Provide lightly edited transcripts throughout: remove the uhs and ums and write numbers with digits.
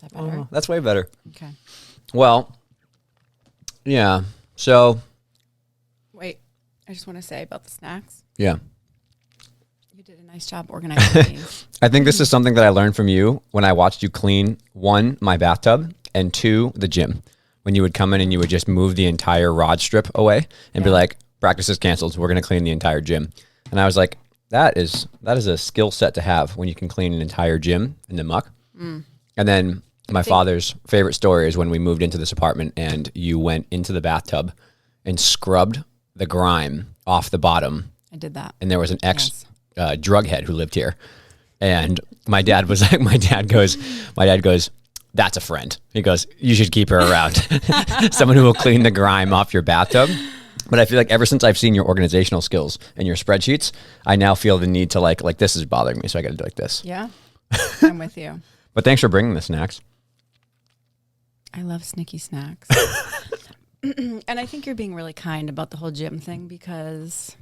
that better? Oh, that's way better. Okay. Well, yeah. So. Wait, I just want to say about the snacks. Yeah. You did a nice job organizing these. I think this is something that I learned from you when I watched you clean, 1, my bathtub, and 2, the gym. When you would come in and you would just move the entire rod strip away and be like, practice is canceled. We're going to clean the entire gym. And I was like, that is a skill set to have when you can clean an entire gym in the muck. And then my father's favorite story is when we moved into this apartment and you went into the bathtub and scrubbed the grime off the bottom. I did that. And there was an drug head who lived here. And my dad was like, my dad goes, that's a friend. He goes, you should keep her around. Someone who will clean the grime off your bathtub. But I feel like ever since I've seen your organizational skills and your spreadsheets, I now feel the need to like this is bothering me. So I got to do like this. Yeah, I'm with you. But thanks for bringing the snacks. I love snicky snacks. And I think you're being really kind about the whole gym thing because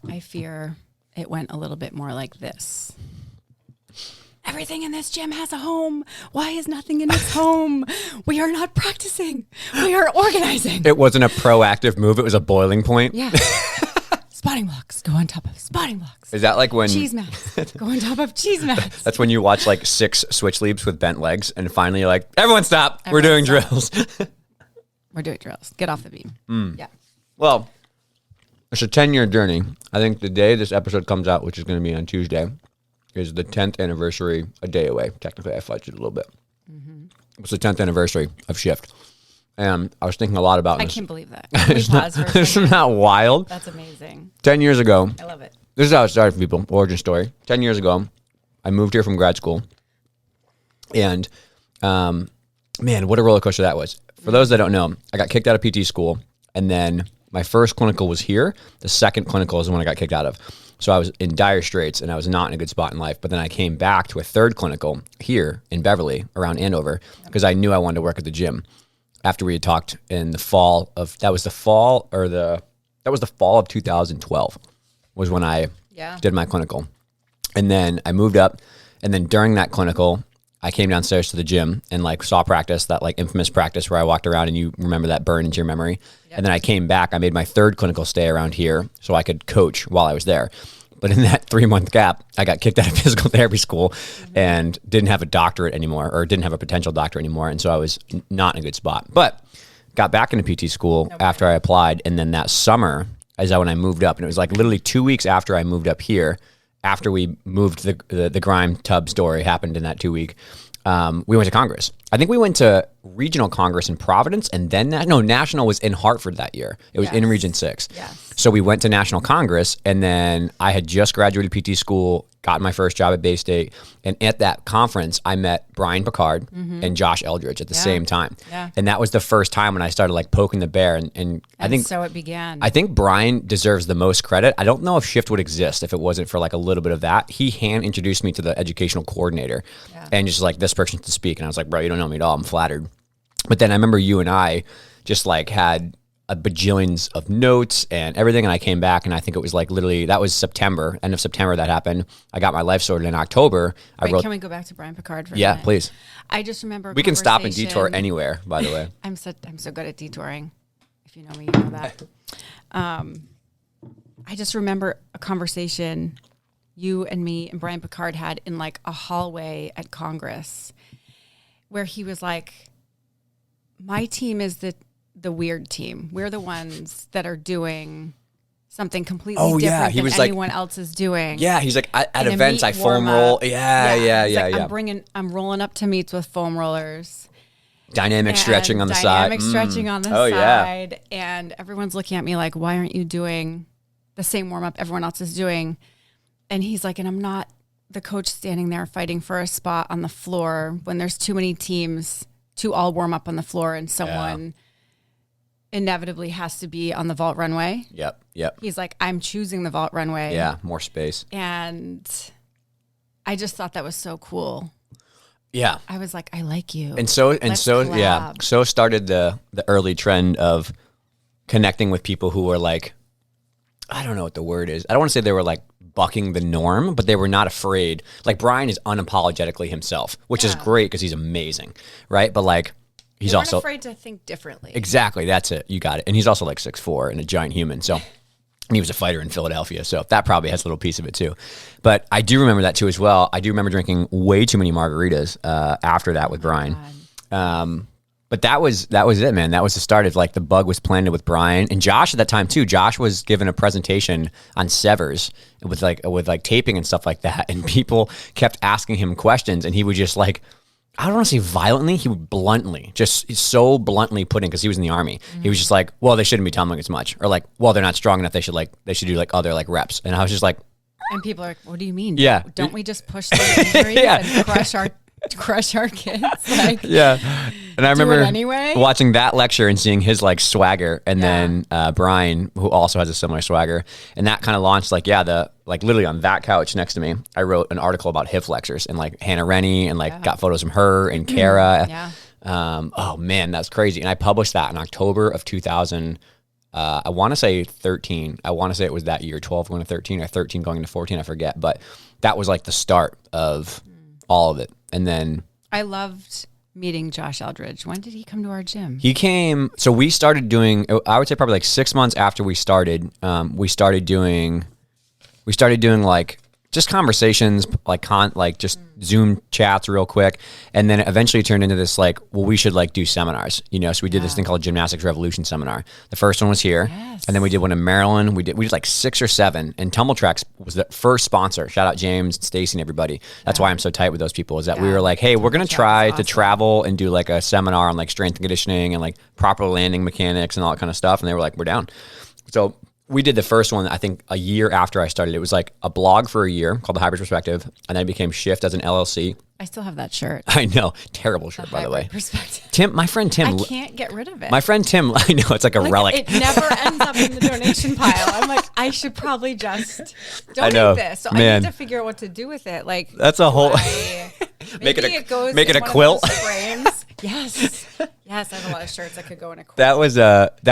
I fear it went a little bit more like this. Everything in this gym has a home. Why is nothing in its home? We are not practicing. We are organizing. It wasn't a proactive move. It was a boiling point. Yeah. Spotting blocks. Go on top of spotting blocks. Is that like when... Cheese mats. Go on top of cheese mats. That's when you watch like 6 switch leaps with bent legs and finally you're like, everyone stop. We're doing drills. We're doing drills. Get off the beam. Yeah. Well, it's a 10-year journey. I think the day this episode comes out, which is going to be on Tuesday, is the 10th anniversary, a day away. Technically, I fudged it a little bit. It's the 10th anniversary of Shift. And I was thinking a lot about this. I can't believe that. Can we pause for a second? Isn't that wild? That's amazing. 10 years ago. I love it. This is how it started for people. Origin story. 10 years ago, I moved here from grad school. And, man, what a roller coaster that was. For those that don't know, I got kicked out of PT school. And then my first clinical was here. The second clinical is the one I got kicked out of. So I was in dire straits and I was not in a good spot in life. But then I came back to a third clinical here in Beverly around Andover because I knew I wanted to work at the gym. After we had talked in the fall of, that was the fall of 2012 was when I did my clinical. And then I moved up, and then during that clinical, I came downstairs to the gym and like saw practice, that like infamous practice where I walked around and you remember that burn into your memory. Yep. And then I came back, I made my third clinical stay around here so I could coach while I was there. But in that 3-month gap, I got kicked out of physical therapy school and didn't have a doctorate anymore, or didn't have a potential doctorate anymore. And so I was not in a good spot. But got back into PT school after I applied. And then that summer is when I moved up. And it was like literally 2 weeks after I moved up here, after we moved, the grime tub story happened in that 2 week. We went to Congress. I think we went to regional Congress in Providence, and then national was in Hartford that year. It was in Region 6. Yes. So we went to National Congress, and then I had just graduated PT school, got my first job at Bay State, and at that conference, I met Brian Picard and Josh Eldridge at the same time. Yeah. And that was the first time when I started like poking the bear, and I think so it began. I think Brian deserves the most credit. I don't know if Shift would exist if it wasn't for like a little bit of that. He hand introduced me to the educational coordinator and just like, this person to speak. And I was like, bro, you don't know me at all. I'm flattered. But then I remember you and I just like had a bajillions of notes and everything. And I came back and I think it was like literally, that was September, end of September that happened. I got my life sorted in October. Can we go back to Brian Picard for a minute? Please. I just remember we can stop and detour anywhere, by the way. I'm so good at detouring. If you know me, you know that. I just remember a conversation you and me and Brian Picard had in like a hallway at Congress where he was like, my team is the weird team. We're the ones that are doing something completely different than anyone else is doing. Yeah, he's like, at events, I foam roll. Yeah. I'm rolling up to meets with foam rollers. Dynamic stretching on the side. Dynamic stretching on the side. And everyone's looking at me like, why aren't you doing the same warm-up everyone else is doing? And he's like, and I'm not the coach standing there fighting for a spot on the floor when there's too many teams to all warm up on the floor and someone inevitably has to be on the vault runway. Yep. He's like, I'm choosing the vault runway. Yeah, more space. And I just thought that was so cool. Yeah. I was like, I like you. So started the early trend of connecting with people who were like, I don't know what the word is. I don't want to say they were like bucking the norm, but they were not afraid. Like Brian is unapologetically himself, which is great because he's amazing, right? But like he's they also afraid to think differently. Exactly, that's it. You got it. And he's also like 6'4" and a giant human. So and he was a fighter in Philadelphia, so that probably has a little piece of it too. But I do remember that too as well. I do remember drinking way too many margaritas after that with Brian. But that was it, man. That was the start of like the bug was planted with Brian and Josh at that time too. Josh was given a presentation on Severs with like taping and stuff like that, and people kept asking him questions, and he would just like, I don't want to say violently, he would bluntly, just so bluntly putting, because he was in the Army. He was just like, well, they shouldn't be tumbling as much, or like, well, they're not strong enough. They should do like other like reps. And I was just like, and people are like, what do you mean? Yeah. Don't we just push the injuries and crush our kids? Like, yeah. And I remember anyway? watching that lecture and seeing his like swagger, and then Brian, who also has a similar swagger, and that kind of launched like literally on that couch next to me, I wrote an article about hip flexors and like Hannah Rennie, and like got photos from her and Kara. Oh man, that's crazy. And I published that in October of 2000. I want to say 13. I want to say it was that year, 12 going to 13 or 13 going to 14. I forget, but that was like the start of all of it. And then I loved meeting Josh Eldridge. When did he come to our gym? He came, so we started doing, I would say probably like 6 months after we started, we started doing like just conversations, like just Zoom chats real quick. And then it eventually turned into this like, well, we should like do seminars, so we did this thing called Gymnastics Revolution Seminar. The first one was here. Yes. And then we did one in Maryland. We did like 6 or 7, and Tumble Tracks was the first sponsor. Shout out James, Stacy, and everybody. That's why I'm so tight with those people, is that we were like, hey, we're going to try to travel and do like a seminar on like strength and conditioning and like proper landing mechanics and all that kind of stuff. And they were like, we're down. So we did the first one, I think, a year after I started. It was like a blog for a year called The Hybrid Perspective, and then it became Shift as an LLC. I still have that shirt. I know. Terrible shirt, by the way. Perspective. Tim, my friend Tim. I can't get rid of it. My friend Tim, I know, it's like a relic. It never ends up in the donation pile. I'm like, I should probably just donate this. So I need to figure out what to do with it. Like, that's a whole... make it a quilt. Yes. Yes, I have a lot of shirts that could go in a quilt. That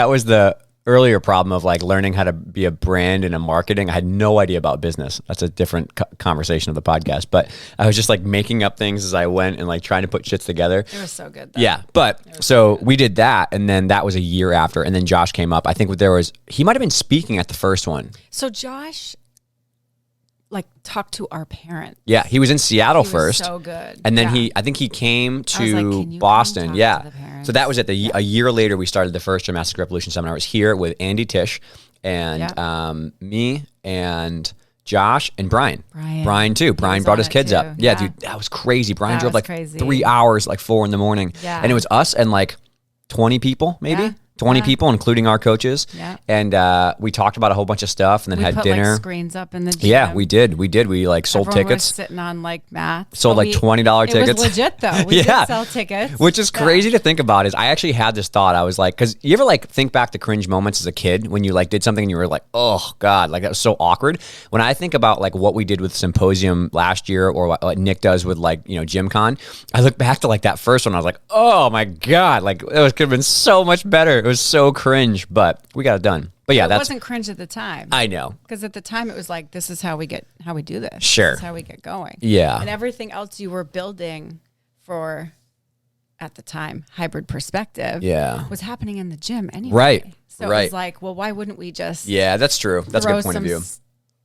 was the earlier problem of like learning how to be a brand and a marketing. I had no idea about business. That's a different conversation of the podcast, but I was just like making up things as I went and like trying to put shits together. It was so good though. Yeah. But so we did that, and then that was a year after, and then Josh came up. I think he might've been speaking at the first one. So Josh like talked to our parents. Yeah. He was in Seattle first. So good. And then I think he came to Boston. Yeah. So that was a year later, we started the first Gymnastics Revolution Seminar. It was here with Andy Tisch and me and Josh and Brian. Brian too. Brian brought his kids up. Yeah, dude, that was crazy. Brian drove like 3 hours, like 4 a.m. Yeah. And it was us and like 20 people, maybe. Yeah. 20 people, including our coaches. Yeah. And we talked about a whole bunch of stuff, and then had dinner. Like screens up in the gym. Yeah, we did. We like sold Everyone tickets. was sitting on like mats. Sold like $20 tickets. It was legit though. We did sell tickets. Which is crazy to think about. Is I actually had this thought. I was like, because you ever like think back to cringe moments as a kid when you like did something and you were like, oh God, like that was so awkward. When I think about like what we did with Symposium last year, or what Nick does with like, GymCon, I look back to like that first one. I was like, oh my God, like it could have been so much better. It was so cringe. But we got it done. But yeah, it wasn't cringe at the time. I know, because at the time it was like, this is how we do this. Sure, this is how we get going. Yeah, and everything else you were building for, at the time, hybrid perspective. Yeah, was happening in the gym anyway. Right. So it was like, well, why wouldn't we just? Yeah, that's true. That's a good point of view.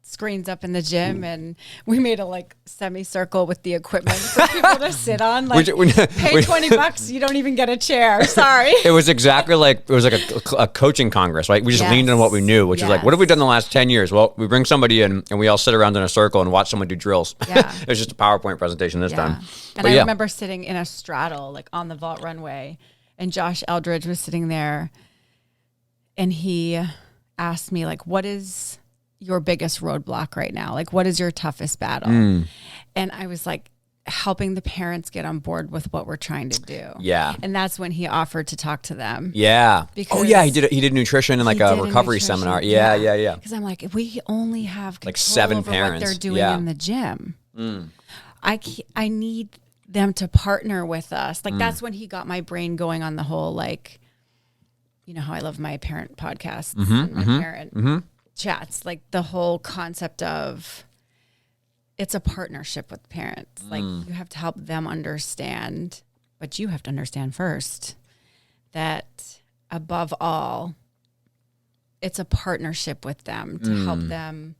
Screens up in the gym, and we made a like semicircle with the equipment for people to sit on. Like, pay $20, you don't even get a chair. Sorry. It was exactly like a coaching congress, right? We just leaned on what we knew, which was like, what have we done the last 10 years? Well, we bring somebody in and we all sit around in a circle and watch someone do drills. Yeah. It was just a PowerPoint presentation this time. And I remember sitting in a straddle, like on the vault runway, and Josh Eldridge was sitting there, and he asked me like, what is your biggest roadblock right now? Like, what is your toughest battle? And I was like, helping the parents get on board with what we're trying to do. Yeah. And that's when he offered to talk to them. Yeah. Because he did nutrition and like a recovery seminar. Yeah. Because I'm like, if we only have control like 7 over parents what they're doing in the gym, I need them to partner with us. Like that's when he got my brain going on the whole, like, you know how I love my parent podcasts and my parent chats, like the whole concept of it's a partnership with parents. Like you have to help them understand, but you have to understand first that above all, it's a partnership with them to help them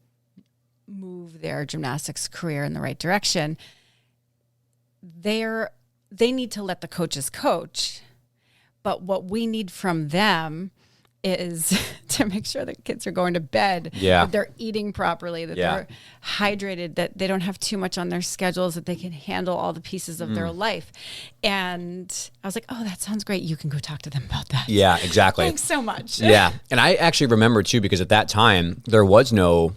move their gymnastics career in the right direction. They need to let the coaches coach, but what we need from them is to make sure that kids are going to bed, that they're eating properly, that they're hydrated, that they don't have too much on their schedules, that they can handle all the pieces of their life. And I was like, oh, that sounds great. You can go talk to them about that. Yeah, exactly. Thanks so much. Yeah. And I actually remember too, because at that time there was no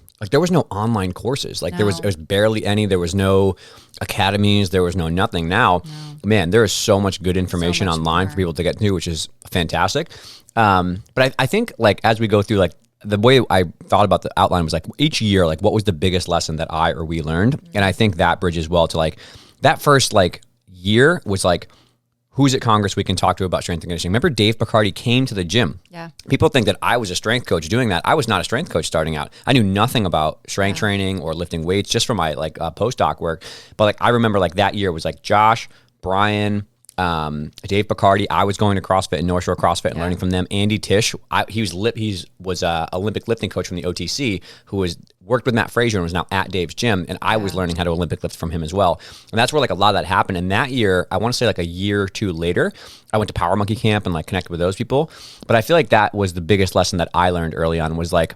online courses. Like there was barely any. There was no academies. There was no nothing. Now, man, there is so much good information online for people to get through, which is fantastic. But I think like as we go through, like the way I thought about the outline was like each year, like what was the biggest lesson that I or we learned? And I think that bridges well to like that first like year was like, who's at Congress we can talk to about strength and conditioning? Remember Dave Picardi came to the gym. Yeah. People think that I was a strength coach doing that. I was not a strength coach starting out. I knew nothing about strength training or lifting weights just from my like postdoc work. But like I remember like that year was like Josh, Brian, Dave Picardi. I was going to CrossFit and North Shore CrossFit and learning from them. Andy Tisch, he was Olympic lifting coach from the OTC who worked with Matt Frazier and was now at Dave's gym. And I was learning how to Olympic lift from him as well. And that's where like a lot of that happened. And that year, I want to say like a year or two later, I went to Power Monkey Camp and like connected with those people. But I feel like that was the biggest lesson that I learned early on was like,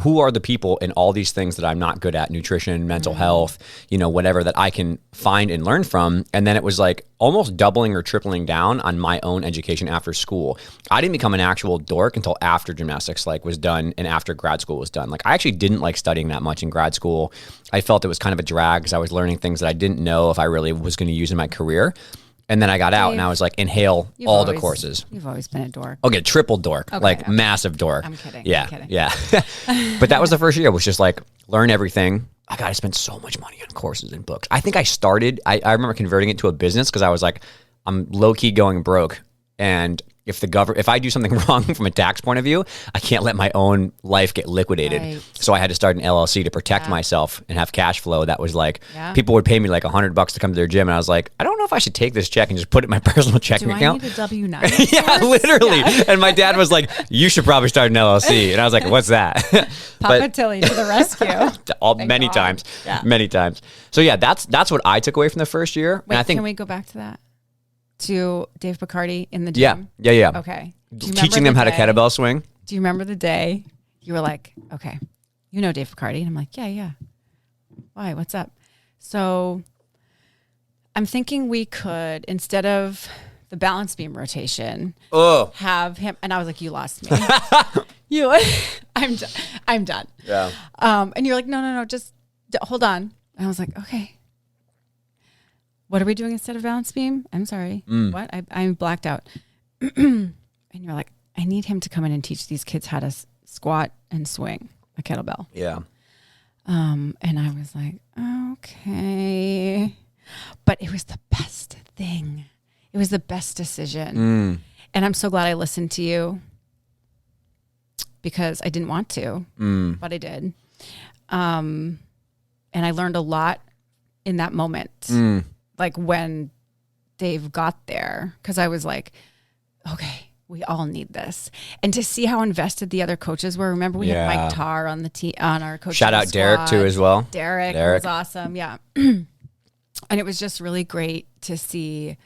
who are the people in all these things that I'm not good at, nutrition, mental health, whatever, that I can find and learn from. And then it was like almost doubling or tripling down on my own education after school. I didn't become an actual dork until after gymnastics like was done and after grad school was done. Like I actually didn't like studying that much in grad school. I felt it was kind of a drag because I was learning things that I didn't know if I really was going to use in my career. And then I got out and I was like, inhale all the courses. You've always been a dork. Okay, triple dork, massive dork. I'm kidding. Yeah, I'm kidding. Yeah. But that was the first year. It was just like, learn everything. I spent so much money on courses and books. I think I remember converting it to a business because I was like, I'm low-key going broke. And if I do something wrong from a tax point of view, I can't let my own life get liquidated. Right. So I had to start an LLC to protect myself and have cash flow. That was like, people would pay me like $100 to come to their gym. And I was like, I don't know if I should take this check and just put it in my personal checking account. Do I need a W-9? Yeah, literally. Yeah. And my dad was like, you should probably start an LLC. And I was like, what's that? Papa Tilly to the rescue. Many times. Many times. So yeah, that's what I took away from the first year. Wait, and I think, can we go back to that? To Dave Picardi in the gym? Yeah. Okay. Teaching them how to kettlebell swing. Do you remember the day you were like, okay, you know Dave Picardi? And I'm like, yeah. Why? What's up? So I'm thinking we could, instead of the balance beam rotation, have him, and I was like, you lost me. I'm done. Yeah. And you're like, no, just hold on. And I was like, okay. What are we doing instead of balance beam? I'm sorry. What? I'm blacked out. And you're like, I need him to come in and teach these kids how to squat and swing a kettlebell. Yeah. And I was like, okay. But it was the best thing. It was the best decision. And I'm so glad I listened to you because I didn't want to, but I did. And I learned a lot in that moment. Like when Dave got there, because I was like, okay, we all need this. And to see how invested the other coaches were. Remember we had Mike Tarr on the team, on our coaching Shout out squad. Derek too as well. Derek was awesome. Yeah. And it was just really great to see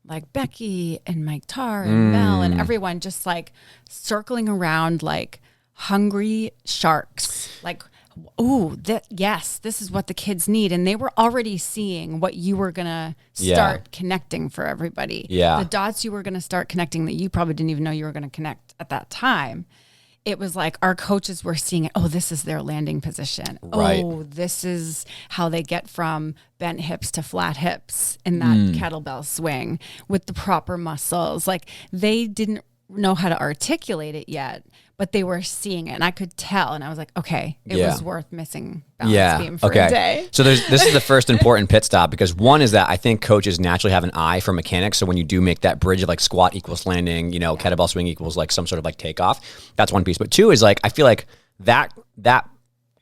like Becky and Mike Tarr and Mel and everyone just like circling around like hungry sharks. Like, this is what the kids need. And they were already seeing what you were going to start connecting for everybody. Yeah. The dots you were going to start connecting that you probably didn't even know you were going to connect at that time. It was like our coaches were seeing it. Oh, this is their landing position. Right. Oh, this is how they get from bent hips to flat hips in that kettlebell swing with the proper muscles. Like they didn't know how to articulate it yet, but they were seeing it and I could tell. And I was like, okay, it was worth missing balance beam for a day. So this is the first important pit stop because one is that I think coaches naturally have an eye for mechanics. So when you do make that bridge of like squat equals landing, kettlebell swing equals like some sort of like takeoff, that's one piece. But two is like, I feel like that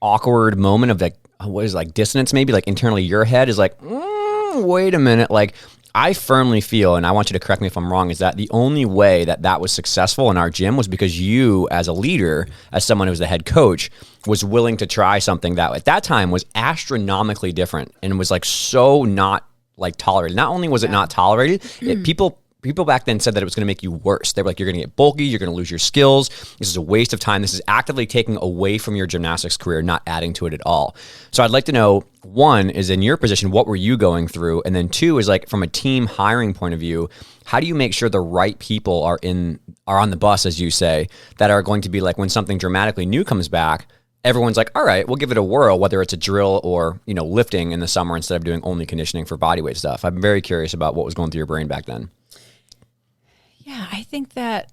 awkward moment of like, what is it, like dissonance maybe, like internally your head is like, wait a minute. Like I firmly feel, and I want you to correct me if I'm wrong, is that the only way that that was successful in our gym was because you as a leader, as someone who was the head coach, was willing to try something that at that time was astronomically different and was like so not like tolerated. Not only was it not tolerated, people back then said that it was going to make you worse. They were like, you're going to get bulky, you're going to lose your skills. This is a waste of time. This is actively taking away from your gymnastics career, not adding to it at all. So I'd like to know, one, is in your position, what were you going through? And then two is like from a team hiring point of view, how do you make sure the right people are on the bus, as you say, that are going to be like when something dramatically new comes back, everyone's like, all right, we'll give it a whirl, whether it's a drill or, lifting in the summer instead of doing only conditioning for bodyweight stuff. I'm very curious about what was going through your brain back then. Yeah, I think that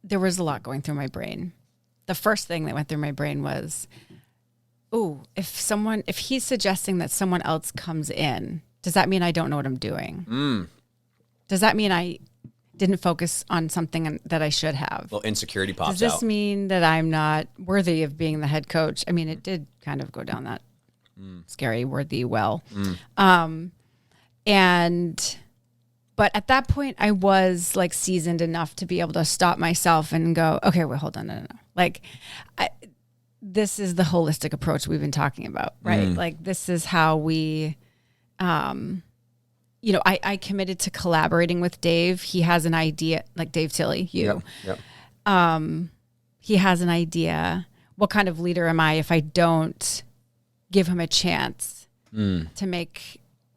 there was a lot going through my brain. The first thing that went through my brain was, if he's suggesting that someone else comes in, does that mean I don't know what I'm doing? Does that mean I didn't focus on something that I should have? Well, insecurity pops out. Does this mean that I'm not worthy of being the head coach? I mean, it did kind of go down that scary worthy well. But at that point, I was like seasoned enough to be able to stop myself and go, okay, well, hold on, no. Like, this is the holistic approach we've been talking about, right? Like, this is how we, I committed to collaborating with Dave. He has an idea, like Dave Tilley, you. Yep. He has an idea. What kind of leader am I if I don't give him a chance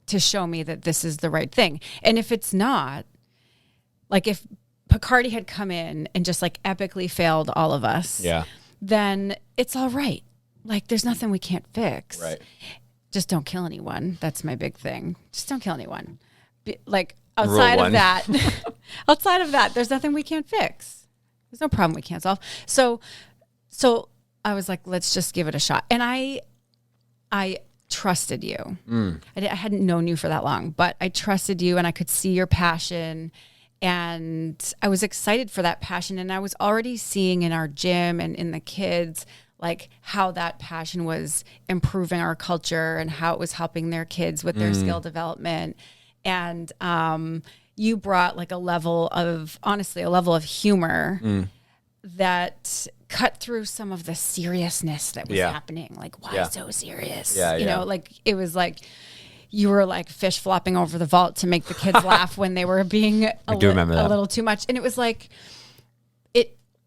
to show me that this is the right thing? And if it's not, like if Picardi had come in and just like epically failed all of us, then it's all right. Like there's nothing we can't fix. Right. Just don't kill anyone. That's my big thing. Just don't kill anyone. Like outside of that, there's nothing we can't fix. There's no problem we can't solve. So I was like, let's just give it a shot. And I trusted you. I hadn't known you for that long, but I trusted you and I could see your passion and I was excited for that passion. And I was already seeing in our gym and in the kids, like how that passion was improving our culture and how it was helping their kids with their skill development. And you brought like a level of humor that cut through some of the seriousness that was happening. Like, why so serious? You know, like it was like you were like fish flopping over the vault to make the kids laugh when they were being a little too much. And it was like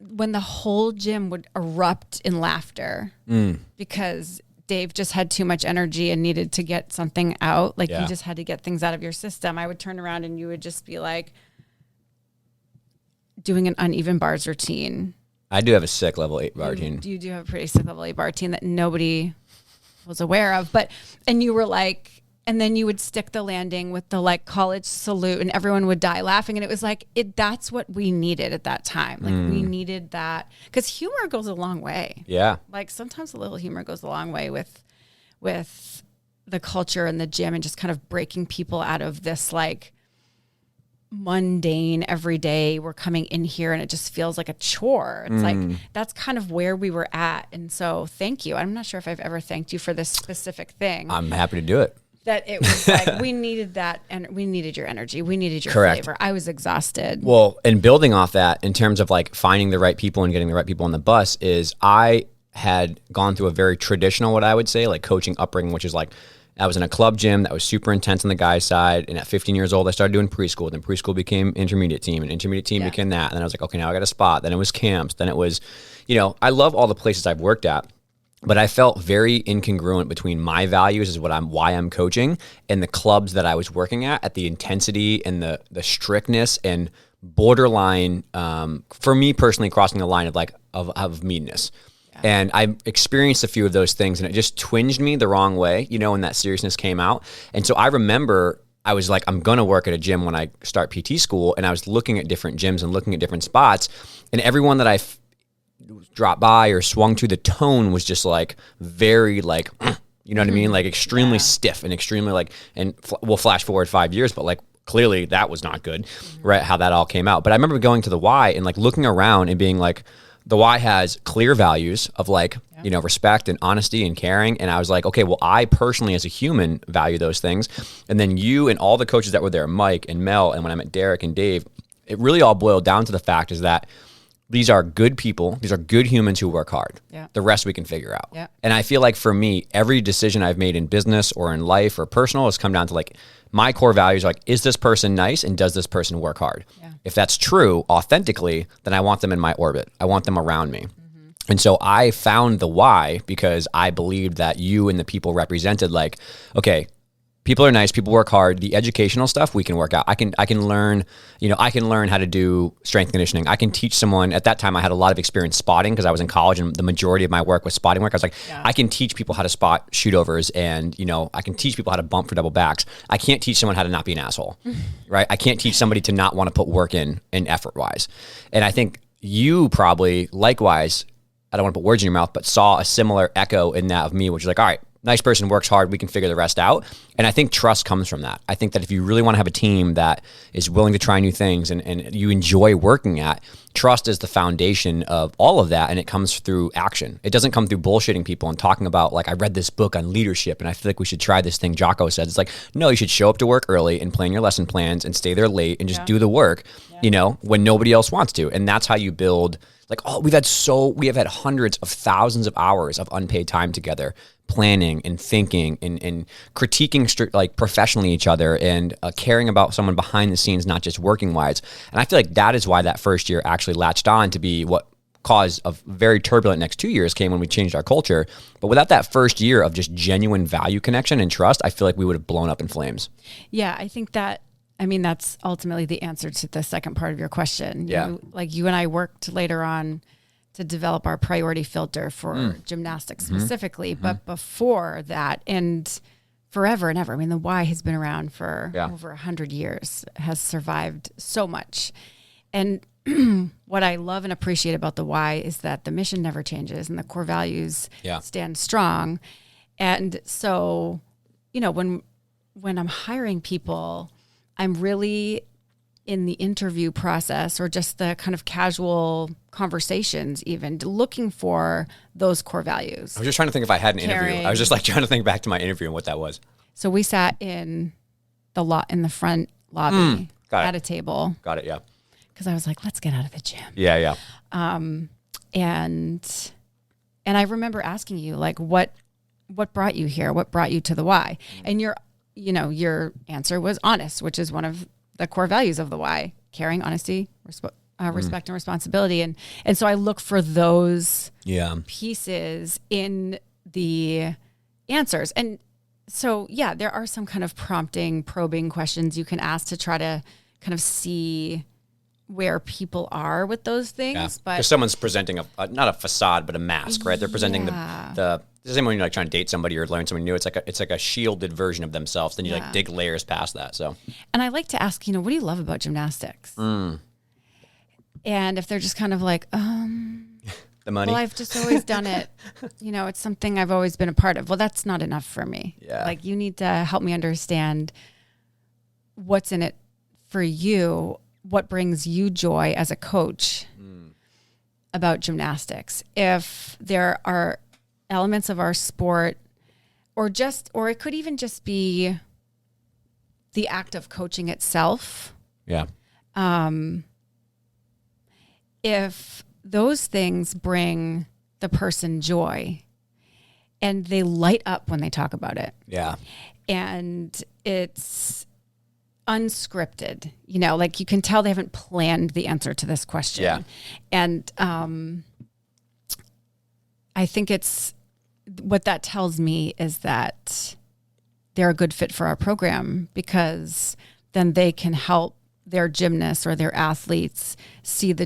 when the whole gym would erupt in laughter because Dave just had too much energy and needed to get something out. Like you just had to get things out of your system. I would turn around and you would just be like doing an uneven bars routine. I do have a sick level 8 bar routine. You do have a pretty sick level 8 bar routine that nobody was aware of. And you were like, and then you would stick the landing with the like college salute and everyone would die laughing. And it was like, that's what we needed at that time. Like we needed that because humor goes a long way. Yeah. Like sometimes a little humor goes a long way with the culture and the gym and just kind of breaking people out of this like mundane every day. We're coming in here and it just feels like a chore. It's like, that's kind of where we were at. And so thank you. I'm not sure if I've ever thanked you for this specific thing. I'm happy to do it. That it was like, we needed that and we needed your energy. We needed your flavor. I was exhausted. Well, and building off that in terms of like finding the right people and getting the right people on the bus is I had gone through a very traditional, what I would say, like coaching upbringing, which is like, I was in a club gym that was super intense on the guys' side. And at 15 years old, I started doing preschool. Then preschool became intermediate team and intermediate team became that. And then I was like, okay, now I got a spot. Then it was camps. Then it was, I love all the places I've worked at. But I felt very incongruent between my values as why I'm coaching and the clubs that I was working at the intensity and the strictness and borderline, for me personally, crossing the line of meanness. Yeah. And I experienced a few of those things and it just twinged me the wrong way, when that seriousness came out. And so I remember I was like, I'm going to work at a gym when I start PT school. And I was looking at different gyms and looking at different spots. And everyone that I dropped by or swung to, the tone was just like very like, you know what I mean? Like extremely stiff and extremely like, and we'll flash forward 5 years, but like clearly that was not good, right? How that all came out. But I remember going to the Y and like looking around and being like, the Y has clear values of like you know, respect and honesty and caring. And I was like, okay, well, I personally as a human value those things. And then you and all the coaches that were there, Mike and Mel, and when I met Derek and Dave, it really all boiled down to the fact is that these are good people. These are good humans who work hard. Yeah. The rest we can figure out. Yeah. And I feel like for me, every decision I've made in business or in life or personal has come down to like my core values are like, is this person nice and does this person work hard? Yeah. If that's true authentically, then I want them in my orbit. I want them around me. And so I found the why because I believed that you and the people represented like, okay, people are nice, people work hard. The educational stuff we can work out. I can learn, you know, I can learn how to do strength conditioning. I can teach someone. At that time, I had a lot of experience spotting because I was in college and the majority of my work was spotting work. I was like, I can teach people how to spot shoot-overs and, you know, I can teach people how to bump for double backs. I can't teach someone how to not be an asshole, right? I can't teach somebody to not want to put work in effort-wise. And I think you probably, likewise, I don't want to put words in your mouth, but saw a similar echo in that of me, which is like, all right, nice person works hard. We can figure the rest out. And I think trust comes from that. I think that if you really want to have a team that is willing to try new things and you enjoy working at, trust is the foundation of all of that. And it comes through action. It doesn't come through bullshitting people and talking about like, I read this book on leadership and I feel like we should try this thing Jocko says. It's like, no, you should show up to work early and plan your lesson plans and stay there late and just do the work, you know, when nobody else wants to. And that's how you build. Like, oh, we have had hundreds of thousands of hours of unpaid time together, planning and thinking and critiquing like professionally each other and caring about someone behind the scenes, not just working wise. And I feel like that is why that first year actually latched on to be what caused a very turbulent next 2 years came when we changed our culture. But without that first year of just genuine value connection and trust, I feel like we would have blown up in flames. Yeah, I think that, I mean, that's ultimately the answer to the second part of your question. Like you and I worked later on to develop our priority filter for gymnastics specifically. But before that, and forever and ever, I mean, the why has been around for over 100 years, has survived so much. And what I love and appreciate about the why is that the mission never changes and the core values stand strong. And so, you know, when I'm hiring people, I'm really in the interview process or just the kind of casual conversations, even looking for those core values. I was just trying to think if I had an interview. I was just like trying to think back to my interview and what that was. So we sat in the front lobby at a table. Got it. Yeah. Because I was like, let's get out of the gym. Yeah. And I remember asking you like, what brought you here? What brought you to the why? And your answer was honest, which is one of the core values of the why: caring, honesty, respect and responsibility. And so I look for those pieces in the answers. And so, there are some kind of prompting, probing questions you can ask to try to kind of see where people are with those things. Yeah. But because someone's presenting not a facade, but a mask, right? They're presenting the same when you're like trying to date somebody or learn something new. It's like a shielded version of themselves. Then you like dig layers past that. So, and I like to ask, what do you love about gymnastics? And if they're just kind of like, the money. Well, I've just always done it. It's something I've always been a part of. Well, that's not enough for me. Yeah. Like you need to help me understand what's in it for you. What brings you joy as a coach about gymnastics? If there are elements of our sport or it could even just be the act of coaching itself. Yeah. If those things bring the person joy and they light up when they talk about it. Yeah. And it's unscripted, like you can tell they haven't planned the answer to this question. Yeah. And I think what that tells me is that they're a good fit for our program, because then they can help their gymnasts or their athletes see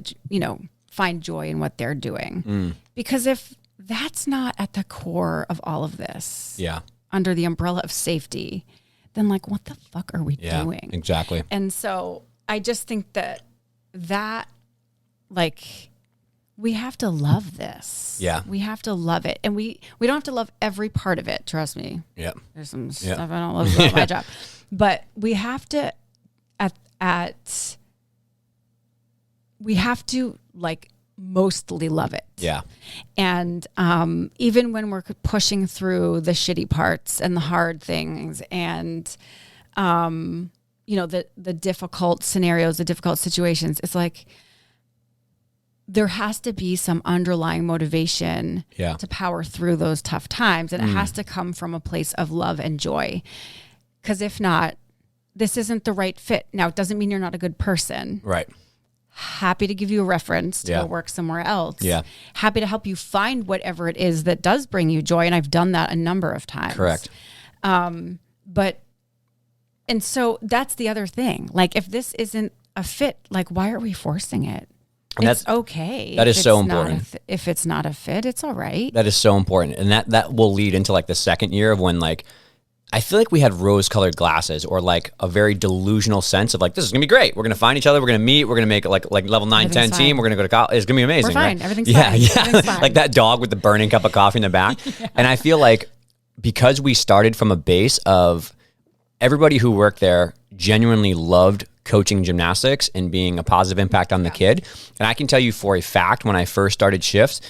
find joy in what they're doing. Because if that's not at the core of all of this, under the umbrella of safety, then like, what the fuck are we doing? Exactly. And so I just think that like, we have to love this. Yeah. We have to love it. And we don't have to love every part of it. Trust me. Yeah. There's some stuff I don't love about my job, but we have to we have to like mostly love it. Yeah. And even when we're pushing through the shitty parts and the hard things and, you know, the difficult scenarios, the difficult situations, it's like there has to be some underlying motivation to power through those tough times. And it has to come from a place of love and joy. Because if not, this isn't the right fit. Now, it doesn't mean you're not a good person. Right. Happy to give you a reference to go work somewhere else. Yeah. Happy to help you find whatever it is that does bring you joy. And I've done that a number of times. Correct. And so that's the other thing. Like, if this isn't a fit, like, why are we forcing it? And it's okay. That is so important. If it's not a fit, it's all right. That is so important. And that will lead into like the second year of when like, I feel like we had rose-colored glasses or like a very delusional sense of like, this is going to be great. We're going to find each other. We're going to meet. We're going to make it like level 9, 10 team. We're going to go to college. It's going to be amazing. We're fine. Right? Everything's fine. Yeah. Everything's fine. Like that dog with the burning cup of coffee in the back. And I feel like because we started from a base of everybody who worked there genuinely loved coaching gymnastics and being a positive impact on the kid. And I can tell you for a fact, when I first started Shifts,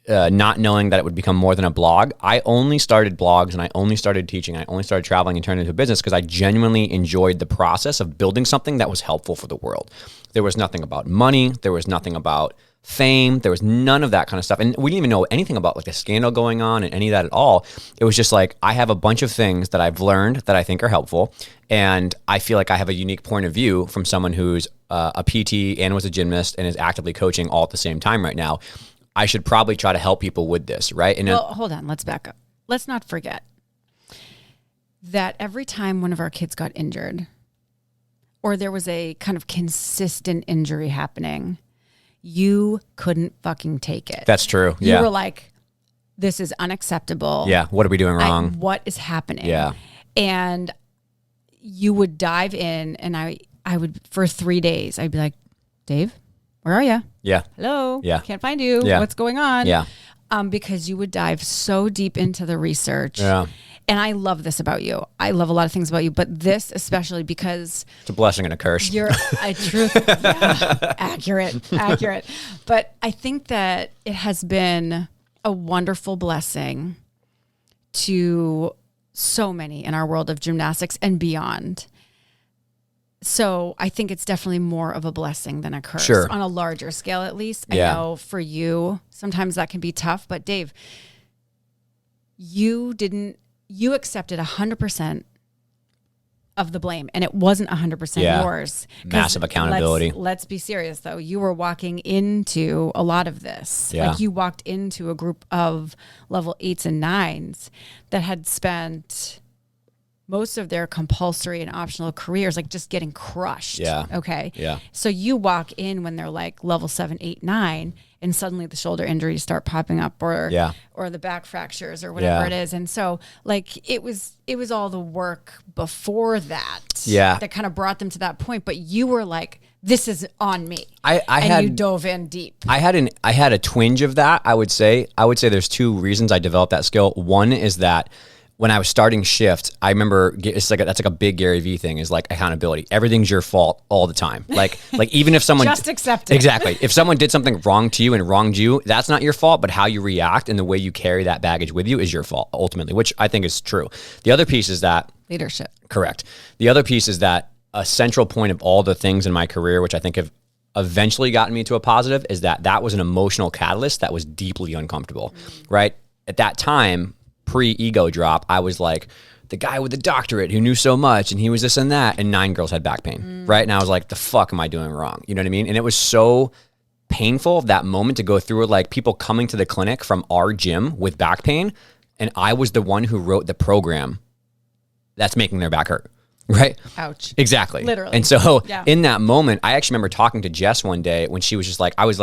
not knowing that it would become more than a blog, I only started blogs and I only started teaching. I only started traveling and turned it into a business because I genuinely enjoyed the process of building something that was helpful for the world. There was nothing about money. There was nothing about fame. There was none of that kind of stuff. And we didn't even know anything about like the scandal going on and any of that at all. It was just like, I have a bunch of things that I've learned that I think are helpful. And I feel like I have a unique point of view from someone who's a PT and was a gymnast and is actively coaching all at the same time right now. I should probably try to help people with this, right? And well, hold on. Let's back up. Let's not forget that every time one of our kids got injured or there was a kind of consistent injury happening, you couldn't fucking take it. That's true. You were like, this is unacceptable. Yeah. What are we doing wrong? What is happening? Yeah. And you would dive in and I would, for 3 days, I'd be like, Dave, where are you? Yeah. Hello? Yeah. Can't find you. Yeah. What's going on? Yeah. Because you would dive so deep into the research. Yeah. And I love this about you. I love a lot of things about you, but this especially because it's a blessing and a curse. You're a truth. Accurate. But I think that it has been a wonderful blessing to so many in our world of gymnastics and beyond. So I think it's definitely more of a blessing than a curse on a larger scale, at least. Yeah. I know for you, sometimes that can be tough, but Dave, you accepted 100% of the blame and it wasn't 100% yours. Massive accountability. Let's be serious though. You were walking into a lot of this. Yeah. Like you walked into a group of level 8s and 9s that had spent most of their compulsory and optional careers like just getting crushed. Yeah. Okay. Yeah. So you walk in when they're like level 7, 8, 9, and suddenly the shoulder injuries start popping up or the back fractures or whatever it is. And so like it was all the work before that that kind of brought them to that point. But you were like, this is on me. You dove in deep. I had a twinge of that. I would say there's two reasons I developed that skill. One is that when I was starting Shift, I remember that's like a big Gary Vee thing is like accountability. Everything's your fault all the time. Like even if someone just accept it. Exactly. If someone did something wrong to you and wronged you, that's not your fault, but how you react and the way you carry that baggage with you is your fault ultimately, which I think is true. The other piece is that leadership. Correct. The other piece is that a central point of all the things in my career, which I think have eventually gotten me to a positive, is that was an emotional catalyst that was deeply uncomfortable, right? At that time, pre-ego drop, I was like the guy with the doctorate who knew so much and he was this and that, and 9 girls had back pain, right? And I was like, the fuck am I doing wrong? You know what I mean? And it was so painful that moment to go through it, like people coming to the clinic from our gym with back pain, and I was the one who wrote the program that's making their back hurt, right? Ouch. Exactly. Literally. And so in that moment, I actually remember talking to Jess one day when she was just like, it was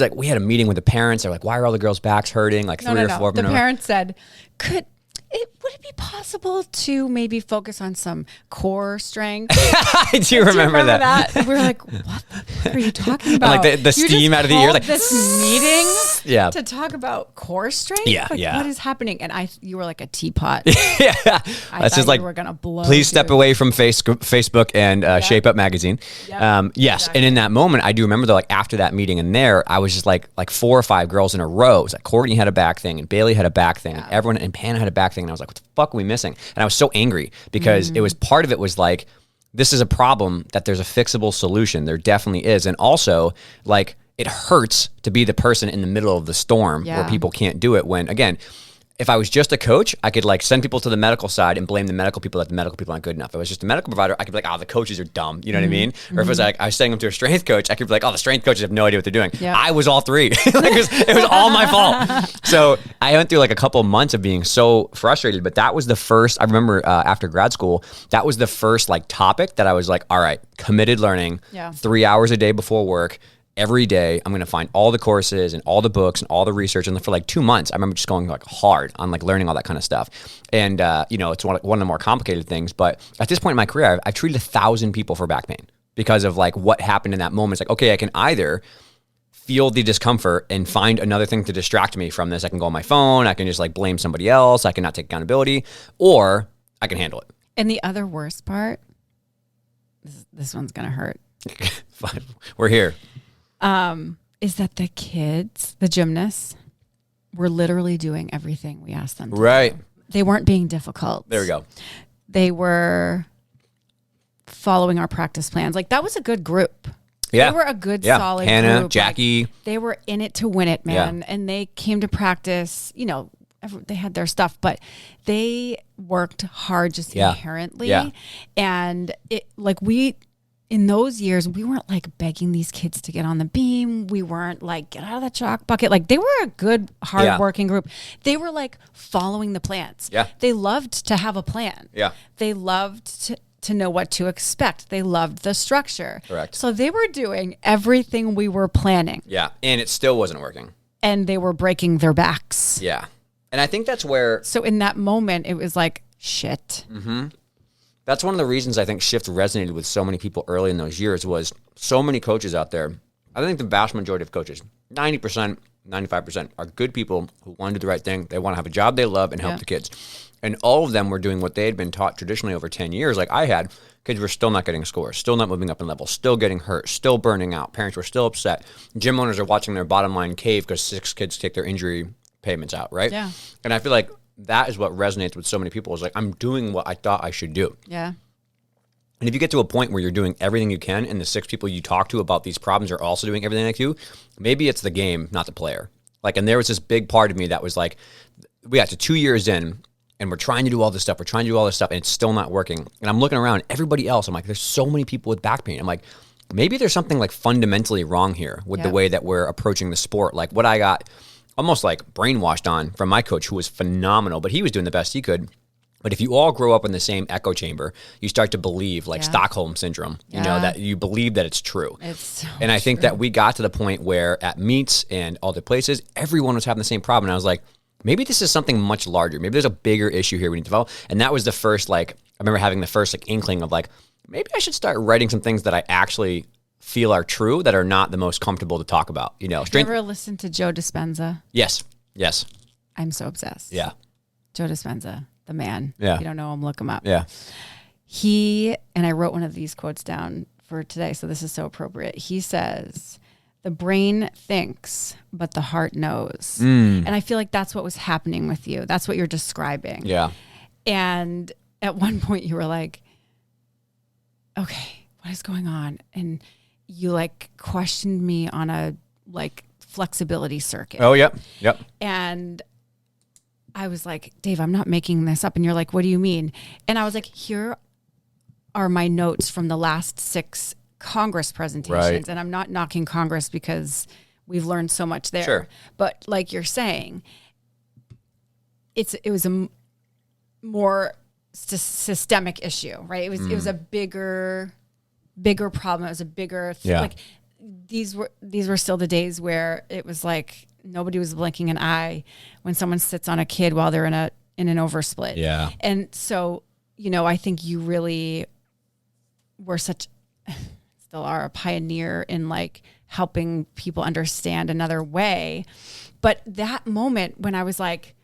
like we had a meeting with the parents. They're like, why are all the girls' backs hurting? Like 3 or 4 of them. The parents said, would it be possible to maybe focus on some core strength? I do remember that. We were like, what are you talking about? Like the steam out of the ear. Like this meeting to talk about core strength? Yeah, like, yeah. What is happening? And you were like a teapot. Yeah. That's just like, you were going to blow. Please step away from Facebook and Shape Up magazine. Yep. Yes. Exactly. And in that moment, I do remember though, like after that meeting in there, I was just like 4 or 5 girls in a row. It was like Courtney had a back thing and Bailey had a back thing and everyone and Pana had a back thing. And I was like, what the fuck are we missing? And I was so angry because it was part of it was like, this is a problem that there's a fixable solution. There definitely is. And also like it hurts to be the person in the middle of the storm where people can't do it when, again, if I was just a coach, I could like send people to the medical side and blame the medical people that the medical people aren't good enough. If I was just a medical provider, I could be like, oh, the coaches are dumb. You know what I mean? Or if it was like, I was sending them to a strength coach, I could be like, oh, the strength coaches have no idea what they're doing. Yep. I was all 3. it was all my fault. So I went through like a couple of months of being so frustrated, but that was the first, I remember after grad school, that was the first like topic that I was like, all right, committed learning, 3 hours a day before work. Every day, I'm going to find all the courses and all the books and all the research. And for like 2 months, I remember just going like hard on like learning all that kind of stuff. And, it's one of the more complicated things. But at this point in my career, I've treated 1,000 people for back pain because of like what happened in that moment. It's like, okay, I can either feel the discomfort and find another thing to distract me from this. I can go on my phone. I can just like blame somebody else. I cannot take accountability, or I can handle it. And the other worst part, this one's going to hurt. Fine. We're here. Is that the kids, the gymnasts, were literally doing everything we asked them to do. They weren't being difficult. There we go. They were following our practice plans. Like, that was a good group. Yeah. They were a good, solid Hannah, group. Jackie. Like, they were in it to win it, man. Yeah. And they came to practice, they had their stuff, but they worked hard just inherently. Yeah. And it, like, in those years, we weren't like begging these kids to get on the beam. We weren't like, get out of the chalk bucket. Like, they were a good, hardworking group. They were like following the plans. Yeah. They loved to have a plan. Yeah. They loved to know what to expect. They loved the structure. Correct. So they were doing everything we were planning. Yeah. And it still wasn't working. And they were breaking their backs. Yeah. And I think that's where... So in that moment, it was like, shit. Mm-hmm. That's one of the reasons I think Shift resonated with so many people early in those years was so many coaches out there. I think the vast majority of coaches, 90%, 95% are good people who want to do the right thing. They want to have a job they love and help the kids. And all of them were doing what they had been taught traditionally over 10 years. Like I had, kids were still not getting scores, still not moving up in level, still getting hurt, still burning out. Parents were still upset. Gym owners are watching their bottom line cave because 6 kids take their injury payments out, right? Yeah. And I feel like that is what resonates with so many people is like, I'm doing what I thought I should do. Yeah. And if you get to a point where you're doing everything you can and the 6 people you talk to about these problems are also doing everything like you, maybe it's the game, not the player. Like, and there was this big part of me that was like, we got to 2 years in and we're trying to do all this stuff. And it's still not working. And I'm looking around, everybody else, I'm like, there's so many people with back pain. I'm like, maybe there's something like fundamentally wrong here with the way that we're approaching the sport. Like what I got almost like brainwashed on from my coach, who was phenomenal, but he was doing the best he could. But if you all grow up in the same echo chamber, you start to believe like Stockholm syndrome, you know, that you believe that it's true. And I think that we got to the point where at meets and all the places, everyone was having the same problem. And I was like, maybe this is something much larger. Maybe there's a bigger issue here we need to develop. And that was the first, like, I remember having the first like inkling of like, maybe I should start writing some things that I actually feel are true that are not the most comfortable to talk about, you know. Have you ever listened to Joe Dispenza? Yes. Yes. I'm so obsessed. Yeah. Joe Dispenza, the man. Yeah. If you don't know him, look him up. Yeah. And I wrote one of these quotes down for today, so this is so appropriate. He says, the brain thinks, but the heart knows. And I feel like that's what was happening with you. That's what you're describing. Yeah. And at one point you were like, okay, what is going on? And you like questioned me on a like flexibility circuit. Oh, yep. Yep. And I was like, Dave, I'm not making this up. And you're like, what do you mean? And I was like, here are my notes from the last 6 Congress presentations. Right. And I'm not knocking Congress because we've learned so much there. Sure. But like you're saying, it was a more systemic issue, right? It was a bigger problem. It was a bigger like these were still the days where it was like nobody was blinking an eye when someone sits on a kid while they're in a in an oversplit. Yeah. And so, I think you really were still are a pioneer in like helping people understand another way. But that moment when I was like,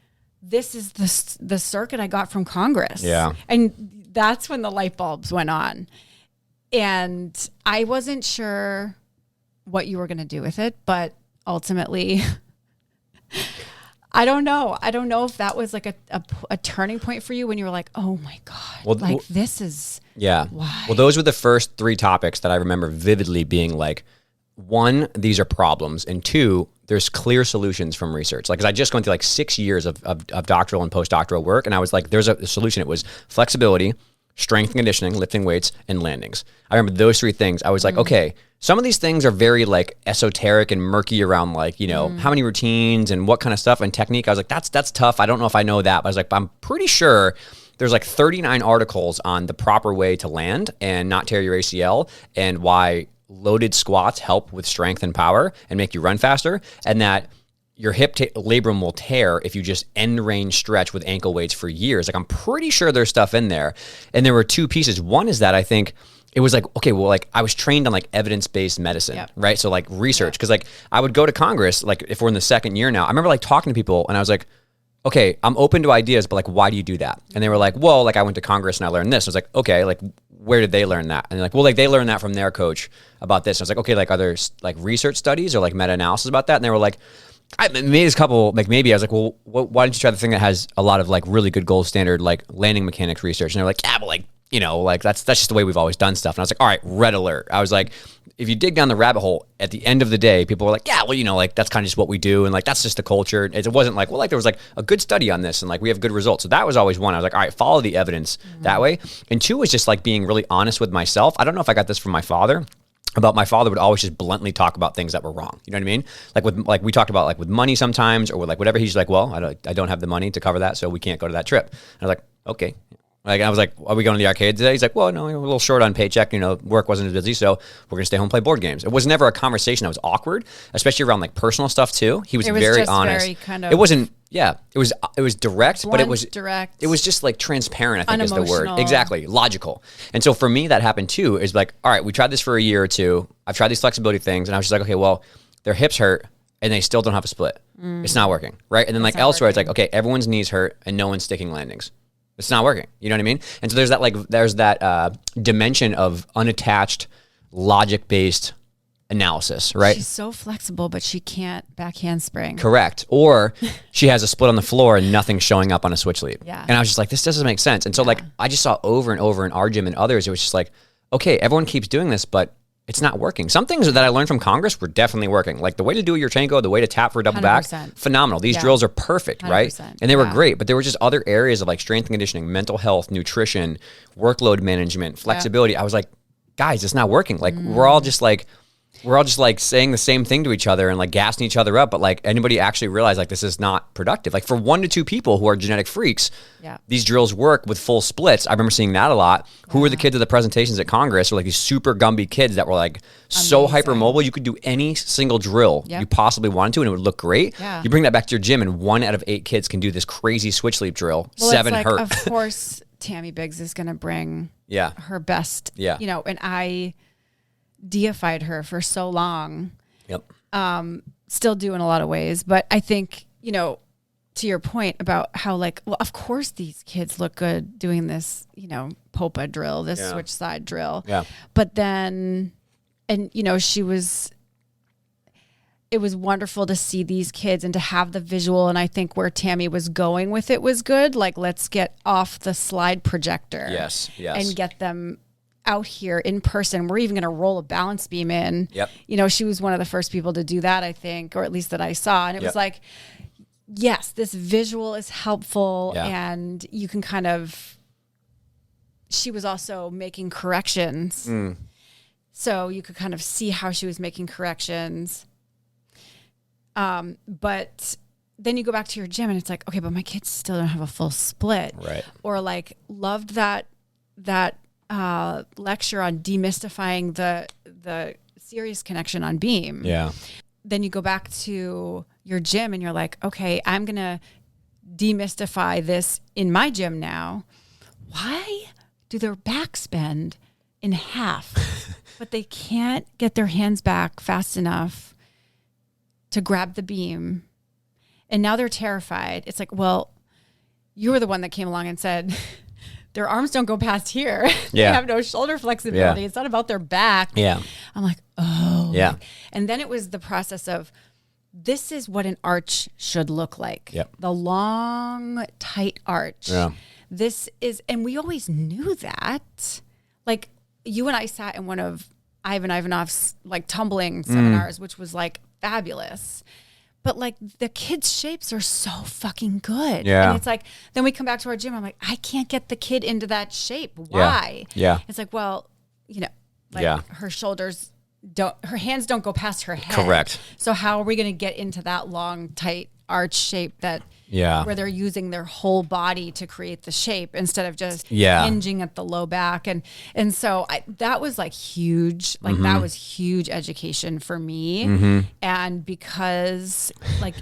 this is the circuit I got from Congress. Yeah. And that's when the light bulbs went on. And I wasn't sure what you were going to do with it, but ultimately, I don't know. I don't know if that was like a turning point for you when you were like, oh my God, this is why. Well, those were the first 3 topics that I remember vividly being like, 1, these are problems, and 2, there's clear solutions from research. Like, 'cause I just went through like 6 years of doctoral and postdoctoral work, and I was like, there's a solution. It was flexibility, strength and conditioning, lifting weights, and landings. I remember those 3 things. I was like, okay, some of these things are very like esoteric and murky around like, how many routines and what kind of stuff and technique. I was like, that's tough. I don't know if I know that. But I was like, I'm pretty sure there's like 39 articles on the proper way to land and not tear your ACL and why loaded squats help with strength and power and make you run faster, and that your hip labrum will tear if you just end range stretch with ankle weights for years. Like, I'm pretty sure there's stuff in there. And there were 2 pieces. One is that I think it was like, okay, well, like I was trained on like evidence-based medicine, right? So like research, because like I would go to Congress, like if we're in the 2nd year now, I remember like talking to people and I was like, okay, I'm open to ideas, but like, why do you do that? And they were like, well, like I went to Congress and I learned this. I was like, okay, like where did they learn that? And they're like, well, like they learned that from their coach about this. And I was like, okay, like are there like research studies or like meta-analysis about that? And they were like, I made a couple, like maybe I was like, well, why don't you try the thing that has a lot of like really good gold standard, like landing mechanics research? And they're like, yeah, but like, like that's just the way we've always done stuff. And I was like, all right, red alert. I was like, if you dig down the rabbit hole, at the end of the day, people were like, yeah, well, like that's kind of just what we do. And like, that's just the culture. It wasn't like, well, like there was like a good study on this and like we have good results. So that was always one. I was like, all right, follow the evidence that way. And 2 was just like being really honest with myself. I don't know if I got this from my father. About my father would always just bluntly talk about things that were wrong. You know what I mean? Like we talked about like with money sometimes or with like whatever. He's like, well, I don't have the money to cover that, so we can't go to that trip. And I was like, okay. Like I was like, are we going to the arcade today? He's like, well, no, we're a little short on paycheck. Work wasn't as busy, so we're gonna stay home and play board games. It was never a conversation that was awkward, especially around like personal stuff too. He was very honest. Very kind of, it wasn't. Yeah, it was direct, but it was direct. It was just like transparent, I think is the word. Exactly, logical. And so for me, that happened too. Is like, all right, we tried this for a year or 2. I've tried these flexibility things, and I was just like, okay, well, their hips hurt, and they still don't have a split. It's not working, right? And then like elsewhere, it's like, okay, everyone's knees hurt, and no one's sticking landings. It's not working. You know what I mean? And so there's that dimension of unattached, logic-based analysis, right? She's so flexible, but she can't back handspring. Correct. Or she has a split on the floor and nothing's showing up on a switch lead. Yeah. And I was just like, this doesn't make sense. And so like, I just saw over and over in our gym and others, it was just like, okay, everyone keeps doing this, but it's not working. Some things that I learned from Congress were definitely working. Like the way to do your chain go, the way to tap for a double 100%. Back, phenomenal. These drills are perfect, 100%. Right? And they were great, but there were just other areas of like strength and conditioning, mental health, nutrition, workload management, flexibility. I was like, guys, it's not working. Like we're all just like saying the same thing to each other and like gassing each other up. But like anybody actually realize like this is not productive. Like for 1 to 2 people who are genetic freaks, these drills work with full splits. I remember seeing that a lot. Who were the kids at the presentations at Congress? Were like these super Gumby kids that were like so hypermobile. You could do any single drill you possibly wanted to and it would look great. Yeah. You bring that back to your gym and 1 out of 8 kids can do this crazy switch leap drill. Well, 7 it's like, hurt. Of course, Tammy Biggs is going to bring her best. Yeah. And I deified her for so long. Yep. Still do in a lot of ways, but I think, to your point about how like, well, of course these kids look good doing this, Popa drill, this switch side drill. Yeah. But then, and it was wonderful to see these kids and to have the visual. And I think where Tammy was going with it was good. Like, let's get off the slide projector. Yes. And get them out here in person. We're even going to roll a balance beam in. Yep. She was one of the first people to do that, I think, or at least that I saw. And it was like, yes, this visual is helpful and you can kind of, she was also making corrections. So you could kind of see how she was making corrections. But then you go back to your gym and it's like, okay, but my kids still don't have a full split. Right. Or like loved that lecture on demystifying the serious connection on beam. Yeah. Then you go back to your gym and you're like, okay, I'm going to demystify this in my gym now. Why do their backs bend in half, but they can't get their hands back fast enough to grab the beam? And now they're terrified. It's like, well, you were the one that came along and said, their arms don't go past here. They have no shoulder flexibility. It's not about their back. Yeah. I'm like, oh. Yeah. And then it was the process of, this is what an arch should look like. Yep. The long, tight arch. Yeah. This is, and we always knew that. Like, you and I sat in one of Ivan Ivanov's like tumbling seminars, which was like fabulous. But like the kids' shapes are so fucking good. Yeah. And it's like, then we come back to our gym. I'm like, I can't get the kid into that shape. Why? Yeah. It's like, well, like her shoulders her hands don't go past her head. Correct. So how are we going to get into that long, tight arch shape that where they're using their whole body to create the shape instead of just hinging at the low back. And so that was like huge. Like that was huge education for me. And because like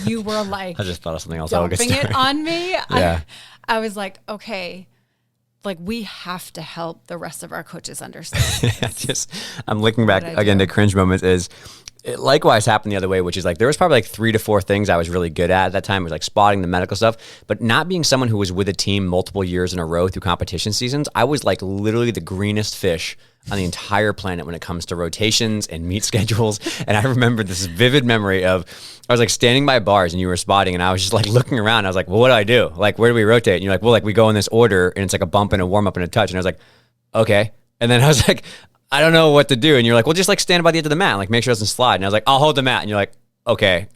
you were like, I just thought of something else. Dumping it on me. I was like, okay, like we have to help the rest of our coaches understand. I'm looking back again to cringe moments it likewise happened the other way, which is like there was probably like 3 to 4 things I was really good at that time. It was like spotting the medical stuff, but not being someone who was with a team multiple years in a row through competition seasons. I was like literally the greenest fish on the entire planet when it comes to rotations and meet schedules. And I remember this vivid memory of I was like standing by bars and you were spotting and I was just like looking around. I was like, well, what do I do? Like, where do we rotate? And you're like, well, like we go in this order and it's like a bump and a warm up and a touch. And I was like, okay. And then I was like, I don't know what to do. And you're like, well, just like stand by the edge of the mat, like make sure it doesn't slide. And I was like, I'll hold the mat. And you're like, okay.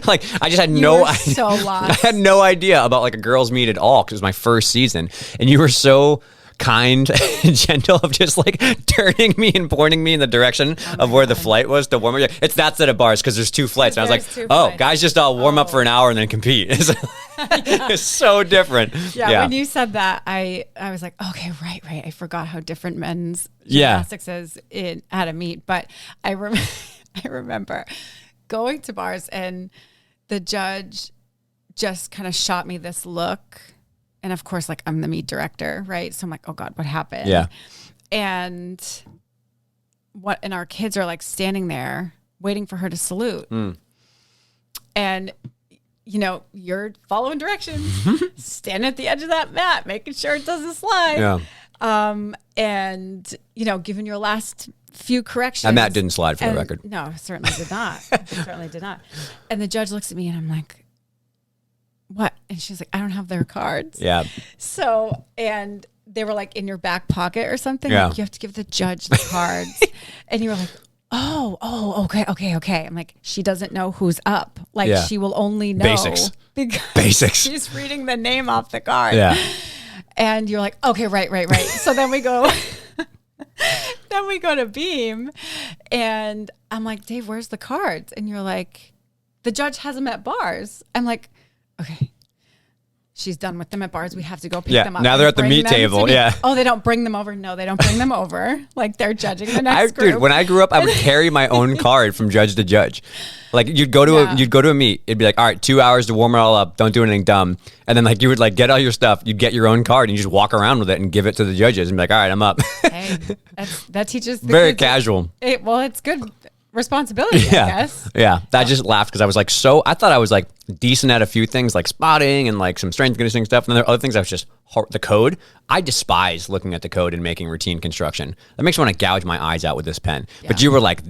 Like I just had so lost. I had no idea about like a girls' meet at all because it was my first season. And you were so kind and gentle of just like turning me and pointing me in the direction of where the flight was to warm up. It's that set of bars because there's 2 flights. And I was like, oh, guys just all warm up for an hour and then compete. It's so different. Yeah, when you said that, I was like, okay, right. I forgot how different men's gymnastics is at a meet. But I remember going to bars and the judge just kind of shot me this look. And of course, like I'm the meet director, right? So I'm like, oh God, what happened? Yeah. And our kids are like standing there waiting for her to salute. And you're following directions, standing at the edge of that mat, making sure it doesn't slide. Yeah. And giving your last few corrections. And that didn't slide for the record. No, certainly did not. Certainly did not. And the judge looks at me and I'm like, what? And she's like, I don't have their cards. Yeah. So, and they were like in your back pocket or something. Yeah. Like, you have to give the judge the cards. And you were like, oh, okay. I'm like, she doesn't know who's up. Like she will only know. Basics. She's reading the name off the card. Yeah. And you're like, okay, right. So then we go, to beam and I'm like, Dave, where's the cards? And you're like, the judge has them at bars. I'm like, okay, she's done with them at bars. We have to go pick them up. Now they're at the meat table. Yeah. Oh, they don't bring them over. No, they don't bring them over. Like they're judging the next group. Dude, when I grew up, I would carry my own card from judge to judge. Like you'd go to a meet. It'd be like, all right, 2 hours to warm it all up. Don't do anything dumb. And then like you would like get all your stuff. You'd get your own card and you just walk around with it and give it to the judges and be like, all right, I'm up. Hey, that teaches very casual. It's good responsibility, I guess. Yeah. I just laughed because I was like, I thought I was like decent at a few things like spotting and like some strength conditioning stuff. And then there are other things I was just the code. I despise looking at the code and making routine construction. That makes me want to gouge my eyes out with this pen. Yeah. But you were like,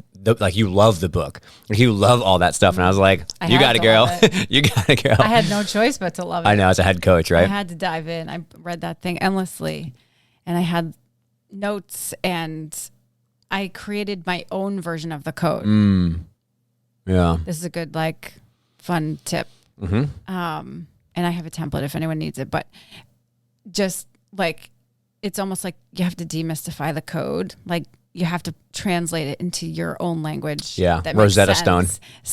you love the book. You love all that stuff. And I was like, you got it, girl. You got it, girl. I had no choice but to love it. I know, as a head coach, right? I had to dive in. I read that thing endlessly. And I had notes and I created my own version of the code. Yeah. This is a good, like, fun tip. And I have a template if anyone needs it, but just like, it's almost like you have to demystify the code. Like you have to translate it into your own language. Yeah. That Rosetta Stone.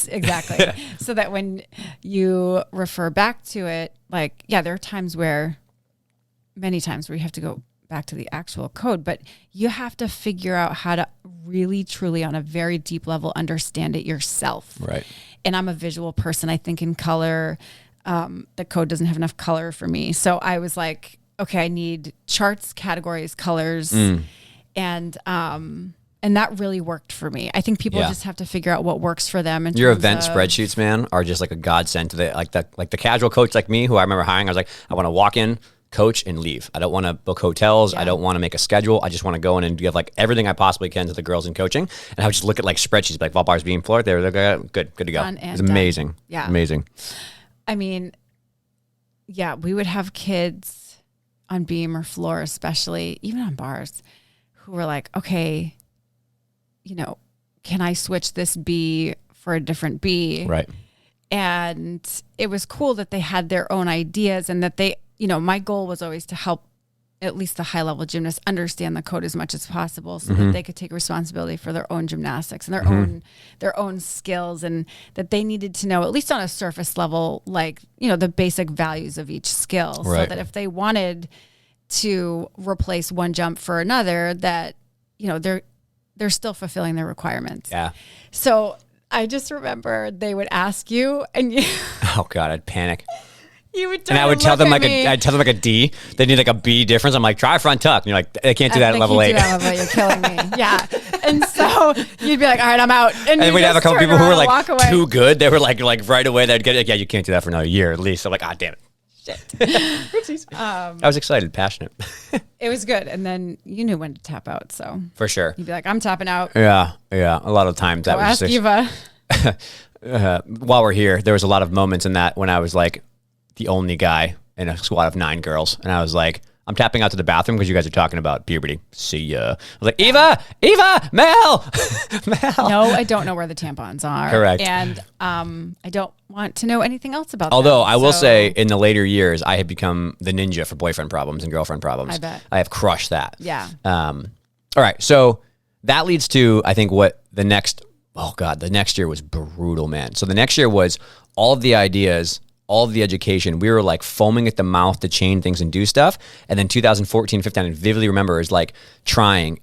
Exactly. So that when you refer back to it, like, there are many times where you have to go back to the actual code, but you have to figure out how to really, truly, on a very deep level, understand it yourself. Right. And I'm a visual person. I think in color. the code doesn't have enough color for me. So I was like, okay, I need charts, categories, colors, and that really worked for me. I think people just have to figure out what works for them. Your event spreadsheets, man, are just like a godsend to the casual coach like me, who I remember hiring. I was like, I want to walk in, coach, and leave. I don't want to book hotels. I don't want to make a schedule. I just want to go in and give like everything I possibly can to the girls in coaching. And I would just look at like spreadsheets, like bars, beam, floor. They were good to go. It was amazing. Yeah, amazing. I mean, yeah, we would have kids on beam or floor, especially even on bars, who were like, okay, can I switch this B for a different B? Right. And it was cool that they had their own ideas, and that they, my goal was always to help at least the high level gymnasts understand the code as much as possible, so that they could take responsibility for their own gymnastics and their own skills, and that they needed to know, at least on a surface level, like, the basic values of each skill. Right. So that if they wanted to replace one jump for another, that, they're still fulfilling their requirements. Yeah. So I just remember they would ask you, and you, oh God, I'd panic. You would and I would tell them like I'd tell them like a D. They need like a B difference. I'm like, try front tuck. And you're like, I can't do that at level 8. You're killing me. Yeah. And so you'd be like, all right, I'm out. And we'd have a couple people who were like too good. They were like right away. They'd get it. Like, yeah, you can't do that for another year at least. I'm like, ah, damn it. Shit. I was excited, passionate. It was good. And then you knew when to tap out. So for sure. You'd be like, I'm tapping out. Yeah. Yeah. A lot of times that was ask Eva. While we're here, there was a lot of moments in that when I was like the only guy in a squad of 9 girls. And I was like, I'm tapping out to the bathroom because you guys are talking about puberty. See ya. I was like, Eva, Mel. Mel. No, I don't know where the tampons are. Correct. And I don't want to know anything else about Although them, I will say in the later years, I have become the ninja for boyfriend problems and girlfriend problems. I bet. I have crushed that. Yeah. All right. So that leads to, I think, what the next year was brutal, man. So the next year was all of the ideas, all of the education. We were like foaming at the mouth to change things and do stuff. And then 2014, 15, I vividly remember, is like trying,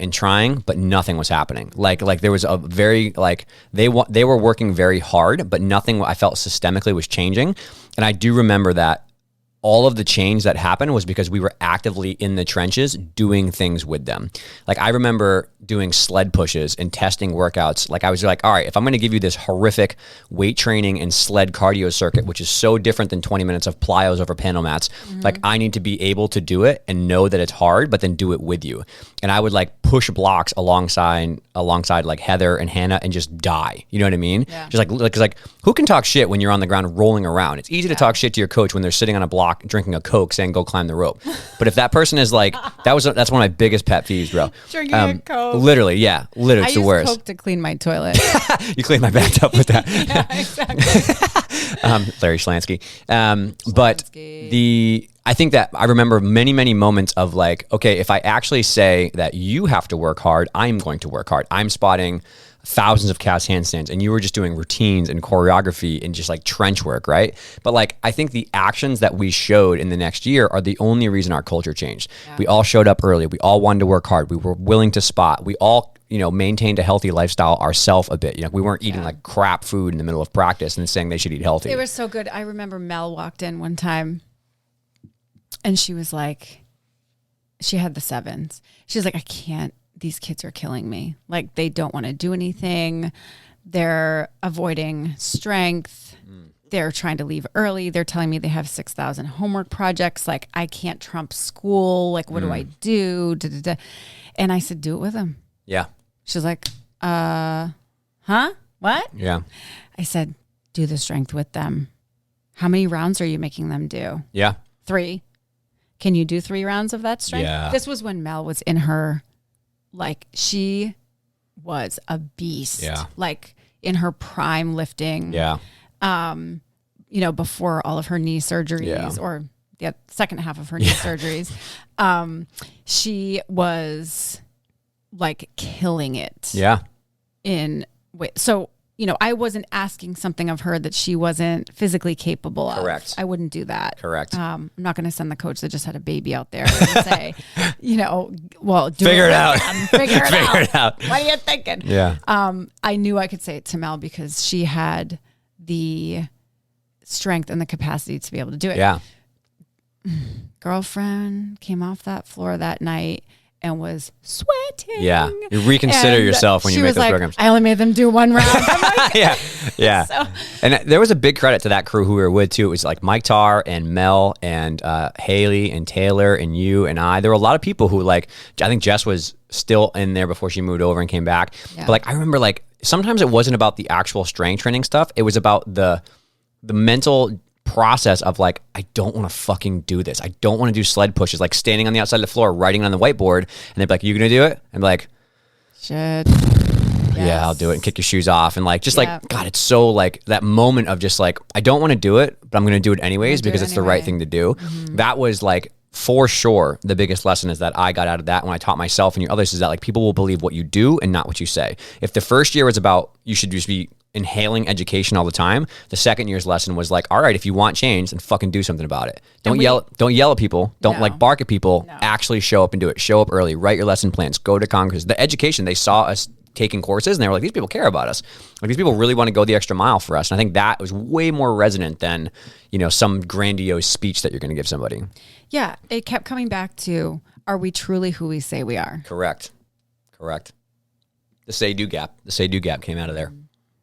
but nothing was happening. Like there was a very, like they were working very hard, but nothing I felt systemically was changing. And I do remember that all of the change that happened was because we were actively in the trenches doing things with them. Like I remember doing sled pushes and testing workouts. Like I was like, all right, if I'm going to give you this horrific weight training and sled cardio circuit, which is so different than 20 minutes of plyos over panel mats, like I need to be able to do it and know that it's hard, but then do it with you. And I would like push blocks alongside like Heather and Hannah and just die. You know what I mean? Yeah. Just like who can talk shit when you're on the ground rolling around? It's easy to talk shit to your coach when they're sitting on a block drinking a Coke saying, go climb the rope. But if that person is like, that's one of my biggest pet peeves, bro. Drinking a Coke. Literally, yeah. Literally, it's the worst. I use Coke to clean my toilet. You clean my bathtub with that. Yeah, exactly. Larry Schlansky. But I think that I remember many, many moments of like, okay, if I actually say that you have to work hard, I'm going to work hard. I'm spotting thousands of cast handstands and you were just doing routines and choreography and just like trench work, right? But like, I think the actions that we showed in the next year are the only reason our culture changed. Yeah. We all showed up early. We all wanted to work hard. We were willing to spot. We all, maintained a healthy lifestyle ourselves a bit. We weren't eating like crap food in the middle of practice and saying they should eat healthy. It was so good. I remember Mel walked in one time and she was like, she had the 7s. She was like, I can't, these kids are killing me. Like they don't want to do anything. They're avoiding strength. They're trying to leave early. They're telling me they have 6,000 homework projects. Like I can't trump school. Like what do I do? Da, da, da. And I said, do it with them. Yeah. She's like, huh? What? Yeah. I said, do the strength with them. How many rounds are you making them do? Yeah. 3. Can you do 3 rounds of that strength? Yeah. This was when Mel was in her, like she was a beast. Yeah. Like in her prime lifting. Yeah. Before all of her knee surgeries or the second half of her knee surgeries, she was like killing it. Yeah. So, I wasn't asking something of her that she wasn't physically capable of. Correct. I wouldn't do that. Correct. I'm not going to send the coach that just had a baby out there and say, well, figure it out. Figure it out. What are you thinking? Yeah. I knew I could say it to Mel because she had the strength and the capacity to be able to do it. Yeah. Girlfriend came off that floor that night and was sweating. Yeah. You reconsider yourself when you make those programs. I only made them do one round. I'm like, Yeah. Yeah. So. And there was a big credit to that crew who we were with too. It was like Mike Tarr and Mel and Haley and Taylor and you and I. There were a lot of people who like, I think Jess was still in there before she moved over and came back. Yeah. But like, I remember like, sometimes it wasn't about the actual strength training stuff. It was about the mental process of like, I don't want to fucking do this. I don't want to do sled pushes, like standing on the outside of the floor, writing on the whiteboard. And they'd be like, you going to do it? And be like, shit. Yeah, I'll do it, and kick your shoes off. And like, just like, God, it's so like that moment of just like, I don't want to do it, but I'm going to do it anyways because it's the right thing to do. Mm-hmm. That was like, for sure, the biggest lesson is that I got out of that when I taught myself and your others is that like people will believe what you do and not what you say. If the first year was about, you should just be inhaling education all the time, the second year's lesson was like, all right, if you want change, then fucking do something about it. Don't yell at people. Don't like bark at people. No. Actually show up and do it. Show up early. Write your lesson plans. Go to congresses. The education, they saw us taking courses and they were like, these people care about us. Like these people really want to go the extra mile for us. And I think that was way more resonant than, you know, some grandiose speech that you're going to give somebody. Yeah. It kept coming back to, are we truly who we say we are? Correct. The say-do gap. The say-do gap came out of there.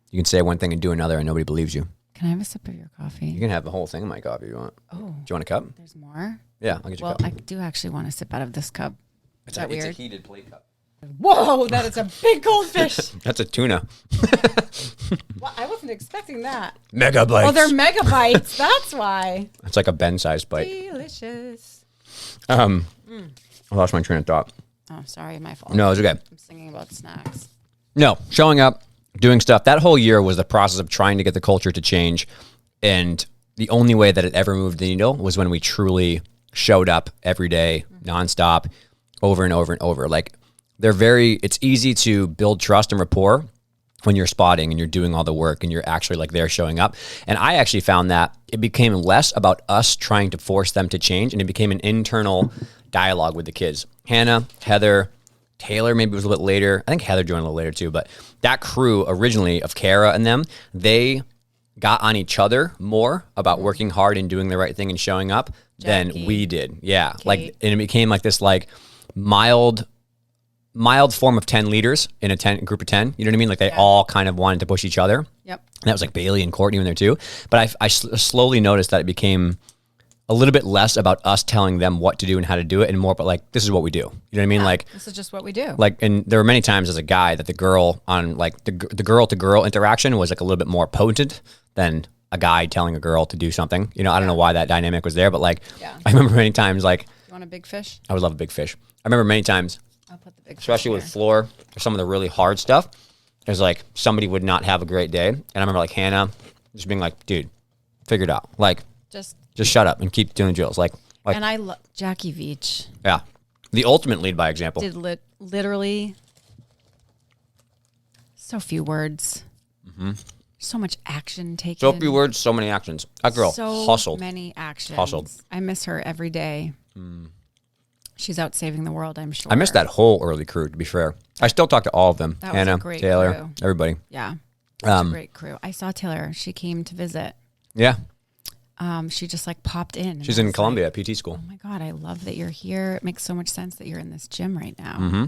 You can say one thing and do another and nobody believes you. Can I have a sip of your coffee? You can have the whole thing of my coffee if you want. Oh. Do you want a cup? There's more? Yeah, I'll get you a cup. Well, I do actually want to sip out of this cup. It's a heated plate cup. Whoa, that is a big goldfish. That's a tuna. Well, I wasn't expecting that. Mega bites. Oh, they're mega bites. That's why. It's like a Ben-sized bite. Delicious. I lost my train of thought. Oh, sorry, my fault. No, it's okay. I'm singing about snacks. No, showing up, doing stuff. That whole year was the process of trying to get the culture to change. And the only way that it ever moved the needle was when we truly showed up every day, nonstop, over and over and over. Like, it's easy to build trust and rapport when you're spotting and you're doing all the work and you're actually like there showing up. And I actually found that it became less about us trying to force them to change and it became an internal dialogue with the kids. Hannah, Heather, Taylor maybe was a little bit later. I think Heather joined a little later too, but that crew originally of Kara and them, they got on each other more about working hard and doing the right thing and showing up than we did. Yeah. Kate. Like, and it became like this like mild form of 10 leaders in a group of 10. You know what I mean? Like they all kind of wanted to push each other. Yep. And that was like Bailey and Courtney in there too. But I slowly noticed that it became a little bit less about us telling them what to do and how to do it and more about like, this is what we do. You know what I mean? Like, this is just what we do. Like, and there were many times as a guy that the girl on like the girl to girl interaction was like a little bit more potent than a guy telling a girl to do something. You know, I don't know why that dynamic was there, but like, I remember many times like, you want a big fish? I would love a big fish. I remember many times, I'll put the big especially with floor or some of the really hard stuff. It was like somebody would not have a great day. And I remember like Hannah just being like, dude, figure it out. Like, just shut up and keep doing drills. Like and I love Jackie Veach. Yeah. The ultimate lead by example. Did literally so few words. Mm-hmm. So much action taken. So few words, so many actions. That girl hustled. So many actions. Hustled. I miss her every day. She's out saving the world, I'm sure. I miss that whole early crew, to be fair. I still talk to all of them. That Hannah, was a great Taylor, crew. Everybody. Yeah. A great crew. I saw Taylor. She came to visit. Yeah. She just like popped in. She's in Columbia at PT school. Oh my God, I love that you're here. It makes so much sense that you're in this gym right now. Mm-hmm.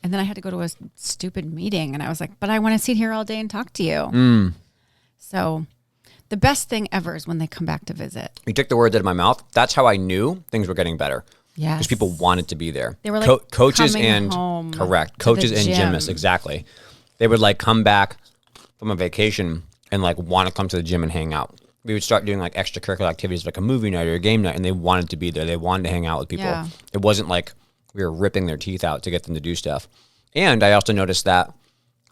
And then I had to go to a stupid meeting and I was like, but I want to sit here all day and talk to you. So the best thing ever is when they come back to visit. You took the words out of my mouth. That's how I knew things were getting better. Yeah. Because people wanted to be there. They were like coaches and coaches and gymnasts. Exactly. They would like come back from a vacation and like want to come to the gym and hang out. We would start doing like extracurricular activities like a movie night or a game night and they wanted to be there. They wanted to hang out with people. Yeah. It wasn't like we were ripping their teeth out to get them to do stuff. And I also noticed that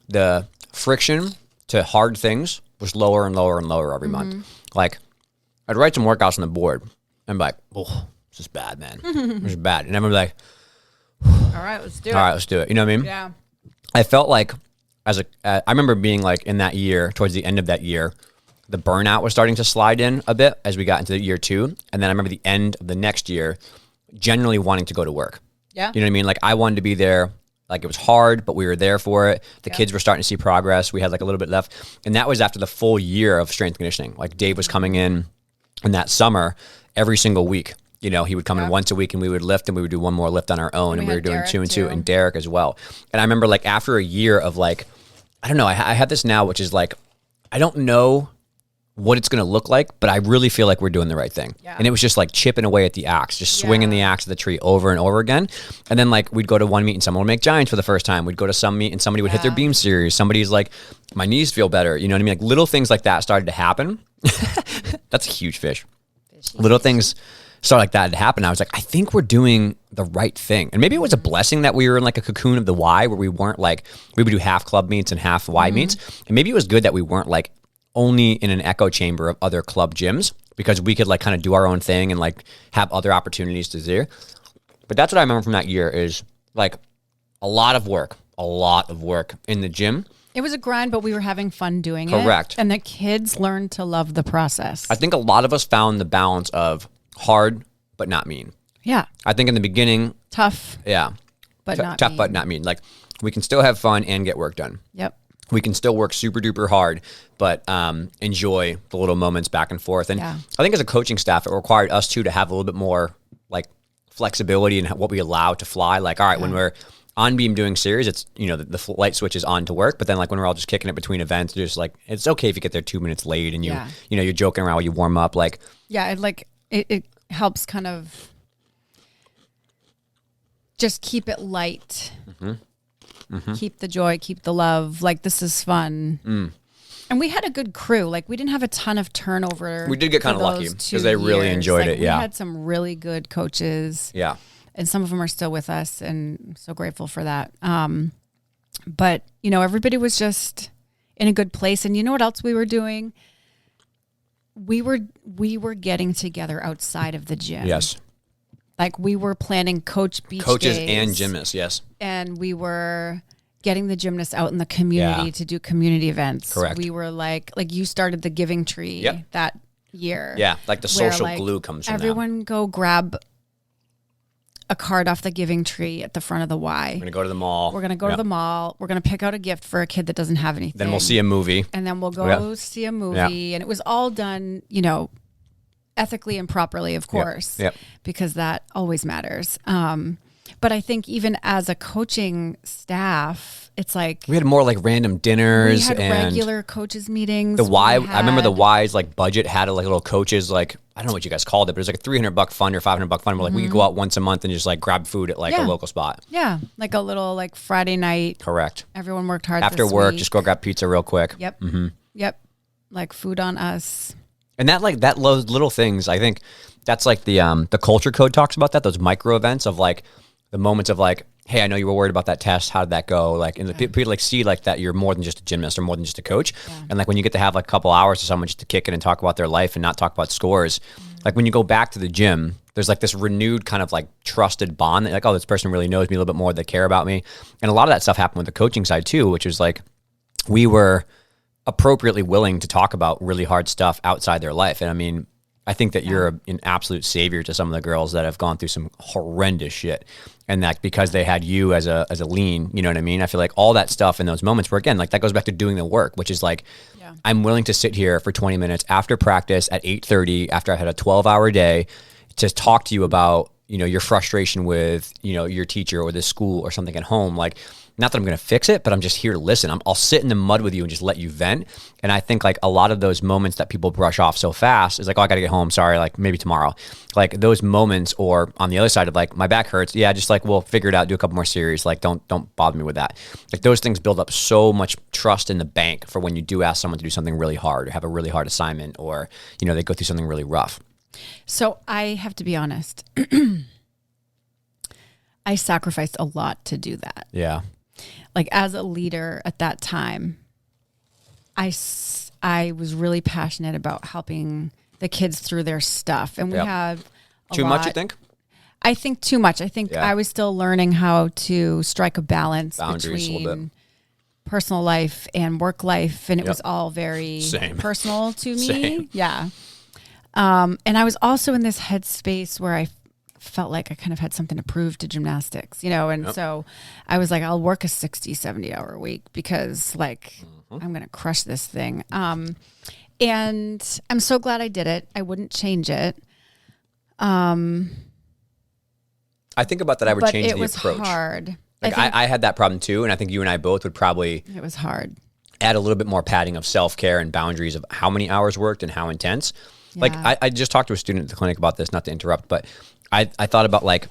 the friction to hard things was lower and lower and lower every month. Like I'd write some workouts on the board and be like, oh, this is bad, man. This is bad. And everyone would be like, all right, let's do it. All right, let's do it. You know what I mean? Yeah. I felt like I remember being like in that year, towards the end of that year, the burnout was starting to slide in a bit as we got into year 2. And then I remember the end of the next year, generally wanting to go to work. Yeah. You know what I mean? Like I wanted to be there Like it was hard, but we were there for it. The kids were starting to see progress. We had like a little bit left. And that was after the full year of strength conditioning. Like Dave was coming in that summer every single week. You know, he would come in once a week and we would lift and we would do one more lift on our own. And we were doing Derek 2 and 2 and Derek as well. And I remember like after a year of like, I don't know, I have this now, which is like, I don't know what it's going to look like, but I really feel like we're doing the right thing. Yeah. And it was just like chipping away at the axe, just swinging the axe of the tree over and over again. And then like we'd go to one meet and someone would make giants for the first time. We'd go to some meet and somebody would hit their beam series. Somebody's like, my knees feel better. You know what I mean? Like little things like that started to happen. That's a huge fish. Little things started like that to happen. I was like, I think we're doing the right thing. And maybe it was a blessing that we were in like a cocoon of the Y where we weren't like, we would do half club meets and half Y meets. And maybe it was good that we weren't like only in an echo chamber of other club gyms because we could like kind of do our own thing and like have other opportunities to do. But that's what I remember from that year is like a lot of work in the gym. It was a grind, but we were having fun doing it. Correct. And the kids learned to love the process. I think a lot of us found the balance of hard, but not mean. Yeah. I think in the beginning. Tough. Yeah. But not tough, mean. but not mean. Like we can still have fun and get work done. Yep. We can still work super duper hard, but enjoy the little moments back and forth. And I think as a coaching staff, it required us too to have a little bit more like flexibility in what we allow to fly. Like, all right, when we're on beam doing series, it's, you know, the light switch is on to work. But then like when we're all just kicking it between events, just like, it's okay if you get there 2 minutes late and you know, you're joking around while you warm up. Like, it helps kind of just keep it light. Keep the joy, keep the love. Like, this is fun. And we had a good crew. Like, we didn't have a ton of turnover. We did get kind of lucky because they really enjoyed it. We had some really good coaches. Yeah. And some of them are still with us, and I'm so grateful for that. But, you know, everybody was just in a good place. And you know what else we were doing? We were getting together outside of the gym. Yes. Like we were planning coaches days, and gymnasts. Yes. And we were getting the gymnasts out in the community to do community events. Correct. We were like you started the Giving Tree that year. Yeah. Like the social glue comes from everyone that. Go grab a card off the Giving Tree at the front of the Y. We're going to go to the mall. We're going to go to the mall. We're going to pick out a gift for a kid that doesn't have anything. Then we'll see a movie. And then we'll go see a movie. And it was all done, you know, ethically and properly, of course, because that always matters. But I think even as a coaching staff, it's like we had more like random dinners. We had and regular coaches meetings. The Y, I remember the Y's like budget had like little coaches, like I don't know what you guys called it, but it was like a $300 fund or $500 fund. We're like, we could go out once a month and just like grab food at like a local spot. Yeah, like a little like Friday night. Correct. Everyone worked hard after this work. week. Just go grab pizza real quick. Yep. Yep. Like food on us. And that like that little things, I think that's like the culture code talks about that. Those micro events of like the moments of like, hey, I know you were worried about that test. How did that go? Like, and the people like see like that you're more than just a gymnast or more than just a coach. And like when you get to have like a couple hours to someone just to kick it and talk about their life and not talk about scores. Like when you go back to the gym, there's like this renewed kind of like trusted bond that like, oh, this person really knows me a little bit more. They care about me. And a lot of that stuff happened with the coaching side too, which is like we were appropriately willing to talk about really hard stuff outside their life. And I mean, I think that you're an absolute savior to some of the girls that have gone through some horrendous shit. And that because they had you as a lean, you know what I mean? I feel like all that stuff in those moments where, again, like that goes back to doing the work, which is like, I'm willing to sit here for 20 minutes after practice at 8:30, after I had a 12-hour day, to talk to you about, you know, your frustration with, you know, your teacher or the school or something at home. Like, not that I'm going to fix it, but I'm just here to listen. I'll sit in the mud with you and just let you vent. And I think like a lot of those moments that people brush off so fast is like, oh, I got to get home. Sorry. Like maybe tomorrow. Like those moments, or on the other side of like, my back hurts. Yeah. Just like, we'll figure it out. Do a couple more series. Like don't bother me with that. Like those things build up so much trust in the bank for when you do ask someone to do something really hard or have a really hard assignment, or, you know, they go through something really rough. So I have to be honest. I sacrificed a lot to do that. Yeah. Like as a leader at that time, I was really passionate about helping the kids through their stuff. And we had too much, you think? I think too much. I think I was still learning how to strike a balance between personal life and work life. And it was all very personal to me. Yeah. And I was also in this headspace where I felt like I kind of had something to prove to gymnastics, and so I was like, I'll work a 60, 70 hour week because like I'm going to crush this thing. And I'm so glad I did it. I wouldn't change it. I think about that. I would change the approach. It was hard. Like I had that problem too. And I think you and I both would probably. It was hard. Add a little bit more padding of self-care and boundaries of how many hours worked and how intense. Yeah. Like I just talked to a student at the clinic about this, not to interrupt, but I thought about like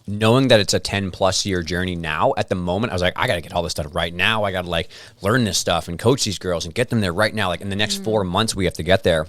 knowing that it's a 10+ year journey now. At the moment, I was like, I got to get all this done right now. I got to like learn this stuff and coach these girls and get them there right now. Like in the next 4 months, we have to get there.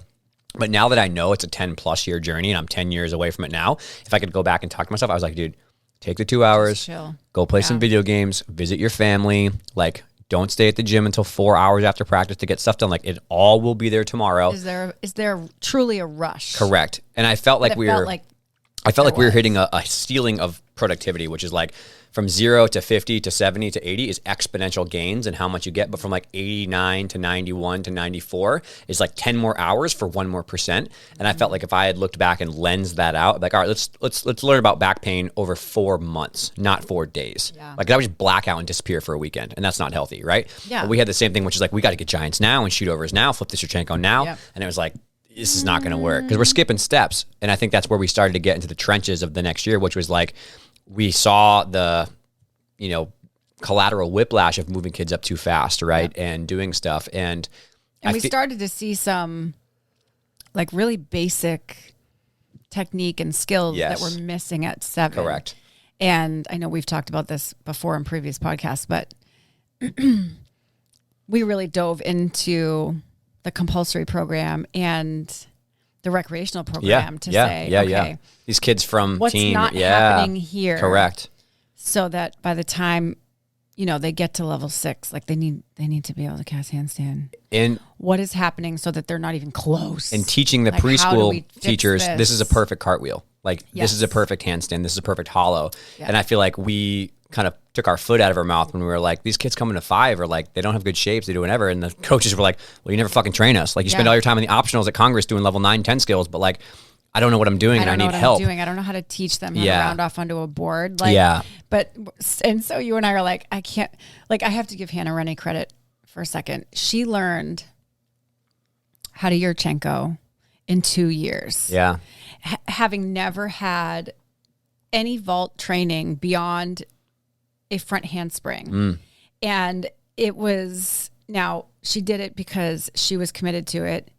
But now that I know it's a 10+ year journey and I'm 10 years away from it now, if I could go back and talk to myself, I was like, dude, take the 2 hours, go play some video games, visit your family, like don't stay at the gym until 4 hours after practice to get stuff done. Like it all will be there tomorrow. Is there truly a rush? Correct. And I felt like we were hitting a ceiling of productivity, which is like from 0 to 50 to 70 to 80 is exponential gains and how much you get. But from like 89 to 91 to 94 is like 10 more hours for 1 more %. And I felt like if I had looked back and lensed that out, like, all right, let's learn about back pain over 4 months, not 4 days. Yeah. Like I would just black out and disappear for a weekend, and that's not healthy, right? Yeah. But we had the same thing, which is like we got to get giants now and shoot overs now, flip the Shortcomings now, and it was like, this is not going to work because we're skipping steps. And I think that's where we started to get into the trenches of the next year, which was like, we saw the, collateral whiplash of moving kids up too fast, right? Yeah. And doing stuff. And we started to see some like really basic technique and skills that were missing at 7. Correct. And I know we've talked about this before in previous podcasts, but we really dove into the compulsory program and the recreational program to say, okay, these kids from what's team, not happening here? Correct. So that by the time, they get to level 6, like they need to be able to cast handstand. And what is happening so that they're not even close? And teaching the preschool teachers, this is a perfect cartwheel. Like this is a perfect handstand. This is a perfect hollow. Yeah. And I feel like we kind of took our foot out of our mouth when we were like, these kids coming to 5 are like, they don't have good shapes, they do whatever. And the coaches were like, well, you never fucking train us. Like you spend all your time in the optionals at Congress doing level 9, 10 skills, but like, I don't know what I'm doing and I need help. I don't know how to teach them how to round off onto a board. And so you and I are like, I can't, like I have to give Hannah Rennie credit for a second. She learned how to Yurchenko in 2 years. Yeah. Having never had any vault training beyond a front handspring. And it was, now she did it because she was committed to it.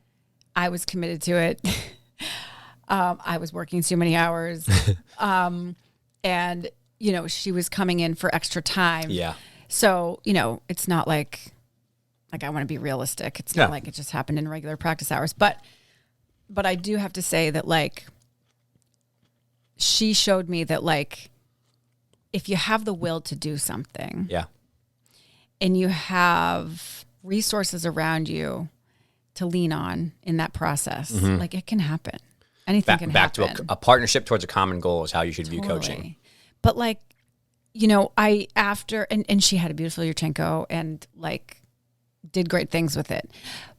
I was committed to it. I was working too many hours. And, she was coming in for extra time. Yeah. So, it's not like I want to be realistic. It's not like it just happened in regular practice hours. But I do have to say that, like, she showed me that, like, if you have the will to do something, and you have resources around you to lean on in that process, like it can happen. Anything can happen. Back to a partnership towards a common goal is how you should view coaching. But like, and she had a beautiful Yurchenko and like did great things with it.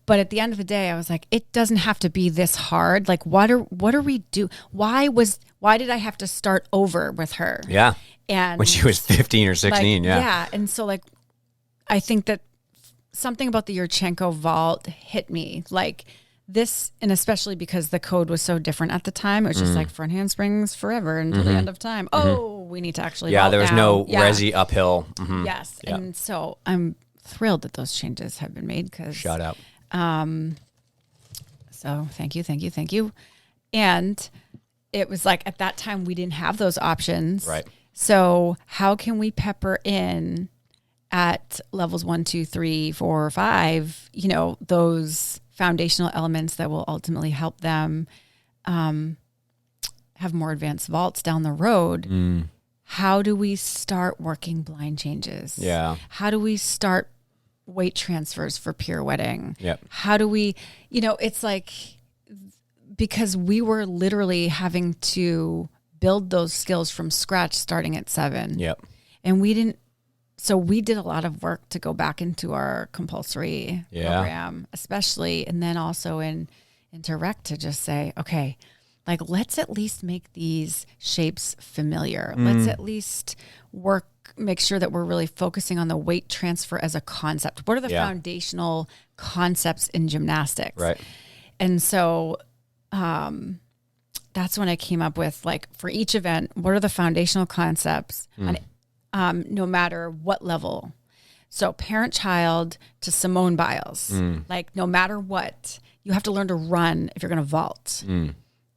But at the end of the day, I was like, it doesn't have to be this hard. Like, what are we do? Why did I have to start over with her? Yeah. And when she was 15 or 16. Like, yeah. And so like, I think that something about the Yurchenko vault hit me like this, and especially because the code was so different at the time. It was just like front handsprings forever until the end of time. Oh, we need to actually vault there was now. no resi uphill. Yes. Yeah. And so I'm thrilled that those changes have been made because shout out. So thank you. And it was like at that time we didn't have those options. Right. So how can we pepper in at levels 1, 2, 3, 4, 5, those foundational elements that will ultimately help them have more advanced vaults down the road. How do we start working blind changes? Yeah. How do we start weight transfers for pirouetting? Yep. How do we, it's like, because we were literally having to build those skills from scratch starting at 7. Yep. And we did a lot of work to go back into our compulsory program, especially, and then also into rec to just say, okay, like, let's at least make these shapes familiar. Let's at least make sure that we're really focusing on the weight transfer as a concept. What are the foundational concepts in gymnastics? Right. And so that's when I came up with, like, for each event, what are the foundational concepts on, no matter what level? So parent-child to Simone Biles, like, no matter what, you have to learn to run if you're going to vault.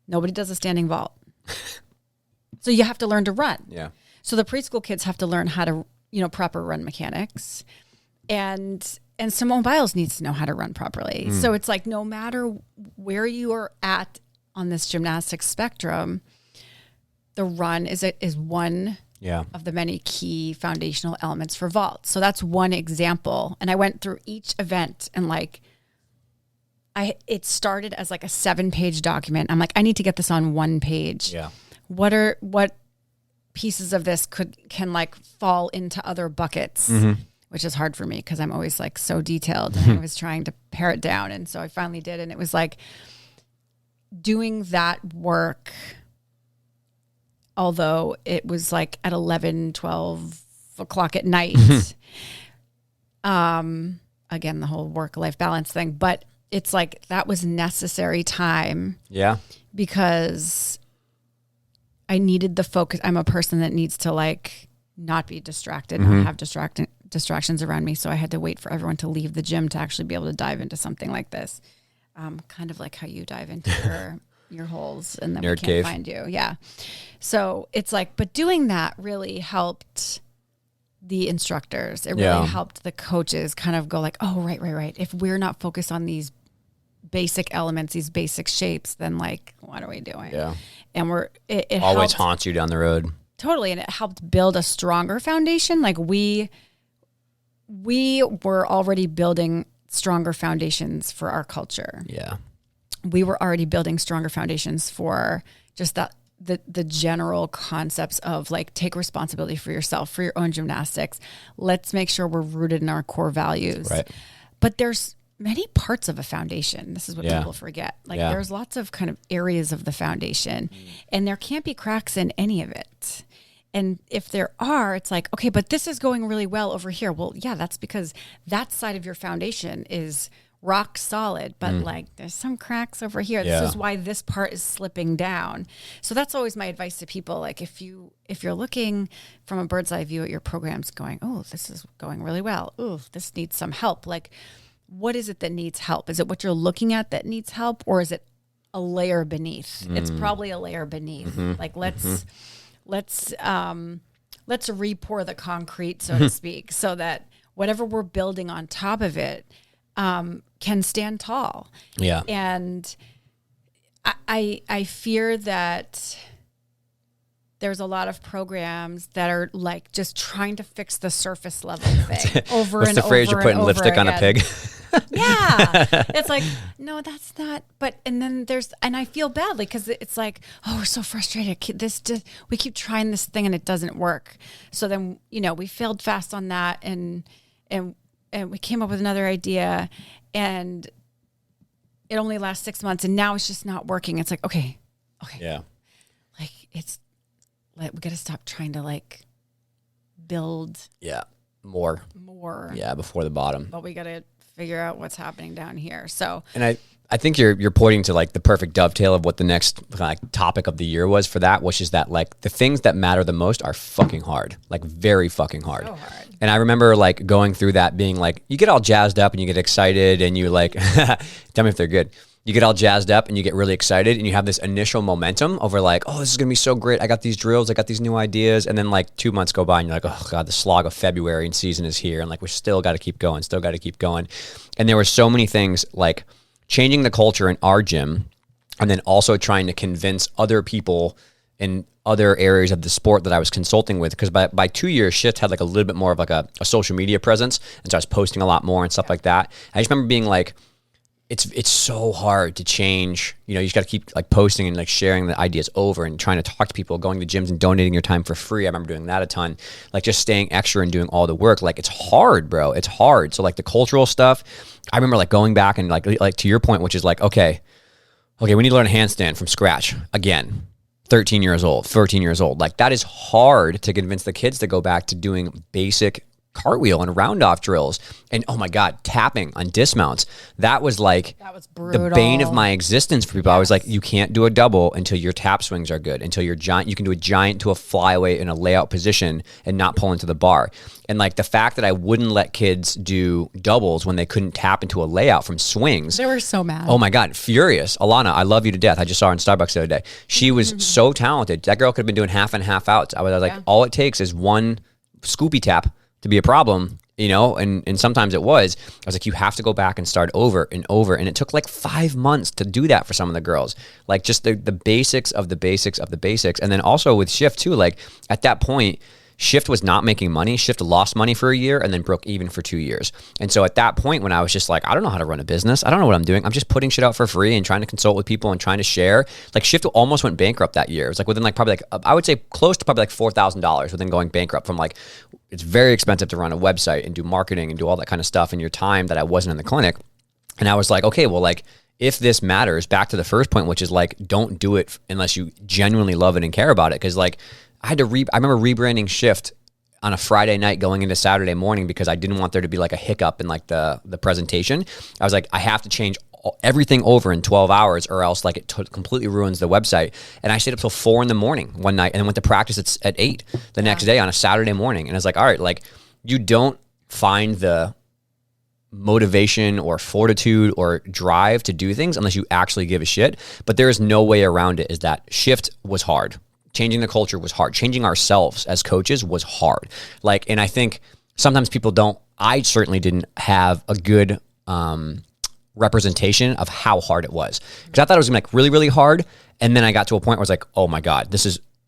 Nobody does a standing vault. So you have to learn to run. Yeah. So the preschool kids have to learn how to, proper run mechanics. And Simone Biles needs to know how to run properly. So it's like, no matter where you are at on this gymnastics spectrum, the run is one of the many key foundational elements for vault. So that's one example. And I went through each event and, like, it started as like a 7-page document. I'm like, I need to get this on one page. Yeah. What pieces of this can like fall into other buckets, which is hard for me because I'm always like so detailed, and I was trying to pare it down. And so I finally did. And it was like doing that work, although it was like at 11, 12 o'clock at night. Again, the whole work-life balance thing, but it's like that was necessary time. Yeah. Because I needed the focus. I'm a person that needs to, like, not be distracted, not have distractions around me. So I had to wait for everyone to leave the gym to actually be able to dive into something like this. Kind of like how you dive into your holes and then we can't find you. Yeah. So it's like, but doing that really helped the instructors. It really helped the coaches kind of go like, oh, right. If we're not focused on these basic elements, these basic shapes, then, like, what are we doing? Yeah. And it always haunts you down the road. Totally. And it helped build a stronger foundation. Like we were already building stronger foundations for our culture. Yeah. We were already building stronger foundations for just that, the general concepts of, like, take responsibility for yourself, for your own gymnastics. Let's make sure we're rooted in our core values. Right. But there's many parts of a foundation. This is what people forget. Like, there's lots of kind of areas of the foundation, and there can't be cracks in any of it. And if there are, it's like, okay, but this is going really well over here. Well, yeah, that's because that side of your foundation is rock solid, but like there's some cracks over here. This is why this part is slipping down. So that's always my advice to people. Like, if you're looking from a bird's eye view at your programs going, oh, this is going really well. Oh, this needs some help. Like, what is it that needs help? Is it what you're looking at that needs help, or is it a layer beneath? It's probably a layer beneath. Like, let's re-pour the concrete, so to speak, so that whatever we're building on top of it can stand tall. Yeah. And I fear that there's a lot of programs that are, like, just trying to fix the surface level thing over and over. What's the phrase you're putting lipstick on a pig? Yeah. It's like, no, that's not. But, and then and I feel badly because it's like, oh, we're so frustrated. We keep trying this thing and it doesn't work. So then, we failed fast on that and we came up with another idea, and it only lasts 6 months, and now it's just not working. It's like, okay. Yeah. Like, we got to stop trying to, like, build. Yeah. More. Yeah. Before the bottom. But we got to figure out what's happening down here. So, and I think you're pointing to, like, the perfect dovetail of what the next, like, topic of the year was for that, which is that, like, the things that matter the most are fucking hard, like, very fucking hard. So hard. And I remember, like, going through that being like, you get all jazzed up and you get excited and you, like, tell me if they're good. You get all jazzed up and you get really excited and you have this initial momentum over, like, oh, this is going to be so great. I got these drills. I got these new ideas. And then, like, 2 months go by and you're like, oh God, the slog of February and season is here. And, like, we still got to keep going, And there were so many things, like, changing the culture in our gym, and then also trying to convince other people in other areas of the sport that I was consulting with. Because by 2 years, Shift had, like, a little bit more of, like, a social media presence. And so I was posting a lot more and stuff like that. I just remember being like, it's so hard to change. You just got to keep, like, posting and, like, sharing the ideas over and trying to talk to people, going to gyms and donating your time for free. I remember doing that a ton, like, just staying extra and doing all the work. Like, it's hard, bro. It's hard. So, like, the cultural stuff, I remember, like, going back and, like to your point, which is like, okay, okay, we need to learn a handstand from scratch again. 13 years old, 14 years old. Like, that is hard to convince the kids to go back to doing basic cartwheel and round off drills. And oh my God, tapping on dismounts. That was the bane of my existence for people. Yes. I was like, you can't do a double until your tap swings are good, until you're giant. You can do a giant to a flyaway in a layout position and not pull into the bar. And like the fact that I wouldn't let kids do doubles when they couldn't tap into a layout from swings. They were so mad. Oh my God, furious. Alana, I love you to death. I just saw her in Starbucks the other day. She was so talented. That girl could have been doing half and half outs. I was like, all it takes is one scoopy tap to be a problem, you know, and sometimes it was. I was like, you have to go back and start over and over. And it took like 5 months to do that for some of the girls. Like just the basics of the basics of the basics. And then also with Shift too, like at that point, Shift was not making money. Shift lost money for a year and then broke even for 2 years. And so at that point when I was just like, I don't know how to run a business. I don't know what I'm doing. I'm just putting shit out for free and trying to consult with people and trying to share. Like Shift almost went bankrupt that year. It was like within like probably like, I would say close to probably like $4,000 within going bankrupt from like, it's very expensive to run a website and do marketing and do all that kind of stuff in your time that I wasn't in the clinic. And I was like, okay, well, like if this matters, back to the first point, which is like, don't do it unless you genuinely love it and care about it. Cause like I remember rebranding Shift on a Friday night going into Saturday morning because I didn't want there to be like a hiccup in like the presentation. I was like, I have to change everything over in 12 hours or else like it completely ruins the website. And I stayed up till 4 a.m. one night and then went to practice at 8 the next day on a Saturday morning. And I was like, all right, like you don't find the motivation or fortitude or drive to do things unless you actually give a shit. But there is no way around it, is that Shift was hard. Changing the culture was hard. Changing ourselves as coaches was hard. Like, and I think sometimes people I certainly didn't have a good representation of how hard it was. Because I thought it was gonna be like really, really hard. And then I got to a point where I was like, oh my God,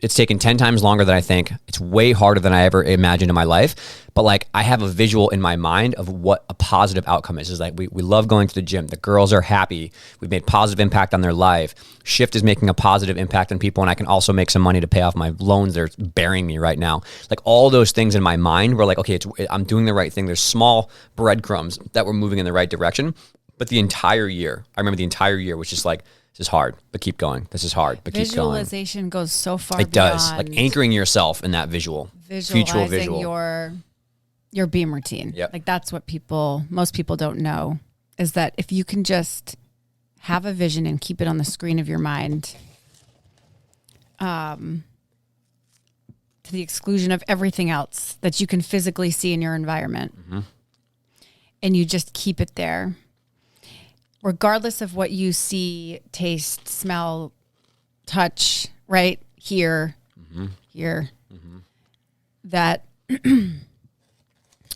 it's taken 10 times longer than I think. It's way harder than I ever imagined in my life. But like I have a visual in my mind of what a positive outcome is. It's like we love going to the gym. The girls are happy. We've made positive impact on their life. Shift is making a positive impact on people. And I can also make some money to pay off my loans. They're burying me right now. Like all those things in my mind were like, okay, I'm doing the right thing. There's small breadcrumbs that we're moving in the right direction. But the entire year, I remember the entire year was just like, this is hard, but keep going. This is hard, but keep going. Visualization goes so far. It does. Like anchoring yourself in that visual. Visualizing your beam routine. Yep. Like that's what most people don't know, is that if you can just have a vision and keep it on the screen of your mind, to the exclusion of everything else that you can physically see in your environment, and you just keep it there, regardless of what you see, taste, smell, touch, right? Here, that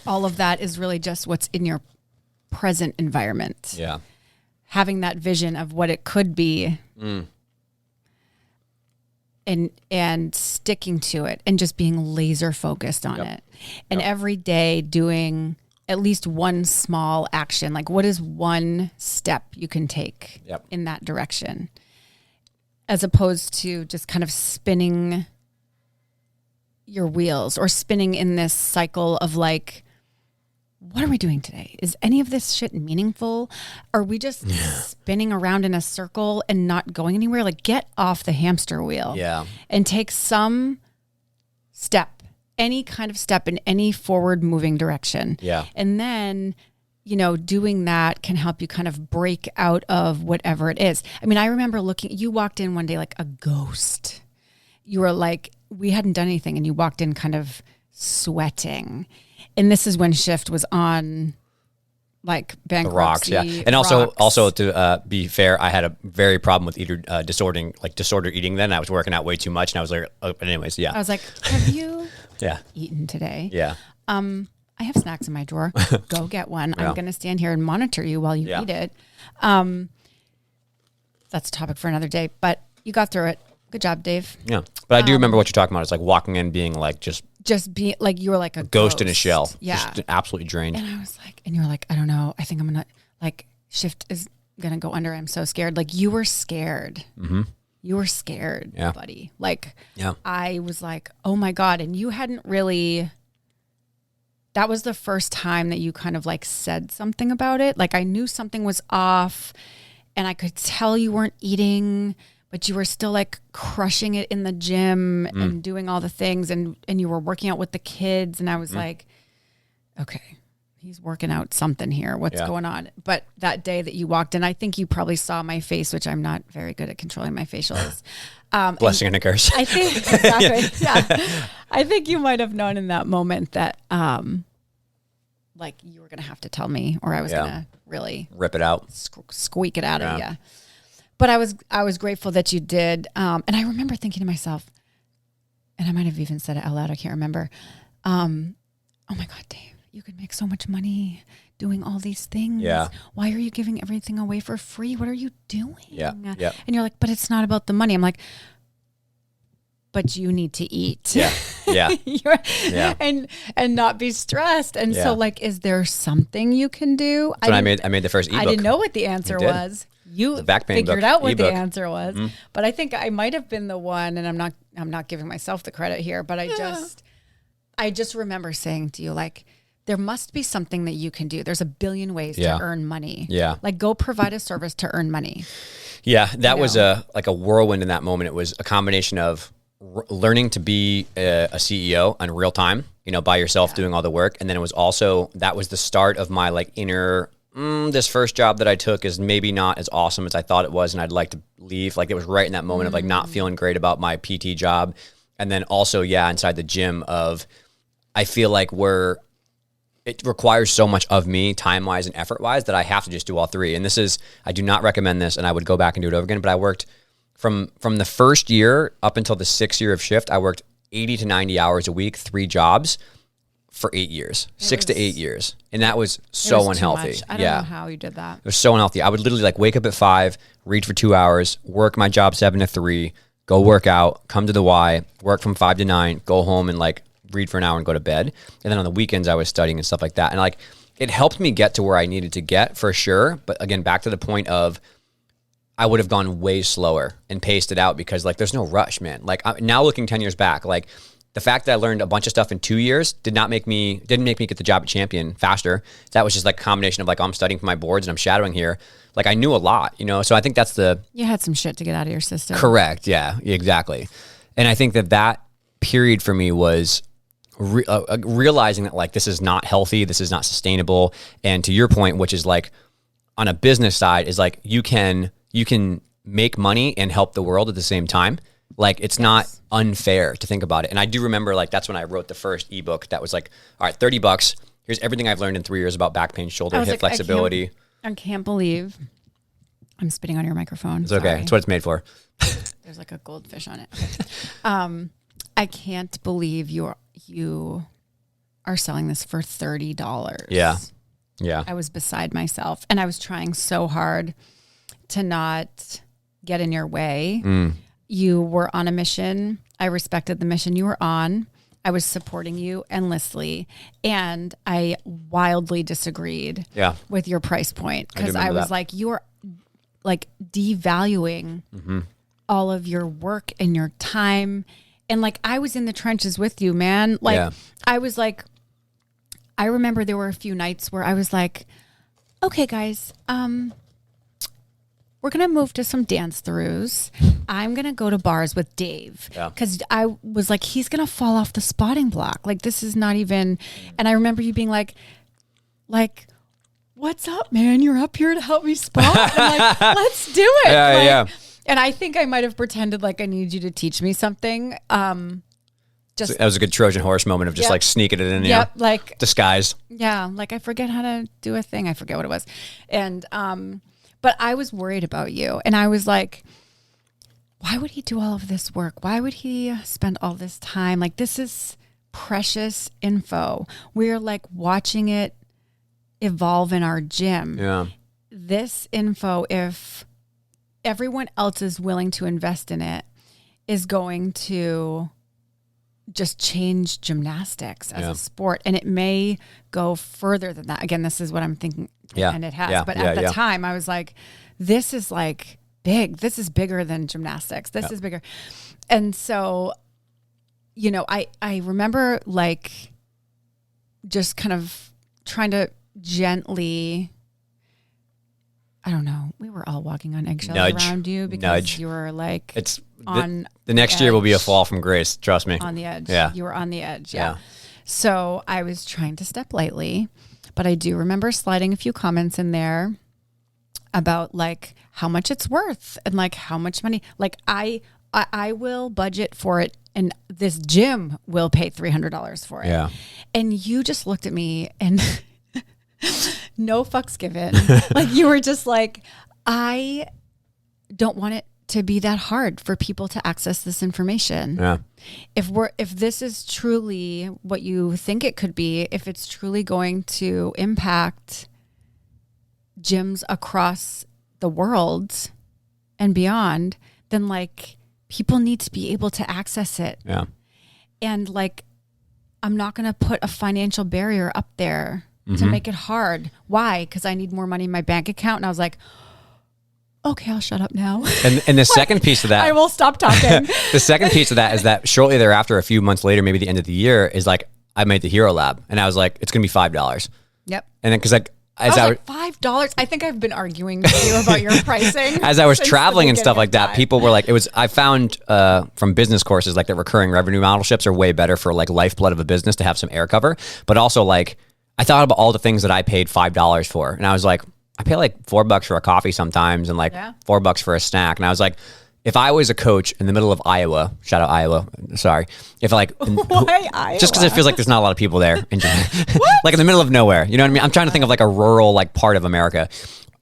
all of that is really just what's in your present environment. Yeah. Having that vision of what it could be and sticking to it and just being laser focused on it. And every day doing at least one small action. Like what is one step you can take in that direction, as opposed to just kind of spinning your wheels or spinning in this cycle of like, what are we doing today? Is any of this shit meaningful? Are we just spinning around in a circle and not going anywhere? Like get off the hamster wheel and take some step. Any kind of step in any forward moving direction. Yeah. And then, doing that can help you kind of break out of whatever it is. I mean, I remember you walked in one day like a ghost. You were like, we hadn't done anything. And you walked in kind of sweating. And this is when Shift was on like bankruptcy. The rocks, yeah. And also to be fair, I had a very problem with disorder eating then. I was working out way too much and I was like, but anyways, yeah. I was like, have you eaten today? Yeah. I have snacks in my drawer. Go get one. I'm going to stand here and monitor you while you eat it. That's a topic for another day, but you got through it. Good job, Dave. Yeah. But I do remember what you're talking about. It's like walking in being like just being like, you were like a ghost in a shell. Yeah. Just absolutely drained. And I was like, and you're like, I don't know. I think I'm going to like Shift is going to go under. I'm so scared. Like you were scared. You were scared, buddy. Like I was like, oh my God. And you hadn't really, that was the first time that you kind of like said something about it. Like I knew something was off and I could tell you weren't eating, but you were still like crushing it in the gym and doing all the things, and you were working out with the kids. And I was like, okay, he's working out something here. What's going on? But that day that you walked in, I think you probably saw my face, which I'm not very good at controlling my facials. Blessing and a curse. I think, exactly. Yeah. I think you might have known in that moment that, like you were going to have to tell me, or I was going to really rip it out, squeak it out of you. But I was grateful that you did. And I remember thinking to myself, and I might have even said it out loud, I can't remember. Oh my God, Dave, you could make so much money doing all these things. Yeah. Why are you giving everything away for free? What are you doing? Yeah. And you're like, but it's not about the money. I'm like, but you need to eat. Yeah. And not be stressed. And so like, is there something you can do? I made the first ebook. I didn't know what the answer was. You figured out what the answer was. But I think I might have been the one, and I'm not giving myself the credit here, but I just remember saying to you, like, there must be something that you can do. There's a billion ways to earn money. Yeah. Like, go provide a service to earn money. Yeah. That was a whirlwind in that moment. It was a combination of learning to be a CEO in real time, by yourself doing all the work. And then it was also, that was the start of my like inner, this first job that I took is maybe not as awesome as I thought it was. And I'd like to leave. Like it was right in that moment of like not feeling great about my PT job. And then also, inside the gym of, I feel like it requires so much of me time-wise and effort-wise that I have to just do all three. And I do not recommend this, and I would go back and do it over again, but I worked from the first year up until the 6th year of shift, I worked 80 to 90 hours a week, 3 jobs for 8 years, 6 to 8 years. And that was so unhealthy. I don't know how you did that. It was so unhealthy. I would literally like wake up at 5, read for 2 hours, work my job 7 to 3, go work out, come to the Y, work from 5 to 9, go home and like read for an hour and go to bed. And then on the weekends I was studying and stuff like that. And like, it helped me get to where I needed to get for sure. But again, back to the point of, I would have gone way slower and paced it out because like, there's no rush, man. Like now looking 10 years back, like the fact that I learned a bunch of stuff in 2 years didn't make me get the job at Champion faster. That was just like a combination of like, I'm studying for my boards and I'm shadowing here. Like I knew a lot, so I think that's you had some shit to get out of your system. Correct. Yeah, exactly. And I think that period for me was realizing that like, this is not healthy. This is not sustainable. And to your point, which is like on a business side is like, you can make money and help the world at the same time. Like it's not unfair to think about it. And I do remember like, that's when I wrote the first ebook that was like, all right, $30. Here's everything I've learned in 3 years about back pain, shoulder, hip flexibility. I can't believe I'm spitting on your microphone. It's okay. Sorry. That's what it's made for. There's like a goldfish on it. Okay. I can't believe you are selling this for $30. Yeah. Yeah. I was beside myself and I was trying so hard to not get in your way. You were on a mission. I respected the mission you were on. I was supporting you endlessly. And I wildly disagreed with your price point because I was like, you're like devaluing all of your work and your time. And like, I was in the trenches with you, man. Like I was like, I remember there were a few nights where I was like, okay, guys, we're going to move to some dance throughs. I'm going to go to bars with Dave. Because I was like, he's going to fall off the spotting block. Like, this is not even... And I remember you being like, what's up, man? You're up here to help me spot? I'm like, let's do it. Yeah. And I think I might have pretended like I need you to teach me something. That was a good Trojan horse moment of just like sneaking it in. Yep. Like disguise. Yeah. Like I forget how to do a thing. I forget what it was. And, but I was worried about you. And I was like, why would he do all of this work? Why would he spend all this time? Like, this is precious info. We're like watching it evolve in our gym. Yeah. This info, if everyone else is willing to invest in it, is going to just change gymnastics as a sport. And it may go further than that. Again, this is what I'm thinking. Yeah. And it has. But at the time, I was like, this is like big. This is bigger than gymnastics. This is bigger. And so, I remember like just kind of trying to gently I don't know. We were all walking on eggshells Nudge. around you because Nudge. you were like It's on the next year will be a fall from grace. Trust me. on the edge. Yeah. You were on the edge. Yeah. So I was trying to step lightly, but I do remember sliding a few comments in there about like how much it's worth and like how much money. Like I will budget for it, and this gym will pay $300 for it. Yeah. And you just looked at me and no fucks given. Like you were just like, I don't want it to be that hard for people to access this information. Yeah. If this is truly what you think it could be, if it's truly going to impact gyms across the world and beyond, then like people need to be able to access it. Yeah. And like, I'm not going to put a financial barrier up there to make it hard. Why? Because I need more money in my bank account. And I was like, okay, I'll shut up now. And the second piece of that, I will stop talking. the second piece of that is that shortly thereafter, a few months later, maybe the end of the year, is like I made the Hero Lab, and I was like, it's gonna be $5. Yep. And then because like as I was like, $5. I think I've been arguing with you about your pricing. as I was since traveling the and stuff beginning like of that, time. people were like, I found from business courses like the recurring revenue model ships are way better for like lifeblood of a business to have some air cover, but also like I thought about all the things that I paid $5 for, and I was like, I pay like $4 for a coffee sometimes, and like $4 for a snack, and I was like, if I was a coach in the middle of Iowa, shout out Iowa, sorry, if like Why Iowa? just because it feels like there's not a lot of people there, like in the middle of nowhere, you know what I mean? I'm trying to think of like a rural like part of America.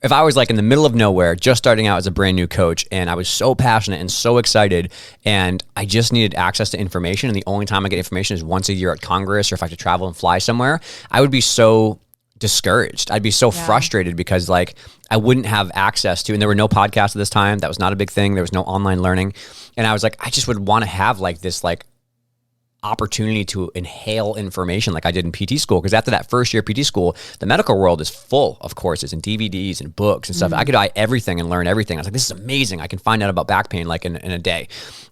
If I was like in the middle of nowhere, just starting out as a brand new coach, and I was so passionate and so excited, and I just needed access to information, and the only time I get information is once a year at Congress, or if I have to travel and fly somewhere, I would be so discouraged. I'd be so frustrated because like I wouldn't have access to, and there were no podcasts at this time. That was not a big thing. There was no online learning. And I was like, I just would want to have like this like opportunity to inhale information like I did in PT school. Because after that first year of PT school, the medical world is full of courses and DVDs and books and stuff. I could buy everything and learn everything. I was like, this is amazing. I can find out about back pain like in a day.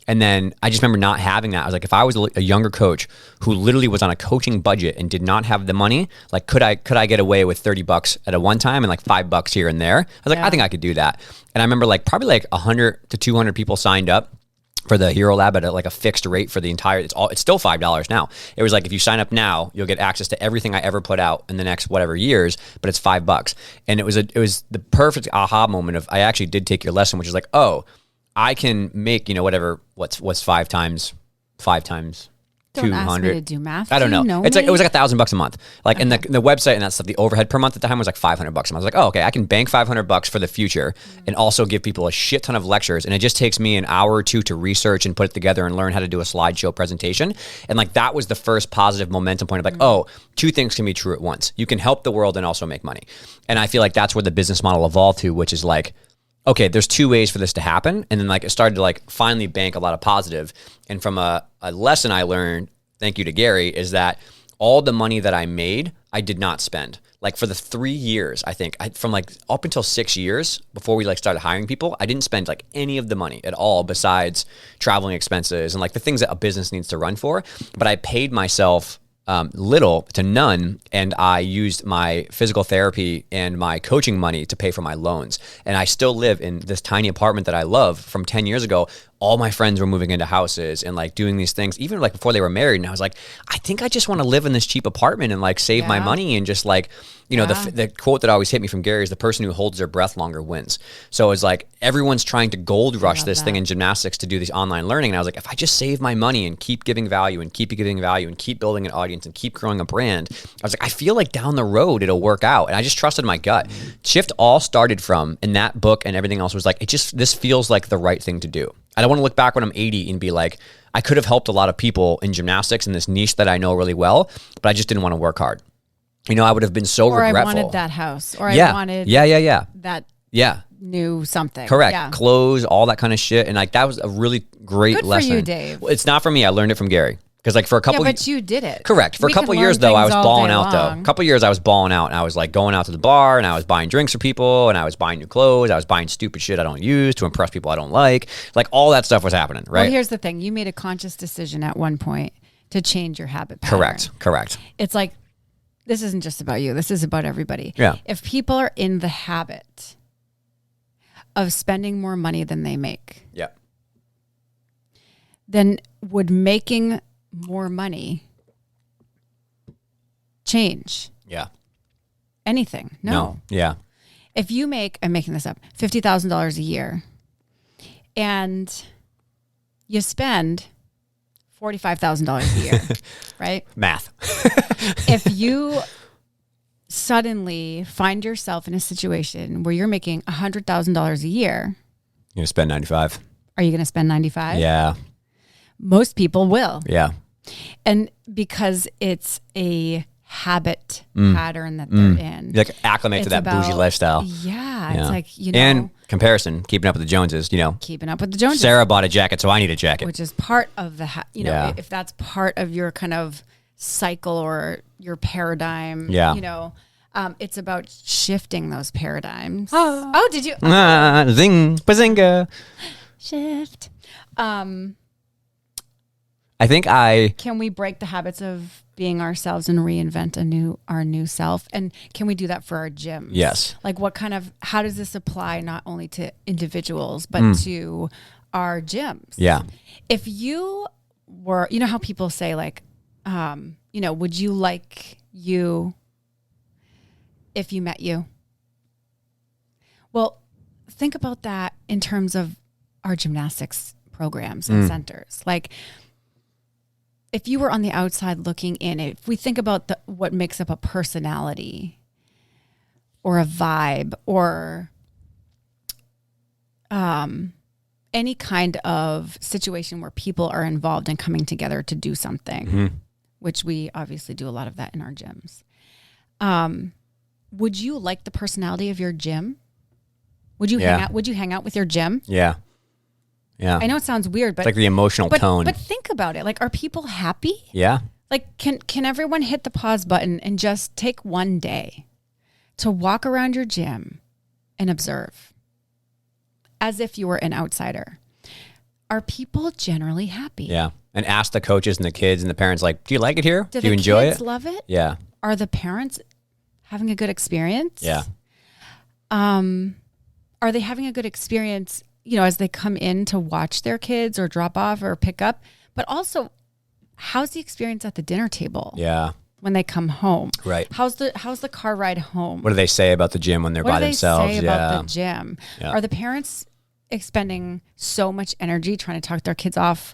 And then I just remember not having that. I was like, if I was a younger coach who literally was on a coaching budget and did not have the money, like could I get away with $30 at a one time and like $5 here and there? I was like, I think I could do that. And I remember like probably like 100 to 200 people signed up for the Hero Lab at like a fixed rate for the entire, it's still $5 now. It was like, if you sign up now, you'll get access to everything I ever put out in the next whatever years, but it's $5. And it was the perfect aha moment of, I actually did take your lesson, which is like, oh, I can make, you know, whatever, what's five times Don't 200. ask me to do math. I don't know. You It's like, me? it was like $1,000 a month. Like, and the website and that stuff, the overhead per month at the time was like $500 a month. I was like, oh, okay, I can bank $500 for the future and also give people a shit ton of lectures. And it just takes me an hour or two to research and put it together and learn how to do a slideshow presentation. And like, that was the first positive momentum point of like, oh, two things can be true at once. You can help the world and also make money. And I feel like that's where the business model evolved to, which is like, okay, there's two ways for this to happen. And then like, it started to like finally bank a lot of positive. And from a lesson I learned, thank you to Gary, is that all the money that I made, I did not spend. Like for the 3 years, I think, from like up until 6 years before we like started hiring people, I didn't spend like any of the money at all besides traveling expenses and like the things that a business needs to run for. But I paid myself little to none, and I used my physical therapy and my coaching money to pay for my loans. And I still live in this tiny apartment that I love from 10 years ago. All my friends were moving into houses and like doing these things, even like before they were married. And I was like, I think I just want to live in this cheap apartment and like save my money and just like, you know, the quote that always hit me from Gary is the person who holds their breath longer wins. So it's like everyone's trying to gold rush this thing in gymnastics to do this online learning. And I was like, if I just save my money and keep giving value and keep giving value and keep building an audience and keep growing a brand, I was like, I feel like down the road it'll work out. And I just trusted my gut. Shift all started from, in that book and everything else was like, this feels like the right thing to do. I don't want to look back when I'm 80 and be like, I could have helped a lot of people in gymnastics in this niche that I know really well, but I just didn't want to work hard. You know, I would have been so regretful. I wanted that house, or I wanted that new something. Correct. Yeah. Clothes, all that kind of shit. And like, that was a really great Good lesson. for you, Dave. Well, it's not for me. I learned it from Gary. Because like for a couple, but you did it. Correct. For a couple years though, I was balling out though. A couple years I was balling out, and I was like going out to the bar, and I was buying drinks for people, and I was buying new clothes. I was buying stupid shit I don't use to impress people I don't like. Like all that stuff was happening, right? Well, here's the thing: you made a conscious decision at one point to change your habit pattern. Correct. It's like, this isn't just about you. This is about everybody. Yeah. If people are in the habit of spending more money than they make, Yeah. then would making more money change Yeah. anything? No. Yeah. If you make, I'm making this up, $50,000 a year and you spend $45,000 a year, right? Math. If you suddenly find yourself in a situation where you're making $100,000 a year, You're going to spend 95. are you going to spend 95? Yeah. Most people will. Yeah. And because it's a habit pattern that they're in. You like acclimate to that bougie lifestyle. Yeah. It's like, you know. And comparison, keeping up with the Joneses, Keeping up with the Joneses. Sarah bought a jacket, so I need a jacket. Which is part of the, Yeah. if that's part of your kind of cycle or your paradigm, Yeah. It's about shifting those paradigms. Oh, did you? Zing, bazinga. Shift. I think Can we break the habits of being ourselves and reinvent our new self? And can we do that for our gyms? Yes. Like how does this apply not only to individuals, but to our gyms? Yeah. If you were, you know how people say like, would you like you if you met you? Well, think about that in terms of our gymnastics programs and centers. Like, if you were on the outside looking in, if we think about what makes up a personality or a vibe or any kind of situation where people are involved in coming together to do something, which we obviously do a lot of that in our gyms. Would you like the personality of your gym? Would you hang out with your gym? Yeah. Yeah. I know it sounds weird, but it's like the emotional tone. But think about it. Like, are people happy? Yeah. Like, can everyone hit the pause button and just take one day to walk around your gym and observe as if you were an outsider? Are people generally happy? Yeah. And ask the coaches and the kids and the parents, like, do you like it here? Do you enjoy it? Do the kids love it? Yeah. Are the parents having a good experience? Yeah. Are they having a good experience, as they come in to watch their kids or drop off or pick up? But also, how's the experience at the dinner table? Yeah. When they come home? Right. How's the car ride home? What do they say about the gym when they're by themselves? What do they say about the gym? Yeah. Are the parents expending so much energy trying to talk their kids off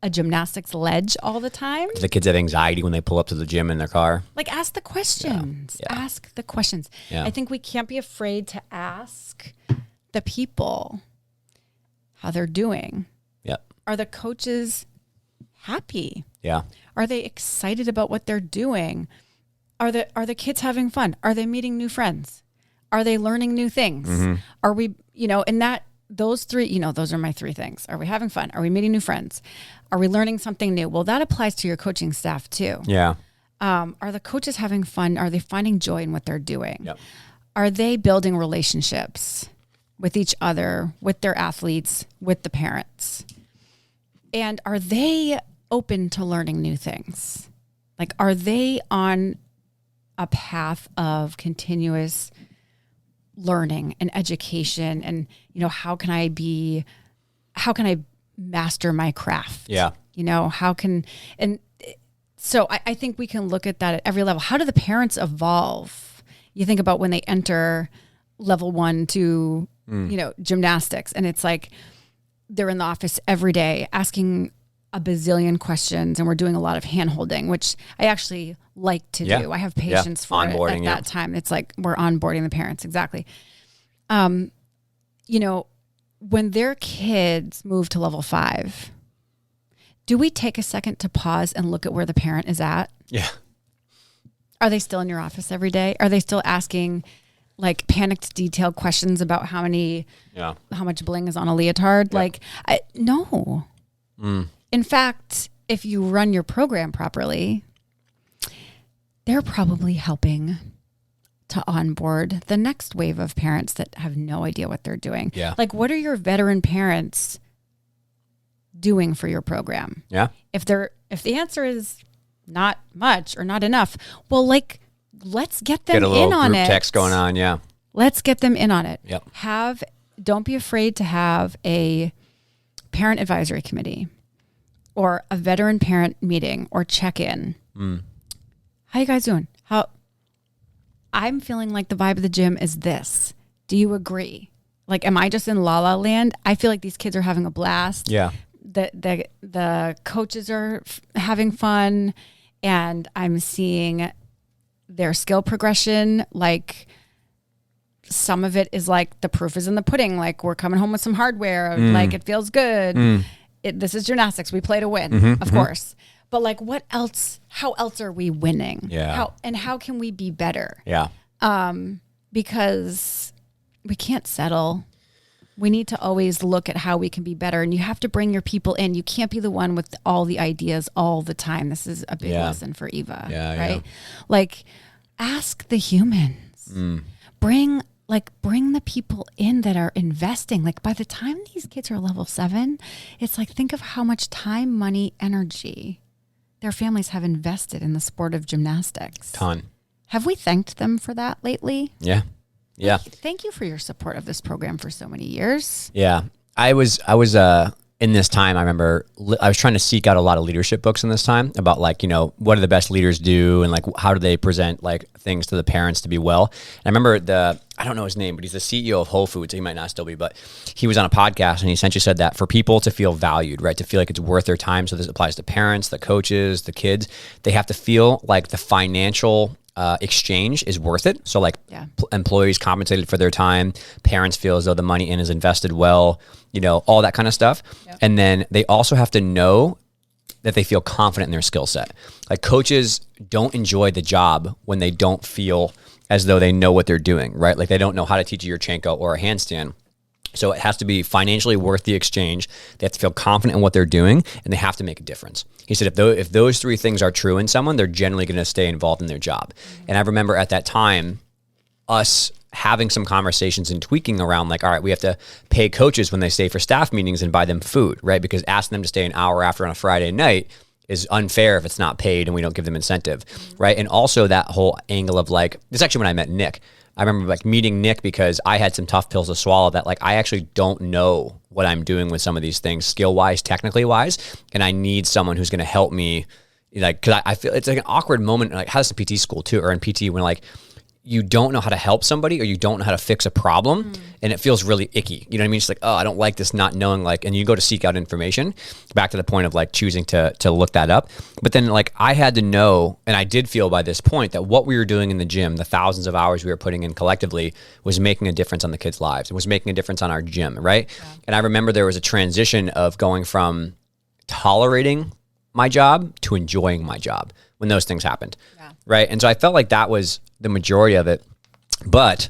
a gymnastics ledge all the time? Do the kids have anxiety when they pull up to the gym in their car? Like, ask the questions. Yeah. Ask the questions. Yeah. I think we can't be afraid to ask the people how they're doing. Yep. Are the coaches happy? Yeah. Are they excited about what they're doing? Are the kids having fun? Are they meeting new friends? Are they learning new things? Mm-hmm. Are we, in that, those three, those are my three things. Are we having fun? Are we meeting new friends? Are we learning something new? Well, that applies to your coaching staff too. Yeah. Are the coaches having fun? Are they finding joy in what they're doing? Yep. Are they building relationships with each other, with their athletes, with the parents? And are they open to learning new things? Like, are they on a path of continuous learning and education? And, how can I master my craft? Yeah. So I think we can look at that at every level. How do the parents evolve? You think about when they enter level 1 to, gymnastics, and it's like they're in the office every day asking a bazillion questions, and we're doing a lot of hand holding, which I actually like to do. I have patience for it at that time. It's like we're onboarding the parents. Exactly. When their kids move to level 5, do we take a second to pause and look at where the parent is at? Yeah. Are they still in your office every day? Are they still asking like panicked detailed questions about how much bling is on a leotard? Yeah. No. In fact, if you run your program properly, they're probably helping to onboard the next wave of parents that have no idea what they're doing. Yeah. Like, what are your veteran parents doing for your program? Yeah. If the answer is not much or not enough, well, let's get them in on it. Get a little group text going on. Yeah. Let's get them in on it. Yep. Have don't be afraid to have a parent advisory committee or a veteran parent meeting or check-in. How you guys doing? I'm feeling like the vibe of the gym is this. Do you agree? Like, am I just in la la land? I feel like these kids are having a blast. Yeah. The coaches are having fun, and I'm seeing their skill progression. Like, some of it is like the proof is in the pudding. Like, we're coming home with some hardware. Like, it feels good. This is gymnastics. We play to win, of course. But like, what else? How else are we winning? Yeah. How can we be better? Yeah. Because we can't settle. We need to always look at how we can be better, and you have to bring your people in. You can't be the one with all the ideas all the time. This is a big lesson for Eva, right? Like, ask the humans. Bring the people in that are investing. Like, by the time these kids are level 7, it's like, think of how much time, money, energy their families have invested in the sport of gymnastics. Ton. Have we thanked them for that lately? Yeah. Yeah. Thank you for your support of this program for so many years. Yeah. I was in this time, I remember I was trying to seek out a lot of leadership books in this time about, like, you know, what do the best leaders do, and like, how do they present like things to the parents to be well. And I remember I don't know his name, but he's the CEO of Whole Foods. He might not still be, but he was on a podcast and he essentially said that for people to feel valued, right, to feel like it's worth their time. So this applies to parents, the coaches, the kids. They have to feel like the financial exchange is worth it. So like employees compensated for their time, parents feel as though the money in is invested well, you know, all that kind of stuff. Yep. And then they also have to know that they feel confident in their skill set. Like, coaches don't enjoy the job when they don't feel as though they know what they're doing, right? Like, they don't know how to teach a Yurchenko or a handstand. So it has to be financially worth the exchange. They have to feel confident in what they're doing, and they have to make a difference. He said if those three things are true in someone, they're generally going to stay involved in their job. And I remember at that time, us having some conversations and tweaking around, like, all right, we have to pay coaches when they stay for staff meetings and buy them food, right? Because asking them to stay an hour after on a Friday night is unfair if it's not paid and we don't give them incentive, right? And also that whole angle of, like, this is actually when I met Nick. I remember like meeting Nick because I had some tough pills to swallow that, like, I actually don't know what I'm doing with some of these things, skill-wise, technically wise, and I need someone who's going to help me, like, because I feel it's like an awkward moment, like, how does in PT school too, or in PT, when like you don't know how to help somebody or you don't know how to fix a problem, and it feels really icky. You know what I mean? It's like, oh, I don't like this not knowing, like, and you go to seek out information, back to the point of like choosing to look that up. But then, like, I had to know, and I did feel by this point that what we were doing in the gym, the thousands of hours we were putting in collectively, was making a difference on the kids' lives. It was making a difference on our gym, right? Yeah. And I remember there was a transition of going from tolerating my job to enjoying my job when those things happened, right? And so I felt like that was the majority of it. But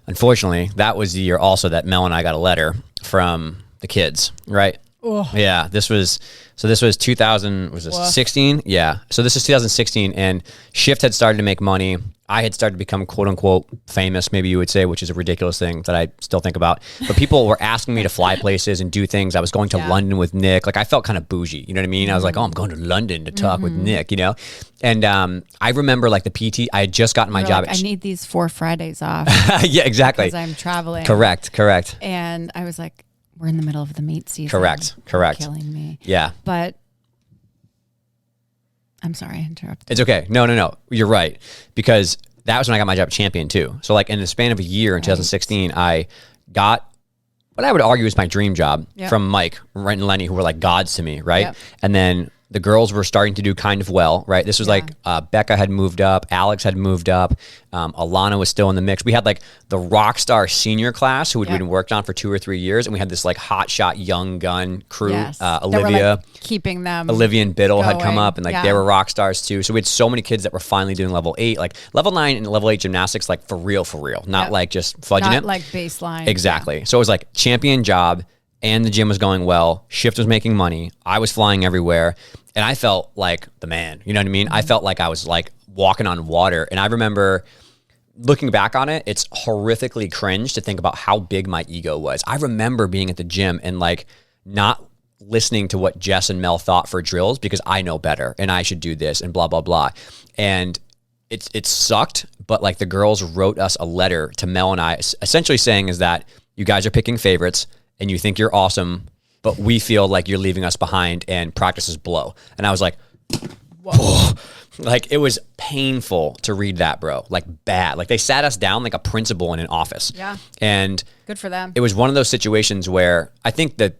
unfortunately, that was the year also that Mel and I got a letter from the kids, right? Oh. Yeah, this was 2016? Yeah. So this is 2016, and Shift had started to make money. I had started to become quote unquote famous, maybe you would say, which is a ridiculous thing that I still think about. But people were asking me to fly places and do things. I was going to London with Nick. Like, I felt kind of bougie, you know what I mean? I was like, oh, I'm going to London to talk with Nick, you know? And I remember, like, the PT, I had just gotten my job. Like, I need these 4 Fridays off. Yeah, exactly. Because I'm traveling. Correct. And I was like, we're in the middle of the meet season. Correct. You're killing me. Yeah. But I'm sorry, I interrupted. It's okay. No. You're right. Because that was when I got my job at Champion too. So, like, in the span of a year in 2016, I got what I would argue is my dream job from Mike, Rent, and Lenny, who were like gods to me, right? Yep. And then the girls were starting to do kind of well, right? This was like Becca had moved up, Alex had moved up, Alana was still in the mix. We had like the rock star senior class who had been worked on for 2 or 3 years, and we had this like hot shot young gun crew. Olivia, like keeping them. Olivia and Biddle had come up, and like they were rock stars too. So we had so many kids that were finally doing level 8, like level 9 and level 8 gymnastics, like for real, not like just fudging it. Not like baseline. Exactly. Yeah. So it was like Champion job, and the gym was going well. Shift was making money. I was flying everywhere. And I felt like the man, you know what I mean? I felt like I was like walking on water. And I remember looking back on it, it's horrifically cringe to think about how big my ego was. I remember being at the gym and like not listening to what Jess and Mel thought for drills because I know better and I should do this and blah, blah, blah. And it sucked, but like the girls wrote us a letter to Mel and I essentially saying is that you guys are picking favorites and you think you're awesome, but we feel like you're leaving us behind and practices blow. And I was like, whoa. Like, it was painful to read that, bro. Like, bad. Like, they sat us down like a principal in an office. Yeah. And good for them. It was one of those situations where I think the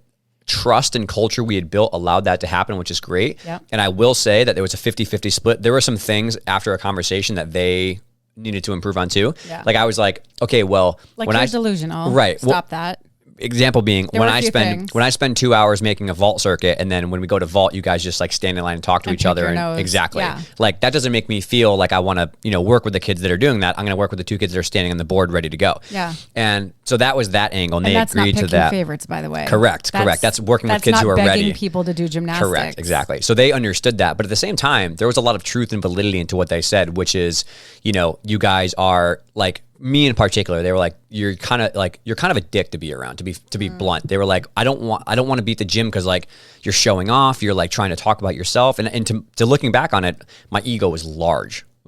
trust and culture we had built allowed that to happen, which is great. Yeah. And I will say that there was a 50-50 split. There were some things after a conversation that they needed to improve on too. Yeah. Like, I was like, okay, well, like, when you're delusional. Right. Stop that. Example being There when were a I few spend things. when I spend 2 hours making a vault circuit, and then when we go to vault, you guys just like stand in line and talk to And each pick other. your And nose. exactly. Yeah. Like, that doesn't make me feel like I want to, work with the kids that are doing that. I'm going to work with the 2 kids that are standing on the board ready to go. Yeah. And so that was that angle, and they that's agreed not to picking that. favorites, by the way. Correct. That's working with kids who are not ready. begging people to do gymnastics. Correct, exactly. So they understood that, but at the same time, there was a lot of truth and validity into what they said, which is, you guys are like, me in particular, they were like, you're kind of a dick to be around, to be blunt. They were like, I don't want to beat the gym because like you're showing off, you're like trying to talk about yourself, and to looking back on it, my ego was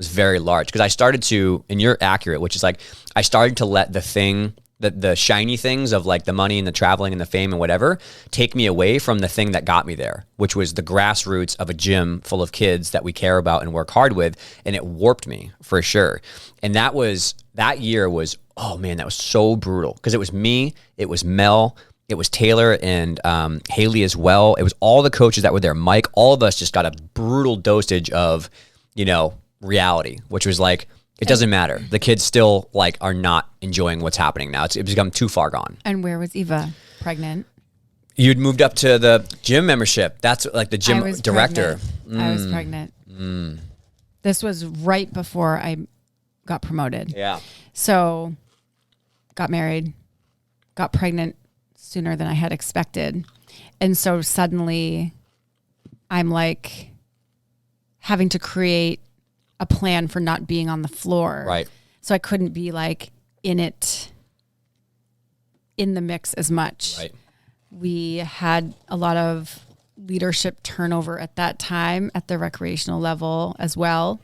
very large because I started to, and you're accurate, which is like I started to let the shiny things of like the money and the traveling and the fame and whatever take me away from the thing that got me there, which was the grassroots of a gym full of kids that we care about and work hard with. And it warped me for sure. And that year was, oh man, that was so brutal because it was me, it was Mel, it was Taylor and Haley as well. It was all the coaches that were there. Mike, all of us just got a brutal dosage of, reality, which was like, it doesn't matter. The kids still like are not enjoying what's happening now. It's become too far gone. And where was Eva? Pregnant? You'd moved up to the gym membership. That's like the gym director. I was pregnant. This was right before I got promoted. Yeah. So got married, got pregnant sooner than I had expected. And so suddenly I'm like having to create a plan for not being on the floor. Right. So I couldn't be like in the mix as much. Right. We had a lot of leadership turnover at that time at the recreational level as well.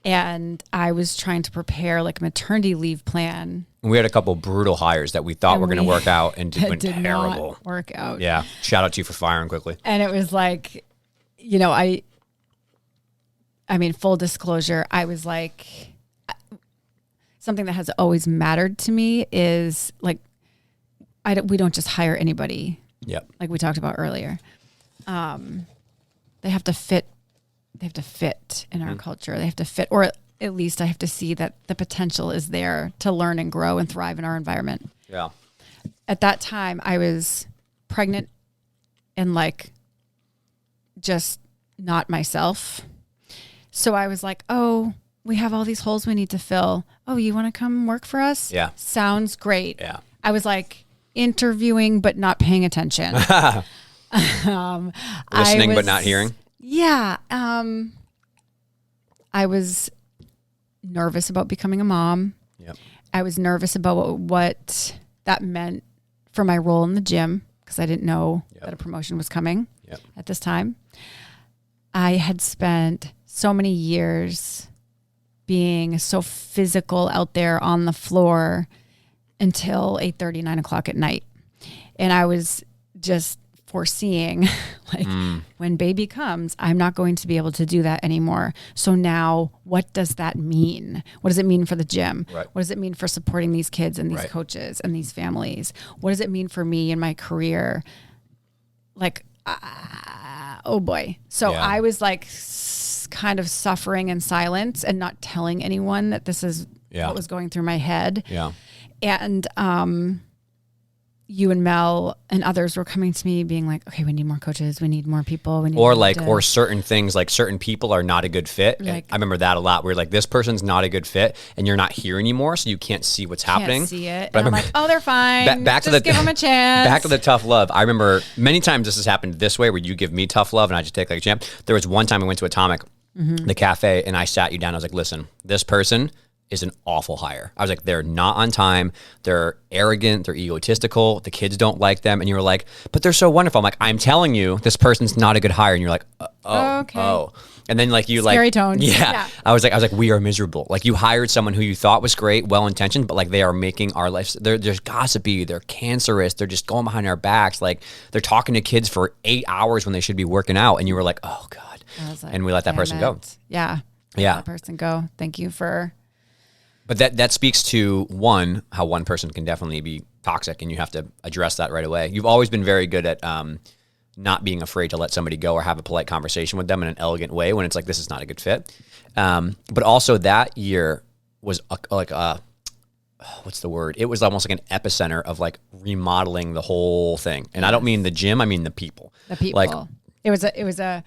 And I was trying to prepare like a maternity leave plan. We had a couple brutal hires that we thought were going to work out and went did terrible. Not work out. Yeah. Shout out to you for firing quickly. And it was like, I mean, full disclosure, I was like, something that has always mattered to me is like, we don't just hire anybody. Yep. Like we talked about earlier. They have to fit. They have to fit in our culture. They have to fit, or at least I have to see that the potential is there to learn and grow and thrive in our environment. Yeah. At that time, I was pregnant and like just not myself. So I was like, oh, we have all these holes we need to fill. Oh, you want to come work for us? Yeah. Sounds great. Yeah. I was like interviewing, but not paying attention. Listening, but not hearing. Yeah. I was nervous about becoming a mom. Yep. I was nervous about what that meant for my role in the gym because I didn't know that a promotion was coming at this time. I had spent so many years being so physical out there on the floor until 8:30, 9 o'clock at night. And I was just foreseeing like when baby comes, I'm not going to be able to do that anymore. So now what does that mean? What does it mean for the gym? Right. What does it mean for supporting these kids and these coaches and these families? What does it mean for me in my career? Like, oh boy. So I was like kind of suffering in silence and not telling anyone that this is what was going through my head. Yeah. And you and Mel and others were coming to me being like, okay, we need more coaches. We need more people. We need or certain things, like certain people are not a good fit. Like, I remember that a lot. We're like, this person's not a good fit and you're not here anymore. So you can't see what's happening. Can't see it. But And I'm like, oh, they're fine. Just give them a chance. Back to the tough love. I remember many times this has happened this way where you give me tough love and I just take like a champ. There was one time I went to Atomic, the cafe, and I sat you down. I was like, listen, this person is an awful hire. I was like, they're not on time. They're arrogant. They're egotistical. The kids don't like them. And you were like, but they're so wonderful. I'm like, I'm telling you, this person's not a good hire. And you're like, okay. oh. And then like you Scary like, tones. yeah, Yeah. I was like, we are miserable. Like you hired someone who you thought was great, well-intentioned, but like they are making our lives, they're gossipy, they're cancerous, they're just going behind our backs. Like they're talking to kids for 8 hours when they should be working out. And you were like, oh God. Like, and we let that person go. Yeah. Yeah. Let that person go. Thank you for. But that speaks to one, how one person can definitely be toxic and you have to address that right away. You've always been very good at, not being afraid to let somebody go or have a polite conversation with them in an elegant way when it's like, this is not a good fit. But also that year was what's the word? It was almost like an epicenter of like remodeling the whole thing. And I don't mean the gym, I mean the people. The people. Like, it was a